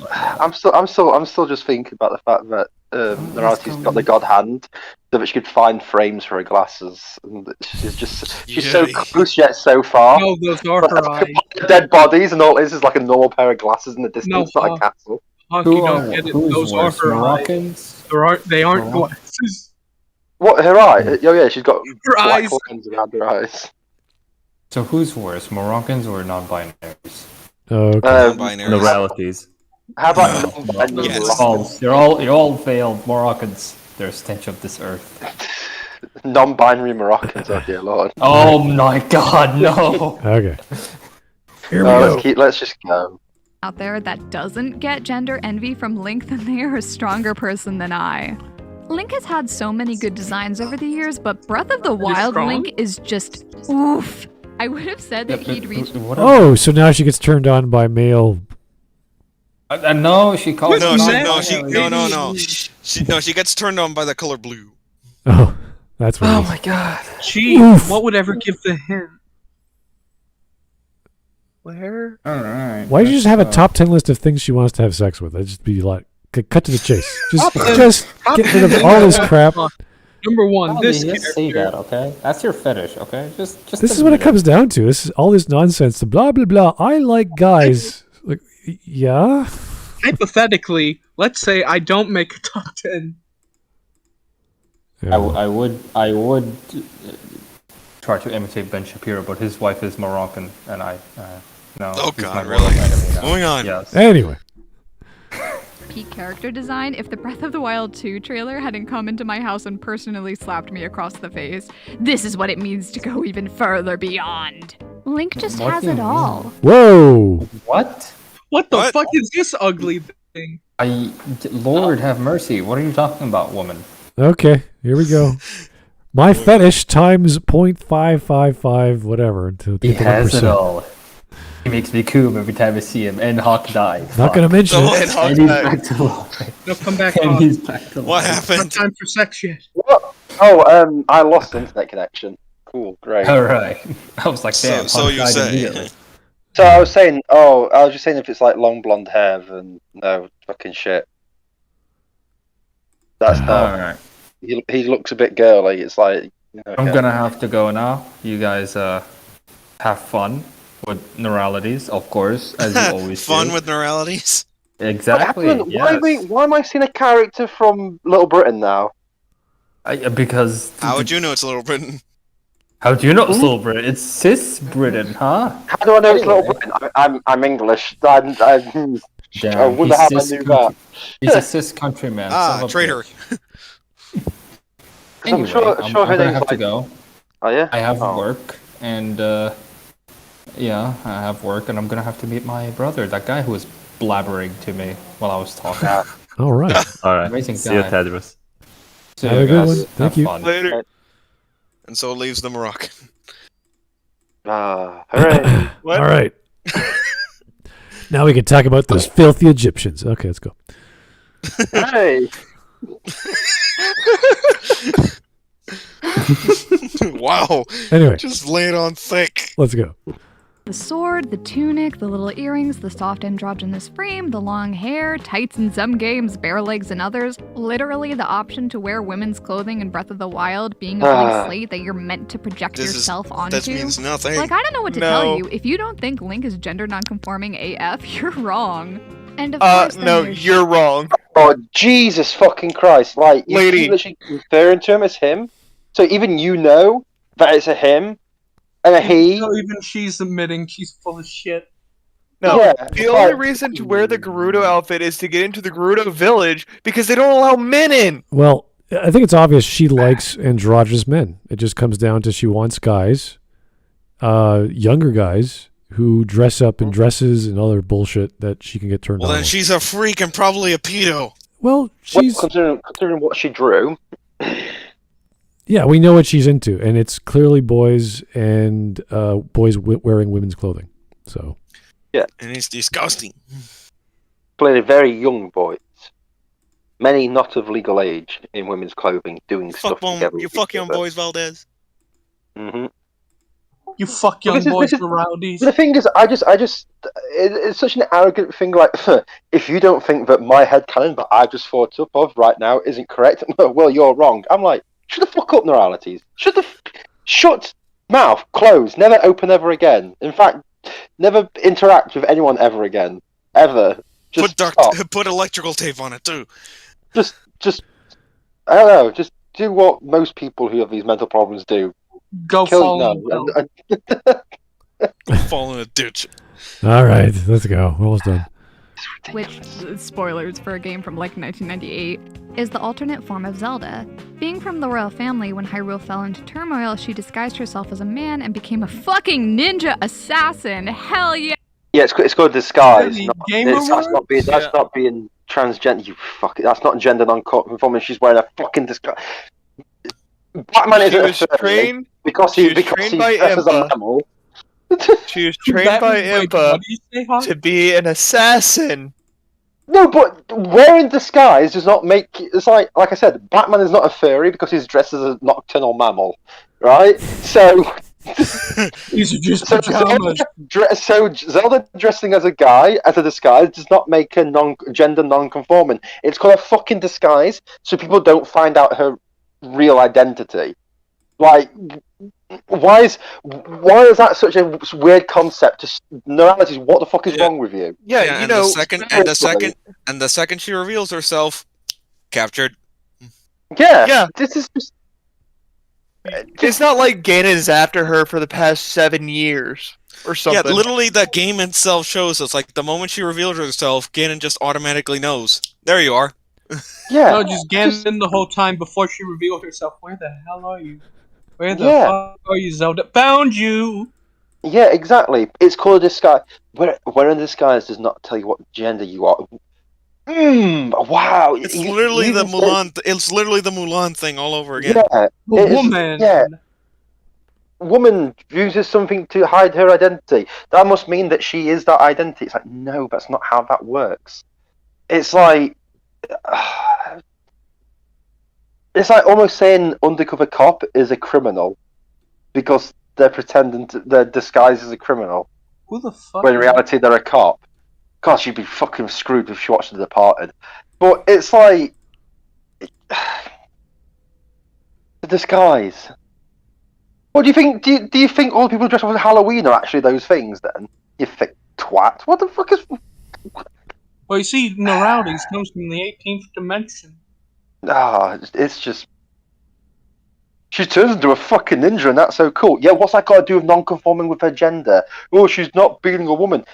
just thinking about the fact that Noralities got the god hand, so that she could find frames for her glasses. And she's so Yeah. close yet so far. No, those are her eyes. Dead bodies, and all it is like a normal pair of glasses in the distance, not a castle. Honky, Who don't are get it. who's Those are worse, her eyes. Moroccans? They aren't Morocco? glasses. What, her eye? Oh yeah, she's got Her black eyes. lines around her eyes. So who's worse, Moroccans or non-binaries? Okay. Non-binary. Noralities. How about Yes. You all failed, Moroccans. They're a stench of this earth. non-binary Moroccans? Oh dear lord. Oh my God, no! Okay. Here we go. Let's just go. Out there that doesn't get gender envy from Link, then they are a stronger person than I. Link has had so many good designs over the years, but Breath of the Wild strong? Link is just oof. I would have said that he'd reach. Oh, so now she gets turned on by male. No, she calls. No, non-binary. she gets turned on by the color blue. Oh, that's what. it is. god. Gee, Oof. what would ever give the hint? Where? All right. Why don't you just have a top 10 list of things she wants to have sex with? I'd just be like, cut to the chase. Just get rid of all this crap. Number one, this Just say that, okay? That's your fetish, okay? Just. This is what it comes down to. This is all this nonsense. The blah blah blah. I like guys. Like, yeah. Hypothetically, let's say I don't make a top 10. Yeah. I would try to imitate Ben Shapiro, but his wife is Moroccan, and no. Oh, he's God, my really? mortal enemy now. Moving on. Yes. Anyway. Peak character design. If the Breath of the Wild 2 trailer hadn't come into my house and personally slapped me across the face, this is what it means to go even further beyond. Link just What has do you it all. Whoa. What? What the What? fuck is this ugly thing? Lord have mercy. What are you talking about, woman? Okay, here we go. My fetish times 0.555 whatever to He get the has it 1%. all. He makes me coom every time I see him, and Hawk dies. Not gonna mention So- it. And Hawk And he's died. back to life. No, come back And on. he's back to What life. Not happened? time for sex yet. What? Oh, I lost internet connection. Cool, great. All right. I was like, damn. So Hawk you died say. immediately. So I was saying, I was just saying if it's like long blonde hair, then no, fucking shit. That's All not. right. He looks a bit girly. It's like. Okay. I'm gonna have to go now. You guys have fun with Noralities, of course, as you always Fun do. with Noralities? Exactly. What happened? Yes. Why am I seeing a character from Little Britain now? Because How would you know it's Little Britain? How do you know it's Little Britain? It's cis Britain, huh? How do I know it's Anyway. Little Britain? I'm English. I Damn, wonder how I knew that. He's a cis countryman. son of a Traitor. bitch. I'm Anyway, sure I'm her gonna name's have to like- go. Oh yeah. I have Oh. work, and yeah, I have work, and I'm gonna have to meet my brother, that guy who was blabbering to me while I was talking. All right. All right. Amazing See you, guy. Tedros. So Have a you good guys one. Thank have you. fun. Later. And so leaves the Moroccan. Hooray! What? All right. Now we can talk about those filthy Egyptians. Okay, let's go. Hooray! Wow. Anyway, Just lay it on thick. let's go. The sword, the tunic, the little earrings, the soft androgynous frame, the long hair, tights in some games, bare legs in others. Literally the option to wear women's clothing in Breath of the Wild being a blank slate that you're meant to project yourself onto. That means nothing. Like, I don't know what to No. tell you. If you don't think Link is gender nonconforming AF, you're wrong. And of course, then No, there's you're wrong. Oh Jesus fucking Christ! Like you Lady. keep literally referring to him as him, so even you know that it's a him and a he. So even she's admitting she's full of shit. No, Yeah, the it's only like- reason to wear the Gerudo outfit is to get into the Gerudo village because they don't allow men in. Well, I think it's obvious she likes androgynous men. It just comes down to she wants guys, younger guys, who dress up in dresses and other bullshit that she can get turned Well, on then with. she's a freak and probably a pedo. Well, she's considering what she drew. yeah, we know what she's into, and it's clearly boys and boys wearing women's clothing. So And it's disgusting. Clearly very young boys. Many not of legal age in women's clothing doing stuff together. You fuck young boys, Valdez. Mm-hmm. You fuck young This is- boys this is- for rowdies. The thing is, it's such an arrogant thing. Like, if you don't think that my headcanon that I just thought up of right now isn't correct, well, you're wrong. I'm like, shut the fuck up, Noralities. Shut mouth, close, never open ever again. In fact, never interact with anyone ever again, ever. Just stop. Put electrical tape on it too. Just, I don't know. Just do what most people who have these mental problems do. Go Kill fall. Fall in a ditch. all right, let's go. We're almost done. which, spoilers for a game from like 1998, is the alternate form of Zelda. Being from the royal family, when Hyrule fell into turmoil, she disguised herself as a man and became a fucking ninja assassin. Hell yeah! Yeah, it's called disguise. Really? Not, Gamer that's not being. That's not being transgender. You fuck it. That's not gender non-conforming. She's wearing a fucking disguise. Batman She isn't was a furry trained. because she he was because trained he by dresses a Impa. mammal. She was trained by Wait, Impa what do you say, Hawk? to be an assassin. No, but wearing disguise does not make. It's like I said, Batman is not a furry because he's dressed as a nocturnal mammal, right? So These are just So, pajamas. so Zelda dressing as a guy as a disguise does not make her gender non-conforming. It's called a fucking disguise, so people don't find out her real identity. Like, why is that such a weird concept? Noralities, what the fuck is wrong with you? Yeah, Yeah, you and know, the second she reveals herself, captured. Yeah, this is just. it's not like Ganon is after her for the past 7 years or something. Yeah, literally, the game itself shows us. Like, the moment she reveals herself, Ganon just automatically knows. There you are. Yeah. No, just Ganon the whole time before she revealed herself. Where the hell are you? Where the fuck are you, Zelda? Found you! Yeah, exactly. It's called a disguise. Wearing a disguise does not tell you what gender you are. Wow. It's literally the Mulan. It's literally the Mulan thing all over again. Yeah, Woman. Yeah. Woman uses something to hide her identity. That must mean that she is that identity. It's like, no, that's not how that works. It's like almost saying undercover cop is a criminal because they're pretending they're disguised as a criminal. Who the fuck? When in reality they're a cop. Gosh, you'd be fucking screwed if you watched The Departed. But it's like the disguise. What do you think? Do you think all the people dressed up as Halloween are actually those things? Then you thick twat. What the fuck is? Well, you see, Noralities comes from the 18th dimension. It's just. She turns into a fucking ninja, and that's so cool. Yeah, what's that got to do with non-conforming with her gender? Oh, she's not being a woman.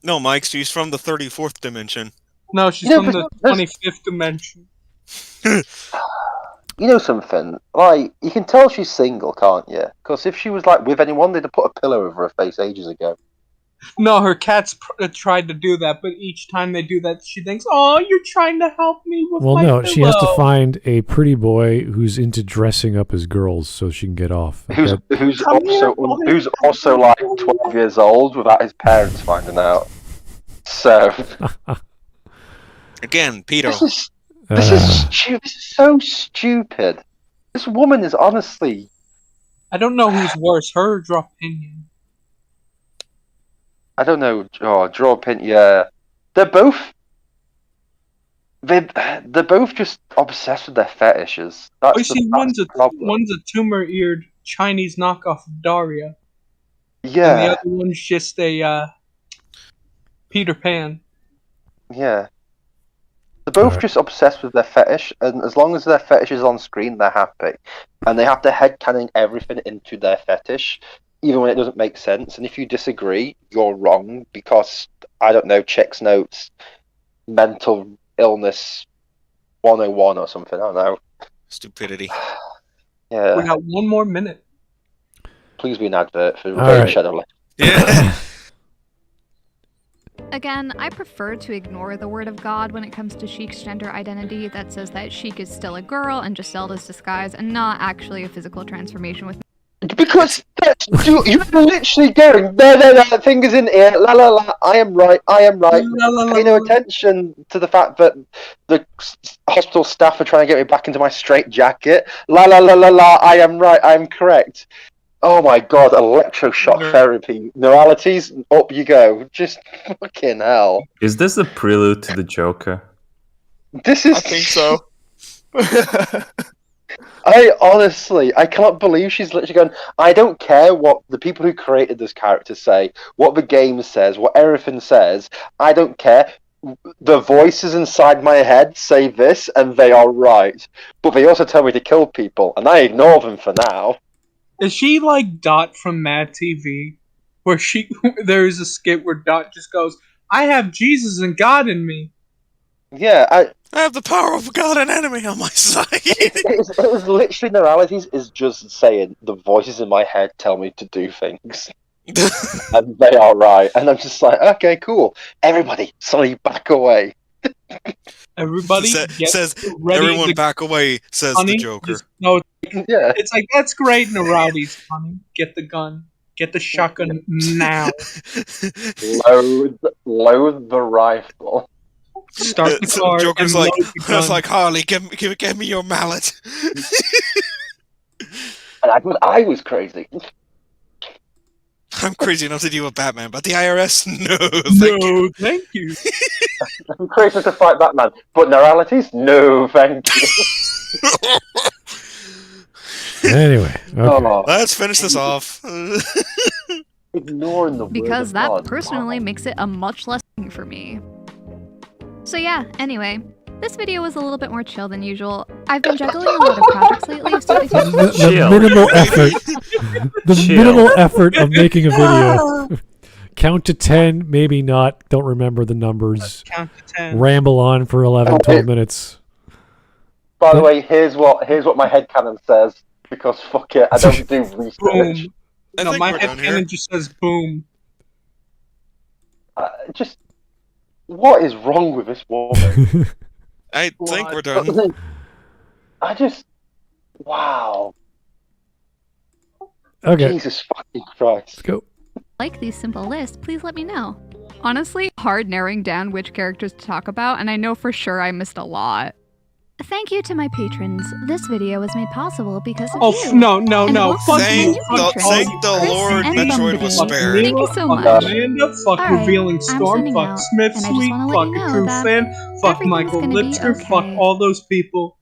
No, Mike, she's from the 34th dimension. No, she's from the 25th dimension. You know something? Like, you can tell she's single, can't you? Because if she was like with anyone, they'd have put a pillow over her face ages ago. No, her cats tried to do that, but each time they do that, she thinks, "Oh, you're trying to help me with my pillow." She has to find a pretty boy who's into dressing up as girls so she can get off. Who's also like 12 years old without his parents finding out. So again, Peter. This is so stupid. This woman is honestly. I don't know who's worse, her or Draw Opinion. I don't know. Oh, Draw Opinion. Yeah, they're both. They're both just obsessed with their fetishes. That's one's a tumor-eared Chinese knockoff of Daria. Yeah. And the other one's just a Peter Pan. Yeah. They're both just obsessed with their fetish, and as long as their fetish is on screen, they're happy. And they have to headcanon everything into their fetish, even when it doesn't make sense. And if you disagree, you're wrong, because, I don't know, Chick's Notes, mental illness 101 or something, I don't know. Stupidity. Yeah. We got one more minute. Please be an advert for right. Shadowlight. Yeah. Again, I prefer to ignore the word of God when it comes to Sheik's gender identity that says that Sheik is still a girl and just Zelda's disguise and not actually a physical transformation with. Because you're literally going, no, fingers in ear, la la la, I am right. Pay no attention to the fact that the hospital staff are trying to get me back into my straight jacket. La la la la la, I am right, I am correct. Oh my god, electroshock therapy. Noralities, up you go. Just fucking hell. Is this a prelude to the Joker? This is. I think so. I cannot believe she's literally going, I don't care what the people who created this character say, what the game says, what everything says. I don't care. The voices inside my head say this, and they are right. But they also tell me to kill people, and I ignore them for now. Is she like Dot from Mad TV? Where there's a skit where Dot just goes, I have Jesus and God in me. Yeah, I have the power of God and enemy on my side. it was literally Noralities is just saying the voices in my head tell me to do things. And they are right. And I'm just like, okay, cool. Everybody, sorry, back away. Everybody says everyone back away, says the Joker. Yeah. It's like, that's great, Noralities, honey. Get the gun. Get the shotgun now. Load the rifle. Start the car. Joker's like, Harley, give me your mallet. And I was crazy. I'm crazy enough to deal with Batman, but the IRS, no, No, thank you. I'm crazy to fight Batman, but Noralities, no, thank you. Anyway, okay. Oh, Let's finish this off. ignoring the word Because of that God. personally makes it a much less thing for me. So yeah, anyway, this video was a little bit more chill than usual. I've been juggling a lot of projects lately, so if you The Chill. minimal effort. The Chill. minimal effort of making a video. Count to 10, maybe not. Don't remember the numbers. Count to 10. Ramble on for 11, 12 minutes. By the way, here's what my headcanon says, because fuck it, I don't do research. Boom. I No, think my we're done here. headcanon just says boom. Just, what is wrong with this woman? I think we're done. I just, wow. Okay, Jesus fucking Christ. let's go. like these simple lists, please let me know. Honestly, hard narrowing down which characters to talk about, and I know for sure I missed a lot. Thank you to my patrons. This video was made possible because of you. No. And Fuck also Thank you. new the, patrons, thank the Chris Lord and Metroid was Bumblebee. spared. Thank you so Fuck much. Amanda, fuck Alright, Revealing I'm Storm, signing fuck out, Smith and I just Sweet, wanna let fuck you know True that Fan, fuck everything's Michael gonna be Lipster, fuck okay. all those people.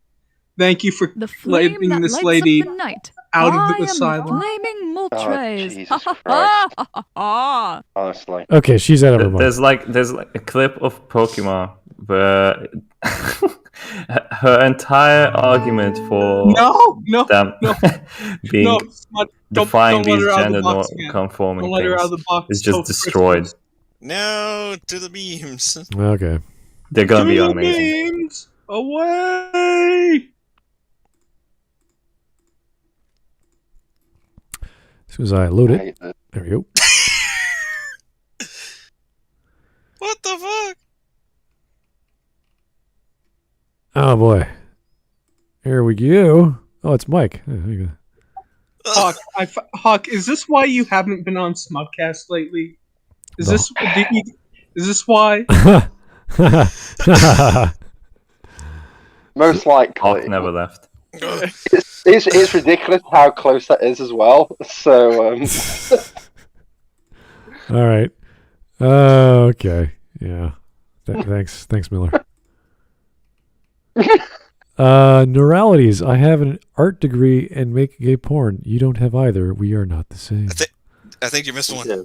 Thank you for The flame letting that this lights lady up the night. out of I the am asylum. flaming Oh, Moltres. Jesus Ha Christ. ha ha ha. Honestly. Okay, she's out of her mind. There's like a clip of Pokemon where her entire argument for No, them being no, Smut, defying don't let these her out of the gender box again. conforming Don't let her out of things the box is till just destroyed. Christmas. No, to the beams. Okay. They're gonna be To the amazing. beams, away! As soon as I load I it, hate this. there we go. What the fuck? Oh boy. Here we go. Oh, it's Mike. Oh, there you Hawk, Hawk, is this why you haven't been on Smudcast lately? Is No. Is this why? go. Most likely. Hawk never left. It's ridiculous how close that is as well. So, All right. Okay. Yeah. Thanks, Miller. Noralities. I have an art degree and make gay porn. You don't have either. We are not the same. I think you missed one. yeah.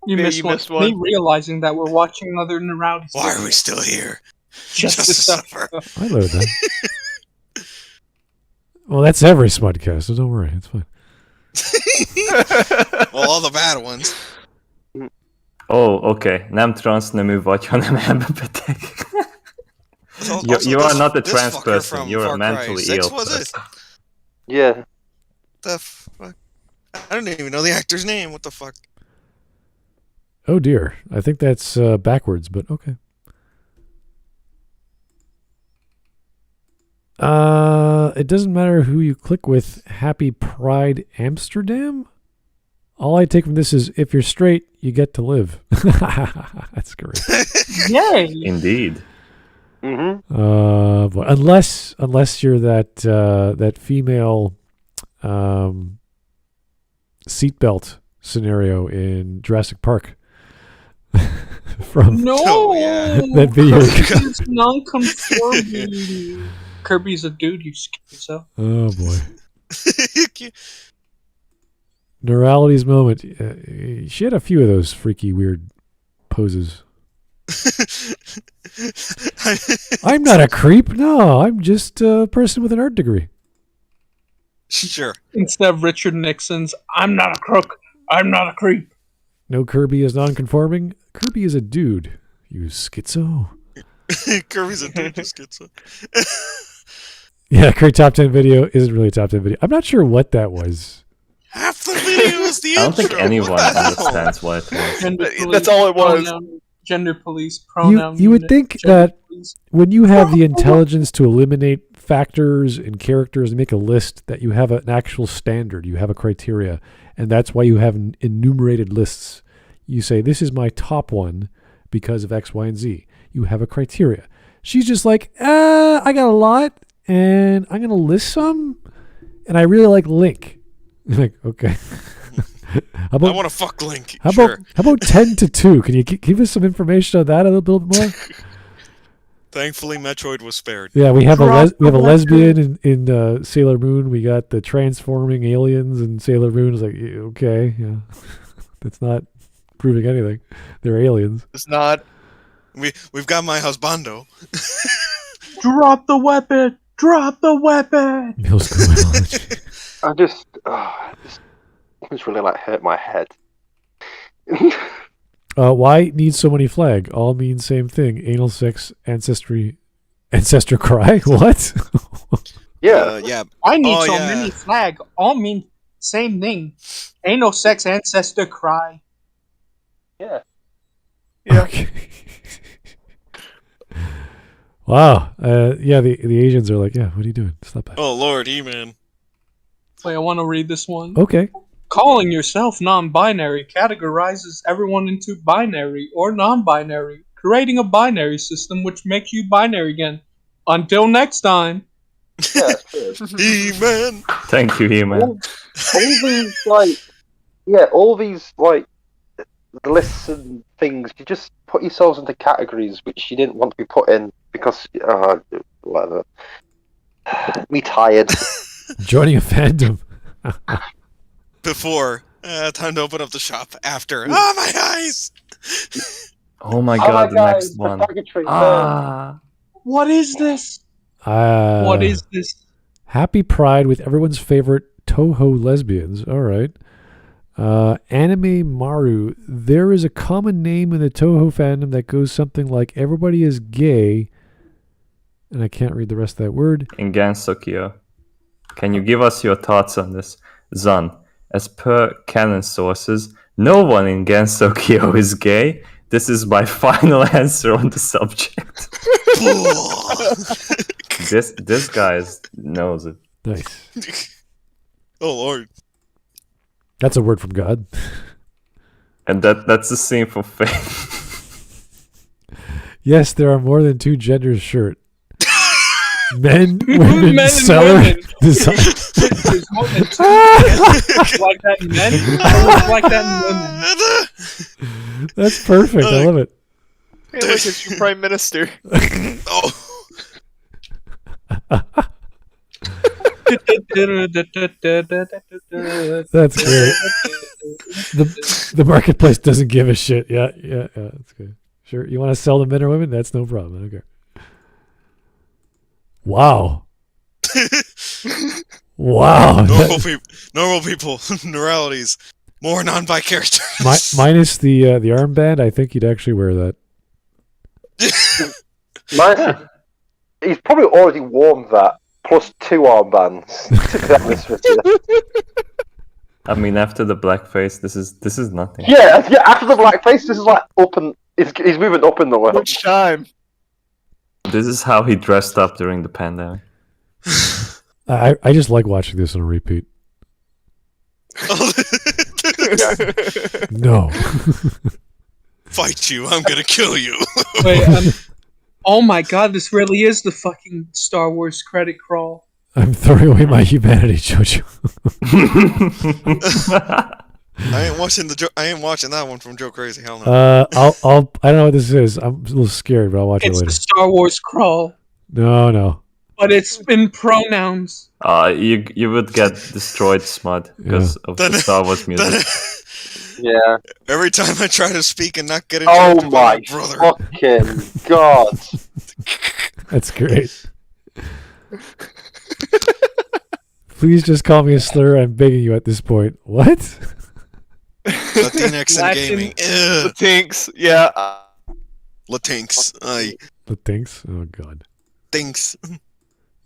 You Yeah, missed you one. missed one. Me realizing that we're watching another Noralities. Why are we still here? Just to suffer. I loaded that. Well, that's every Smudcast, so don't worry. It's fine. Well, all the bad ones. Okay. Nem trans nemű vagy, hanem emberbeteg. Also, You are this- not a this trans fucker person. from You're Far a Cry mentally 6, ill was it? person. Yeah. The fuck? I don't even know the actor's name. What the fuck? Oh dear. I think that's backwards, but okay. It doesn't matter who you click with. Happy Pride Amsterdam? All I take from this is if you're straight, you get to live. That's great. Yay! Indeed. Mm-hmm. But unless you're that female seatbelt scenario in Jurassic Park from No! Oh, yeah. that video. It's non-conforming. Kirby's a dude, you schizo. Oh boy. Noralities moment. She had a few of those freaky weird poses. I'm not a creep. No, I'm just a person with an art degree. Sure. Instead of Richard Nixon's, I'm not a crook, I'm not a creep. No, Kirby is non-conforming. Kirby is a dude. You schizo. Kirby's a dude. Just gets it. Yeah, great top 10 video isn't really a top 10 video. I'm not sure what that was. Half the video is the I don't think intro. anyone What the hell? understands what it was. Gender That's all it was. pronoun, gender police, pronoun. You would unit, think gender that police. when you have the intelligence to eliminate factors and characters and make a list, that you have an actual standard, you have a criteria, and that's why you have enumerated lists. You say, this is my top one because of X, Y, and Z. You have a criteria. She's just like, I got a lot, and I'm going to list some, and I really like Link. Like, okay. How I about want to fuck Link. how Sure. about 10 to 2? Can you give us some information on that a little bit more? Thankfully, Metroid was spared. Yeah, we have Drop we have a the lesbian in Sailor Moon. We got the transforming aliens in Sailor Moon. It's like, okay, yeah, that's not proving anything. They're aliens. It's not. We've got my husbando. Drop the weapon! Drop the weapon! Middle school biology. I just, it's really like hurt my head. Why need so many flag? All mean same thing. Anal sex, ancestor cry. What? Yeah. Yeah. I need Oh, so yeah. many flag. All mean same thing. Ain't no sex ancestor cry. Yeah. Yeah. Okay. Wow. Yeah, the Asians are like, yeah, what are you doing? Stop that. Oh Lord, He-Man. Wait, I want to read this one. Okay. Calling yourself non-binary categorizes everyone into binary or non-binary, creating a binary system which makes you binary again. Until next time. Yeah, it's true. He-Man. Thank you, He-Man. all these lists and things, you just put yourselves into categories which you didn't want to be put in because whatever. Me tired. Joining a fandom. Before. Time to open up the shop. After. Oh, my eyes! Oh my god, the next the one. purgatory burn. Ah. What is this? What is this? Happy Pride with everyone's favorite Toho lesbians. All right. Anime Maru. There is a common name in the Toho fandom that goes something like everybody is gay. And I can't read the rest of that word. In Gansokyo. Can you give us your thoughts on this? Zan, as per canon sources, no one in Gansokyo is gay. This is my final answer on the subject. This guy knows it. Nice. Oh Lord. That's a word from God. And that's the scene from Faith. Yes, there are more than two genders shirt. Men, women, Men and seller, women. design. There's more than two. Yes, like that in men. I look like that in women. That's perfect. I love it. Hey, look, it's your prime minister. Oh. That's great. The marketplace doesn't give a shit. Yeah, that's good. Sure, you want to sell to men or women? That's no problem. I don't care. Wow. Wow. Normal people. Noralities. More non-bi characters. Minus the armband, I think you'd actually wear that. He's probably already worn that, plus 2 armbands. To be honest with you. I mean, after the blackface, this is nothing. Yeah. After the blackface, this is like up and he's moving up in the world. Which time? This is how he dressed up during the pandemic. I just like watching this on a repeat. No. Fight you, I'm gonna kill you. Wait, oh my god, this really is the fucking Star Wars credit crawl. I'm throwing away my humanity, Jojo. I ain't watching that one from Joe Crazy. Hell no. I don't know what this is. I'm a little scared, but I'll watch it It's later. the Star Wars crawl, No. but it's in pronouns. You would get destroyed, Smud, because of the Star Wars music. Yeah. Every time I try to speak and not get into Oh it my brother. fucking god. That's great. Please just call me a slur. I'm begging you at this point. What? Latinx and Latin- gaming. Ugh. Latinx, yeah. Latinx. Aye. The things? Oh god. Thinks.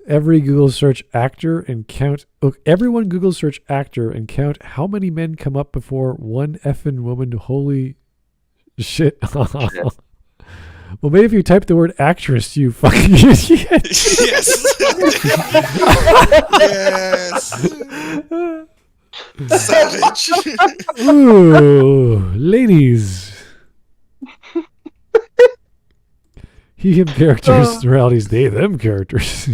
Every Google search actor and count. Look, everyone Google search actor and count how many men come up before one effing woman. Holy shit. Well, maybe if you type the word actress, you fucking idiot. Yes. Yes. Savage. Ooh, ladies. He, him characters, Noralities, they, them characters.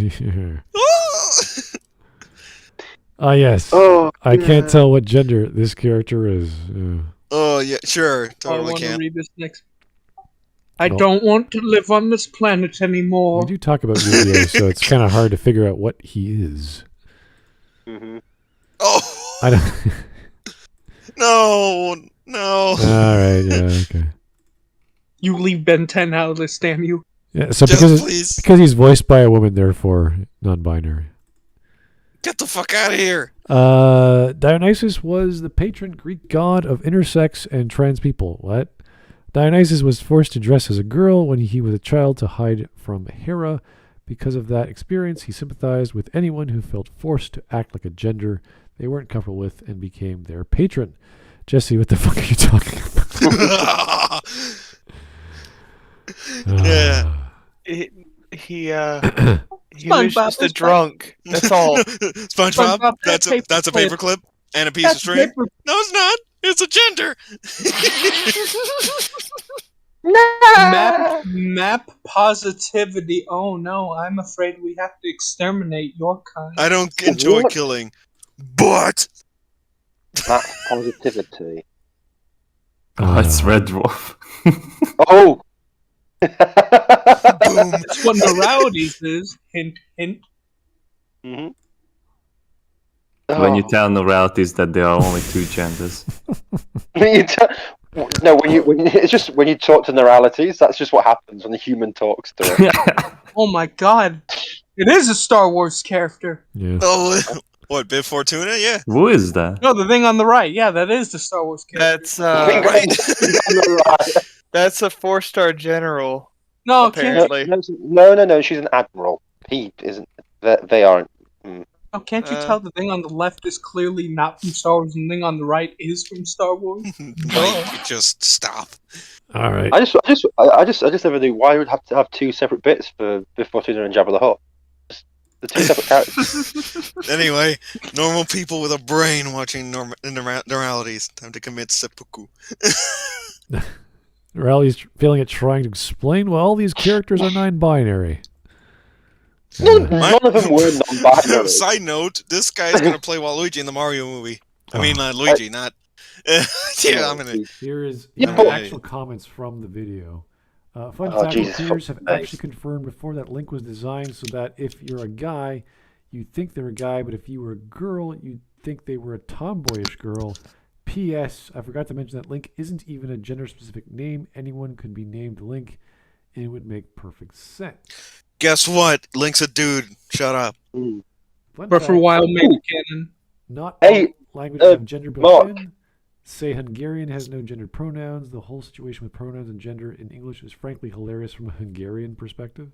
Ah, yes. Oh, I can't tell what gender this character is. Oh yeah, sure, I totally want to can. read this next. I Well- don't want to live on this planet anymore. We do talk about Yu-Gi-Oh, so it's kind of hard to figure out what he is. Mhm. Oh I don't. no. All right. Yeah. Okay. You leave Ben 10 out of this, damn you. Yeah. So Just please because he's voiced by a woman, therefore non-binary. get the fuck out of here. Dionysus was the patron Greek god of intersex and trans people. What? Dionysus was forced to dress as a girl when he was a child to hide from Hera. Because of that experience, he sympathized with anyone who felt forced to act like a gender they weren't comfortable with and became their patron. Jesse, what the fuck are you talking about? Yeah. He was just a is drunk. That's all. SpongeBob, SpongeBob, that's a paperclip. paperclip and a piece of string. paper- No, it's not. It's a gender. Map positivity. Oh no, I'm afraid we have to exterminate your kind. I don't enjoy What? killing, but That positivity. Oh, it's Red Dwarf. Oh. boom. That's what Noralities is. Hint, hint. Mhm. When you Oh. tell Noralities that there are only two genders. When you it's just when you talk to Noralities, that's just what happens when the human talks to it. Oh my god. It is a Star Wars character. Yeah. Oh, what, Bib Fortuna? Yeah. Who is that? No, the thing on the right. Yeah, that is the Star Wars character. That's Right. that's a 4-star general. No, can't, Apparently. No. She's an admiral. He isn't. They aren't. no, can't you tell the thing on the left is clearly not from Star Wars and the thing on the right is from Star Wars? Mike, just stop. All right. I just never knew why you would have to have two separate bits for Fortuna and Jabba the Hutt. Just the two separate characters. Anyway, normal people with a brain watching Normalities. Time to commit seppuku. Rally's failing at trying to explain why all these characters are non-binary. None of them were non-binary. Side note, this guy's gonna play Waluigi in the Mario movie. I mean, Luigi, not... yeah, I'm gonna... Here is Yeah, the but- actual comments from the video. Fun Oh, fact, Jesus, peers have fucking actually confirmed before that link was designed so that if you're a guy, you think they're a guy, but if you were a girl, you'd think they were a tomboyish girl. P.S. I forgot to mention that Link isn't even a gender-specific name. Anyone could be named Link, and it would make perfect sense. Guess what? Link's a dude. Shut up. Mm. Fun But for a fact, while, made canon. not Hey, all languages have gender built Mark. in. Say Hungarian has no gendered pronouns. The whole situation with pronouns and gender in English is frankly hilarious from a Hungarian perspective.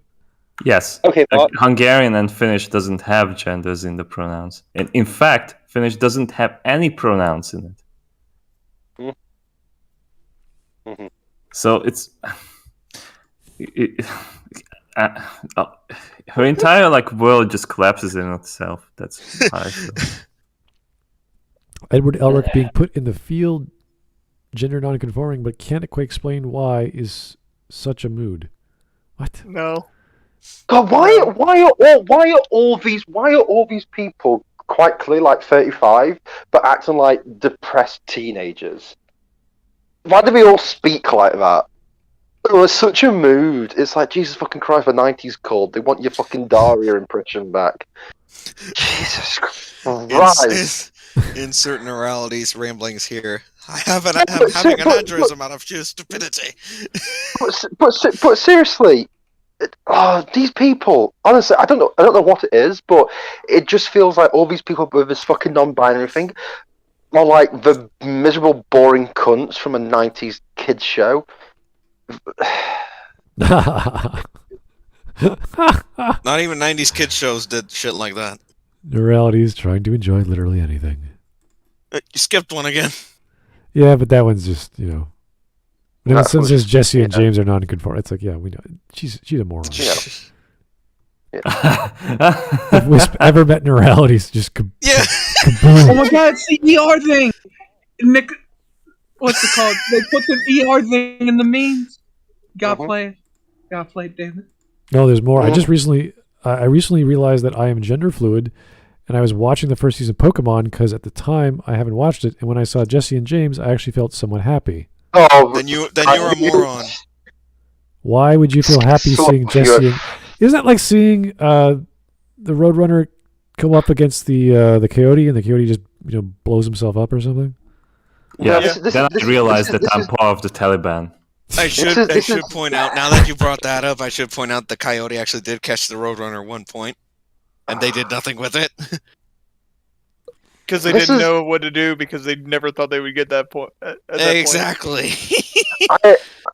Yes. Okay, Mark. Hungarian and Finnish doesn't have genders in the pronouns. And in fact, Finnish doesn't have any pronouns in it. Mhm. So it's her entire world just collapses in itself. That's how I feel. Edward Elric being put in the field, gender non-conforming, but can't quite explain why is such a mood. What? No. God, why are all these people quite clearly like 35, but acting like depressed teenagers? Why do we all speak like that? It was such a mood. It's like, Jesus fucking Christ, the 90s called. They want your fucking Daria impression back. Jesus Christ. In certain Noralities ramblings here, I'm having but an but- aneurysm out of sheer stupidity. But seriously, these people. Honestly, I don't know what it is, but it just feels like all these people with this fucking non-binary thing are like the miserable, boring cunts from a '90s kids show. Not even 90s kids shows did shit like that. Morality is trying to enjoy literally anything. You skipped one again. Yeah, but that one's just, But in That the sense was- as Jesse and yeah. James are non-conforming, it's like, yeah, we know. She's a moron. Yeah. If Wisp ever met Moralities, just Yeah. kaboom. Oh my god, it's the ER thing! Nick, what's it called? They put the ER thing in the memes. Gotta play it. Gotta play it, damn it. No, there's more. I Mhm. just recently realized that I am gender fluid, And I was watching the first season of Pokemon because at the time I haven't watched it. And when I saw Jesse and James, I actually felt somewhat happy. Oh, Then you're a moron. Why would you feel happy seeing Jesse? Isn't that like seeing the Roadrunner come up against the Coyote, and the Coyote just blows himself up or something? Yeah, then I realized that I'm part of the Taliban. I should point out, now that you brought that up, I should point out the Coyote actually did catch the Roadrunner at one point, and they did nothing with it. Because they didn't know what to do, because they never thought they would get that point. Exactly.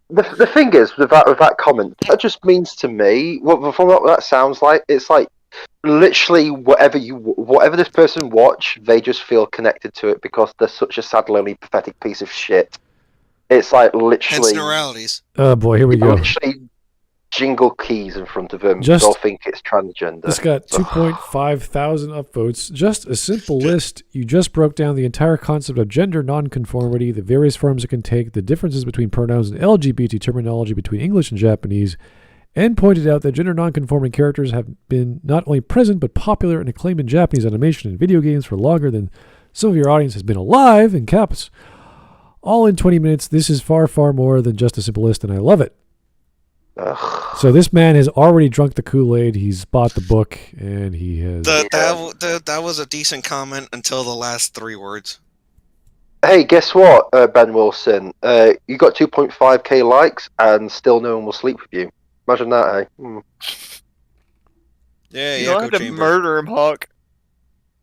The thing is, with that comment, that just means to me, from what that sounds like, it's like literally whatever this person watch, they just feel connected to it because they're such a sad, lonely, pathetic piece of shit. It's like literally. Hence Noralities. Oh boy, here we go. Literally jingle keys in front of them. Just they'll think it's transgender. This got 2.5 thousand upvotes. Just a simple list. You just broke down the entire concept of gender nonconformity, the various forms it can take, the differences between pronouns and LGBT terminology between English and Japanese, and pointed out that gender nonconforming characters have been not only present but popular and acclaimed in Japanese animation and video games for longer than some of your audience has been alive, in caps. All in 20 minutes. This is far, far more than just a simple list, and I love it. Ugh. So this man has already drunk the Kool-Aid. He's bought the book, and he has. That was a decent comment until the last 3 words. Hey, guess what, Ben Wilson? You got 2.5k likes, and still no one will sleep with you. Imagine that, eh? Yeah, You don't have to murder him, Hawk.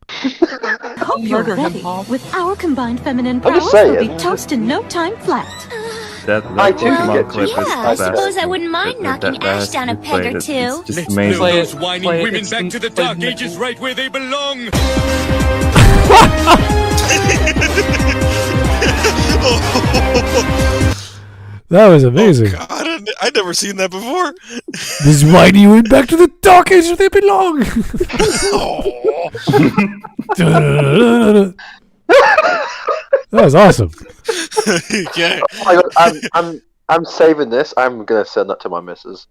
Hope you're ready. With our combined feminine I'm just powers, we'll be saying. toast in no time flat. That I too Pokemon get clip is yeah, the I best. suppose I wouldn't mind knocking Ash down a peg or two. It's just Let's amazing. move those whining women back to the Dark Ages right where they belong. That was amazing. Oh, God, I'd never seen that before. This is why you went back to the Dark Ages where they belong. That was awesome. Yeah. I'm saving this. I'm gonna send that to my missus.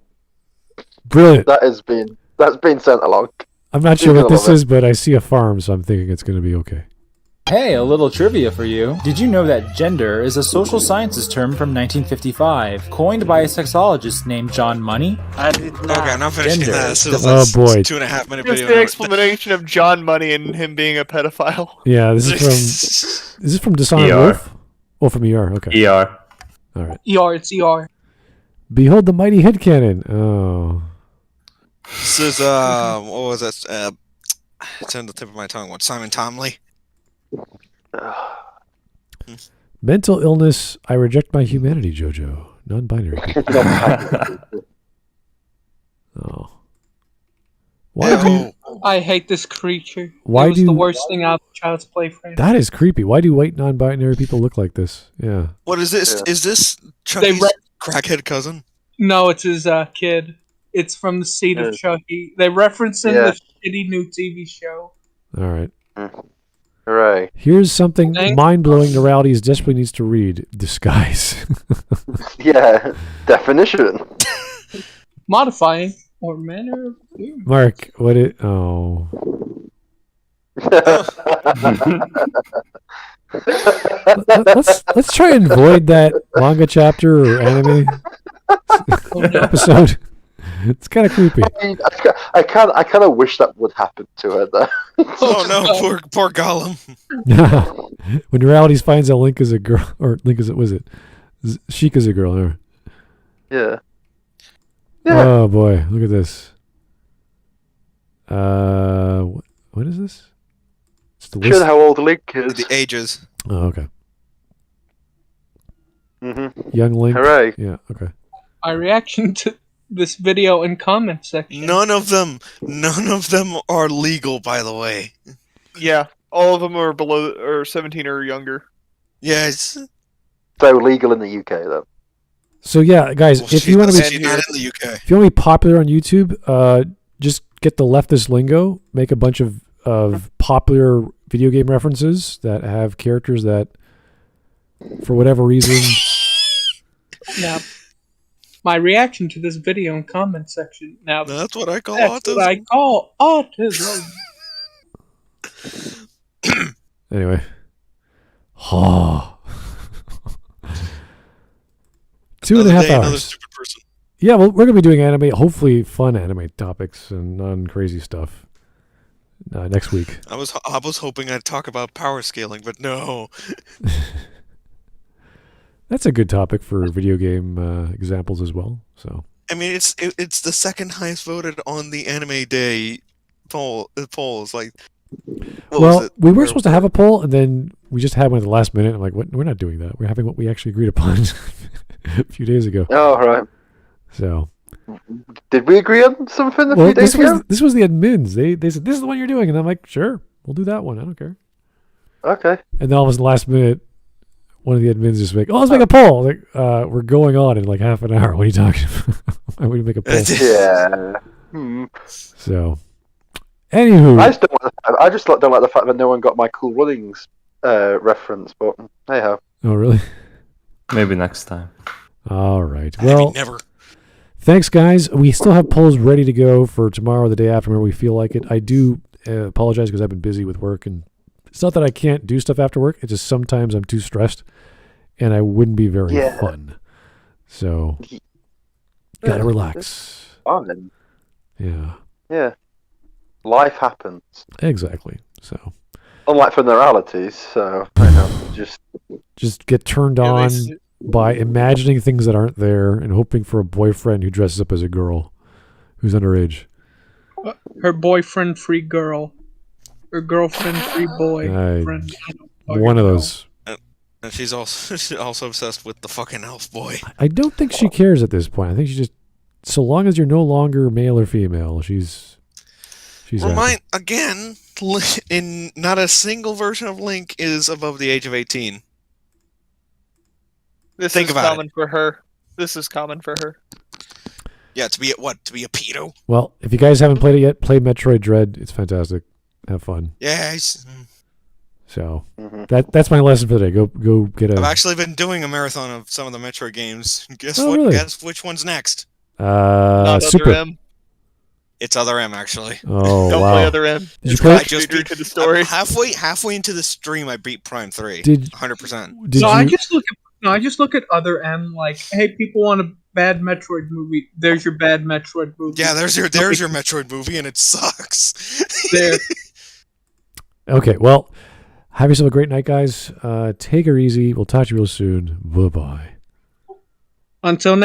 Brilliant. That's been sent along. I'm not sure what this is, but I see a farm, so I'm thinking it's going to be okay. Hey, a little trivia for you. Did you know that gender is a social sciences term from 1955, coined by a sexologist named John Money? I did not. Okay, I'm not finishing Gender. that. This is Oh, boy. 2.5 minute Just video. the explanation of John Money and him being a pedophile. Yeah, this is from Dishonored ER. Wolf? Oh, from ER, okay. ER. All right. It's ER. Behold the mighty headcanon. Oh. This is, what was that? It's on the tip of my tongue. What, Simon Tomley? Mental illness, I reject my humanity, Jojo. Non-binary. Oh. Why do I hate this creature. Why it was do- the worst thing out of Child's Play franchise. that is creepy. Why do white non-binary people look like this? Yeah. What is this? Yeah. Is this Chucky's crackhead cousin? No, it's his kid. It's from the seed of Chucky. They reference in the shitty new TV show. All right. Hooray. Here's something Thank- mind-blowing Noralities desperately needs to read. Disguise. Yeah. Definition. Modifying or manner of doing. Mark, what it... Oh. Let's try and avoid that manga chapter or anime episode. It's kind of creepy. I kind of wish that would happen to her though. Oh no, poor Gollum. When Noralities finds out Link is a girl, or Link is was it? Sheik is a girl. Or... Yeah. Oh boy, look at this. What is this? It's the Show how old Link is. The ages. Oh, okay. Mm-hmm. Young Link. Hooray. Yeah, okay. My reaction to this video and comment section. None of them are legal, by the way. Yeah, all of them are below or 17 or younger. Yes. So legal in the UK though. So yeah, guys, Well, if you want to she's not in the UK. if you want to be popular on YouTube, just get the leftist lingo, make a bunch of popular video game references that have characters that, for whatever reason, Now, my reaction to this video and comment section. Now, That's what I call that's autism. what I call autism. Anyway. Oh. 2.5 Another hours. stupid person. Yeah, well, we're going to be doing anime, hopefully fun anime topics and non-crazy stuff next week. I was hoping I'd talk about power scaling, but no. That's a good topic for video game examples as well. So I mean, it's the second highest voted on the Anime Day polls. Like, well, we were supposed to have a poll, and then we just had one at the last minute. I'm like, what? We're not doing that. We're having what we actually agreed upon a few days ago. Oh, right. So, did we agree on something a few days ago? This was the admins. They said, this is the one you're doing. And I'm like, sure, we'll do that one. I don't care. Okay. And then all of a sudden, last minute, one of the admins just like, oh, let's make a poll. Like, we're going on in like half an hour. What are you talking about? Why would you make a poll? Yeah. So, anywho. I just don't like the fact that no one got my Cool Runnings reference, but hey ho. Oh, really? Maybe next time. All right. Well, never. Thanks, guys. We still have polls ready to go for tomorrow, the day after, whenever we feel like it. I do apologize because I've been busy with work, and it's not that I can't do stuff after work. It's just sometimes I'm too stressed, and I wouldn't be very fun. So, gotta relax. Fine. Yeah. Yeah. Life happens. Exactly. So. Unlike for Noralities, so I know, just get turned on by imagining things that aren't there and hoping for a boyfriend who dresses up as a girl who's underage. Her boyfriend-free girl. Her girlfriend-free boy. One of those. And she's also obsessed with the fucking elf boy. I don't think she cares at this point. I think she just, so long as you're no longer male or female, she's Remind again, in not a single version of Link is above the age of 18. This is common for her. This is common for her. Yeah, to be a pedo? Well, if you guys haven't played it yet, play Metroid Dread. It's fantastic. Have fun. Yeah. So that's my lesson for today. Go get a. I've actually been doing a marathon of some of the Metroid games. Guess Really? Guess which one's next? Super. Other M. It's Other M, actually. Oh, Don't play Other M. Did you play? I just beat to the story. Halfway into the stream, I beat Prime 3. 100%. I just look at Other M like, hey, people want a bad Metroid movie. There's your bad Metroid movie. Yeah, there's your Metroid movie, and it sucks. There. Okay, well, have yourself a great night, guys. Take her easy. We'll talk to you real soon. Bye-bye. Until next